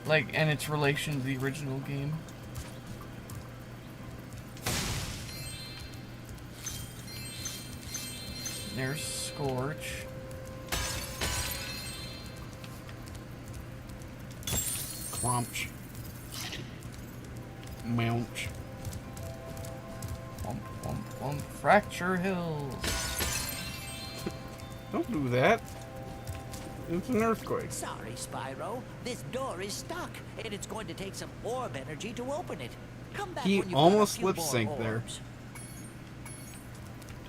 like, and its relation to the original game. There's Scorch. Crunch. Mounch. Wump, wump, wump. Fracture Hills. Don't do that. It's an earthquake. Sorry, Spyro. This door is stuck, and it's going to take some orb energy to open it. Come back He when you've almost got a few lip synced more there. orbs.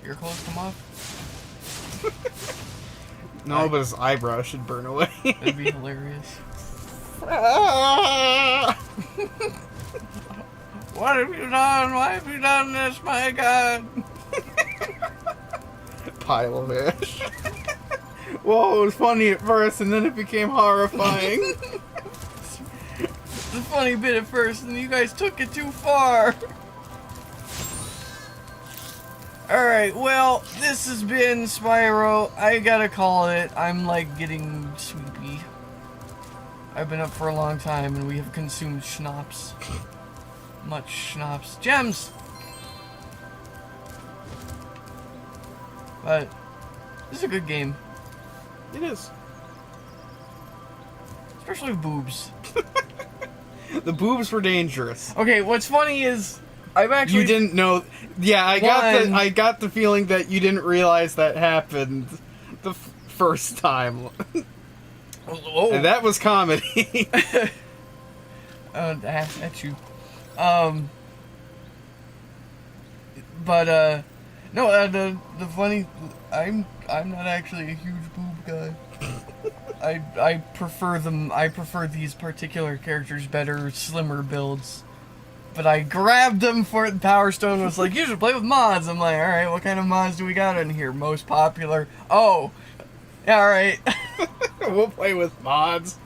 Your clothes come off? No, but his eyebrow should burn away. That'd be hilarious. What have you done? Why have you done this, my God? Pile of ash. Whoa, it was funny at first, and then it became horrifying. The funny bit at first, and you guys took it too far. Alright, well, this has been Spyro. I gotta call it. I'm like getting sleepy. I've been up for a long time and we have consumed schnapps. Much schnapps. Gems! But, this is a good game. It is. Especially with boobs. The boobs were dangerous. Okay, what's funny is, I've actually... You didn't know... Yeah, I got the feeling that you didn't realize that happened the first time. Oh. And that was comedy. That's you. But, no, the funny... I'm not actually a huge boob guy. I prefer them. I prefer these particular characters better, slimmer builds. But I grabbed them for it. Power Stone was like, you should play with mods. I'm like, all right, what kind of mods do we got in here? Most popular. Oh, yeah, all right. We'll play with mods.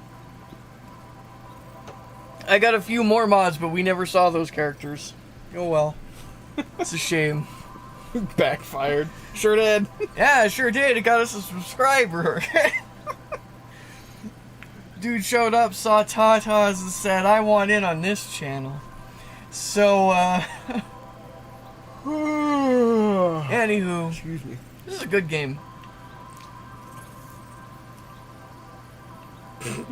I got a few more mods, but we never saw those characters. Oh well. It's a shame. Backfired. Sure did. Yeah, sure did. It got us a subscriber. Dude showed up, saw Tatas, and said, I want in on this channel. So, anywho. Excuse me. This is a good game.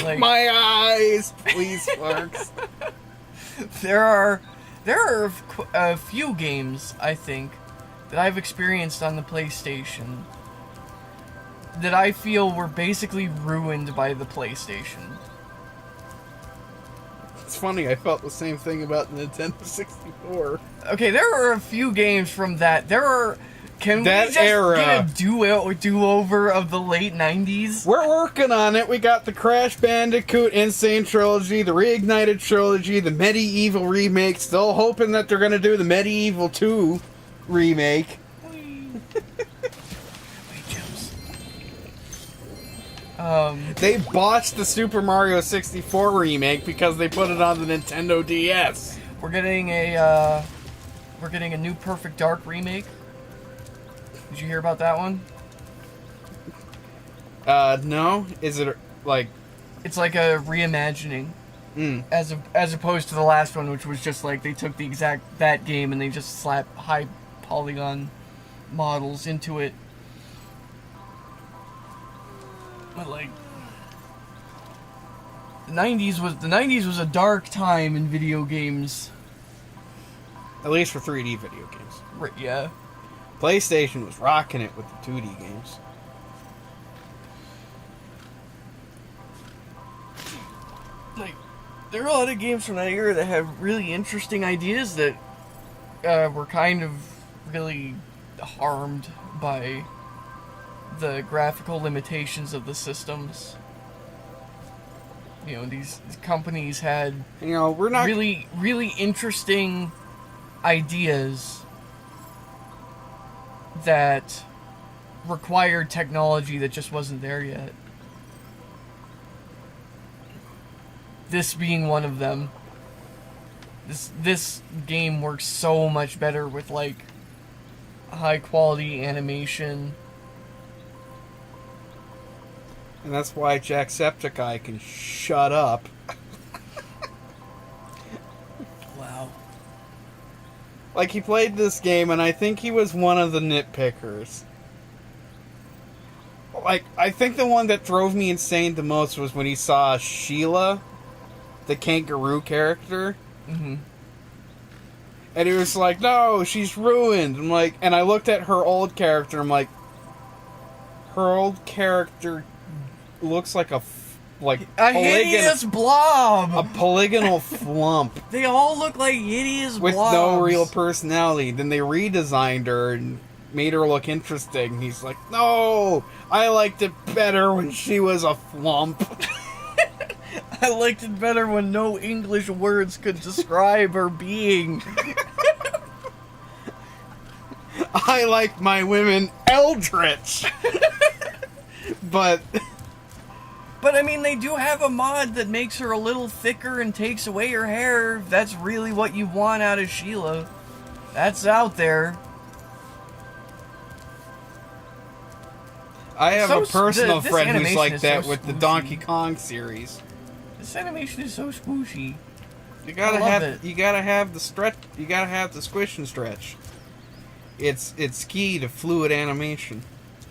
Like, my eyes! Please, Sparks. There are a few games, I think, that I've experienced on the PlayStation that I feel were basically ruined by the PlayStation. It's funny, I felt the same thing about the Nintendo 64. Okay, there are a few games from that. Can that we just era. get a do-over of the late 90s? We're working on it. We got the Crash Bandicoot Insane Trilogy, the Reignited Trilogy, the Medieval remake. Still hoping that they're going to do the Medieval 2 remake. They botched the Super Mario 64 remake because they put it on the Nintendo DS. We're getting a new Perfect Dark remake. Did you hear about that one? No. Is it like? It's like a reimagining, as opposed to the last one, which was just like they took that game and they just slapped high polygon models into it. But like, the 90s was a dark time in video games. At least for 3D video games. Right, yeah. PlayStation was rocking it with the 2D games. Like, there are a lot of games from that era that have really interesting ideas that were kind of really harmed by the graphical limitations of the systems. You know, these companies had we're not really interesting ideas that required technology that just wasn't there yet. This being one of them. This game works so much better with like high quality animation. And that's why Jacksepticeye can shut up. Wow. Like, he played this game, and I think he was one of the nitpickers. Like, I think the one that drove me insane the most was when he saw Sheila, the kangaroo character. Mm-hmm. And he was like, no, she's ruined. I'm like, and I looked at her old character, I'm like, her old character looks like a hideous blob! A polygonal flump. They all look like hideous with blobs. no real personality. Then they redesigned her and made her look interesting. He's like, no, I liked it better when she was a flump. I liked it better when no English words could describe her being. I like my women eldritch. But I mean, they do have a mod that makes her a little thicker and takes away her hair. If that's really what you want out of Sheila. That's out there. I have a personal this friend who's animation like is that so with the squishy. Donkey Kong series. This animation is so squishy. You gotta I love have it. you gotta have the stretch. You gotta have the squish and stretch. It's key to fluid animation.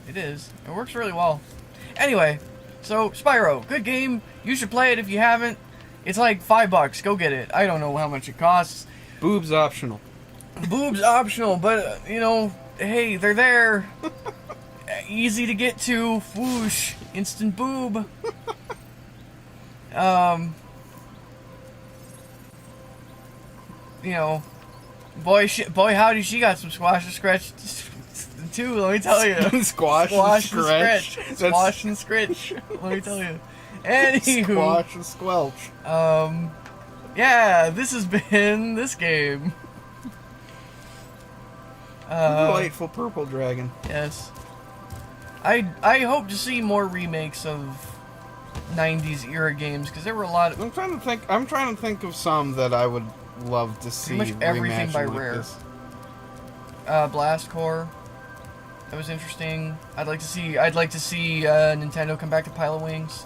It is. It works really well. Anyway, so Spyro, good game. You should play it if you haven't. It's like $5. Go get it. I don't know how much it costs. Boobs optional. Boobs optional, but you know, hey, they're there. Easy to get to. Whoosh, instant boob. You know, boy, howdy, she got some squash and scratch too. Let me tell you, Squash and scratch. Squash and scratch. Let me tell you. Anywho, Squash and squelch. yeah, this has been this game. Delightful purple dragon. Yes. I hope to see more remakes of 90s era games because there were a lot of I'm trying to think of some that I would love to see. pretty much everything by reimagined like Rare. this. Blast Core. That was interesting. I'd like to see Nintendo come back to Pile of Wings.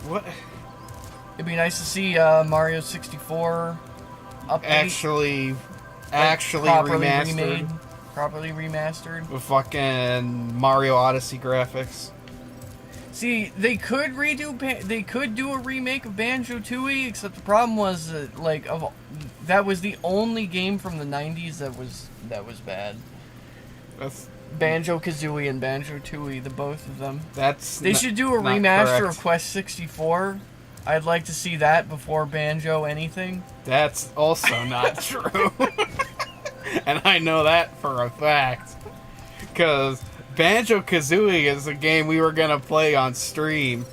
What? It'd be nice to see Mario 64 update. Actually properly remastered. remade, properly remastered. With fucking Mario Odyssey graphics. See, they could do a remake of Banjo-Tooie, except the problem was that, that was the only game from the 90s that was bad. That's Banjo-Kazooie and Banjo-Tooie, the both of them. They should do a not remaster correct. of Quest 64. I'd like to see that before Banjo anything. That's also not true. And I know that for a fact. Because Banjo-Kazooie is a game we were going to play on stream.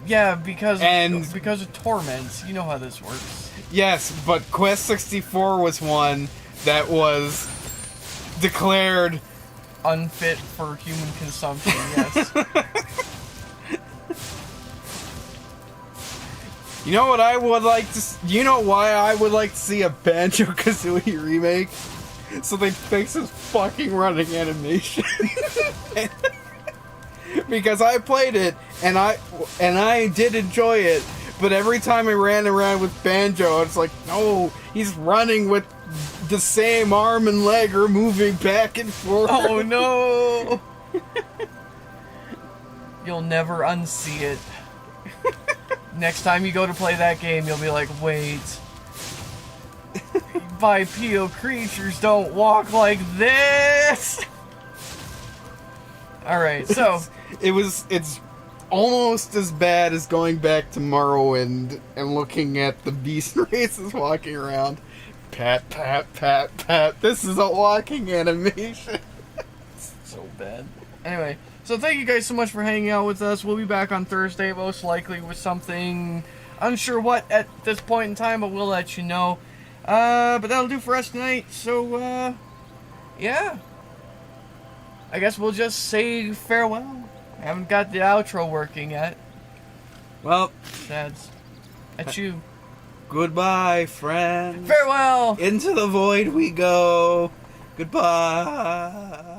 Yeah, because of Torment. You know how this works. Yes, but Quest 64 was one that was declared unfit for human consumption, yes. You know what I would like to... You know why I would like to see a Banjo-Kazooie remake? So they fix his fucking running animation. Because I played it, and I did enjoy it, but every time I ran around with Banjo, it's like, no, he's running with the same arm and leg are moving back and forth. Oh no! You'll never unsee it. Next time you go to play that game, you'll be like, wait. Bipedal creatures don't walk like this! Alright, so... It's almost as bad as going back to Morrowind and looking at the beast races walking around. Pat, pat, pat, pat. This is a walking animation. So bad. Anyway, so thank you guys so much for hanging out with us. We'll be back on Thursday, most likely with something, unsure what at this point in time, but we'll let you know. But that'll do for us tonight. So, yeah. I guess we'll just say farewell. I haven't got the outro working yet. Well, That's at you. Goodbye, friends. Farewell. Into the void we go. Goodbye.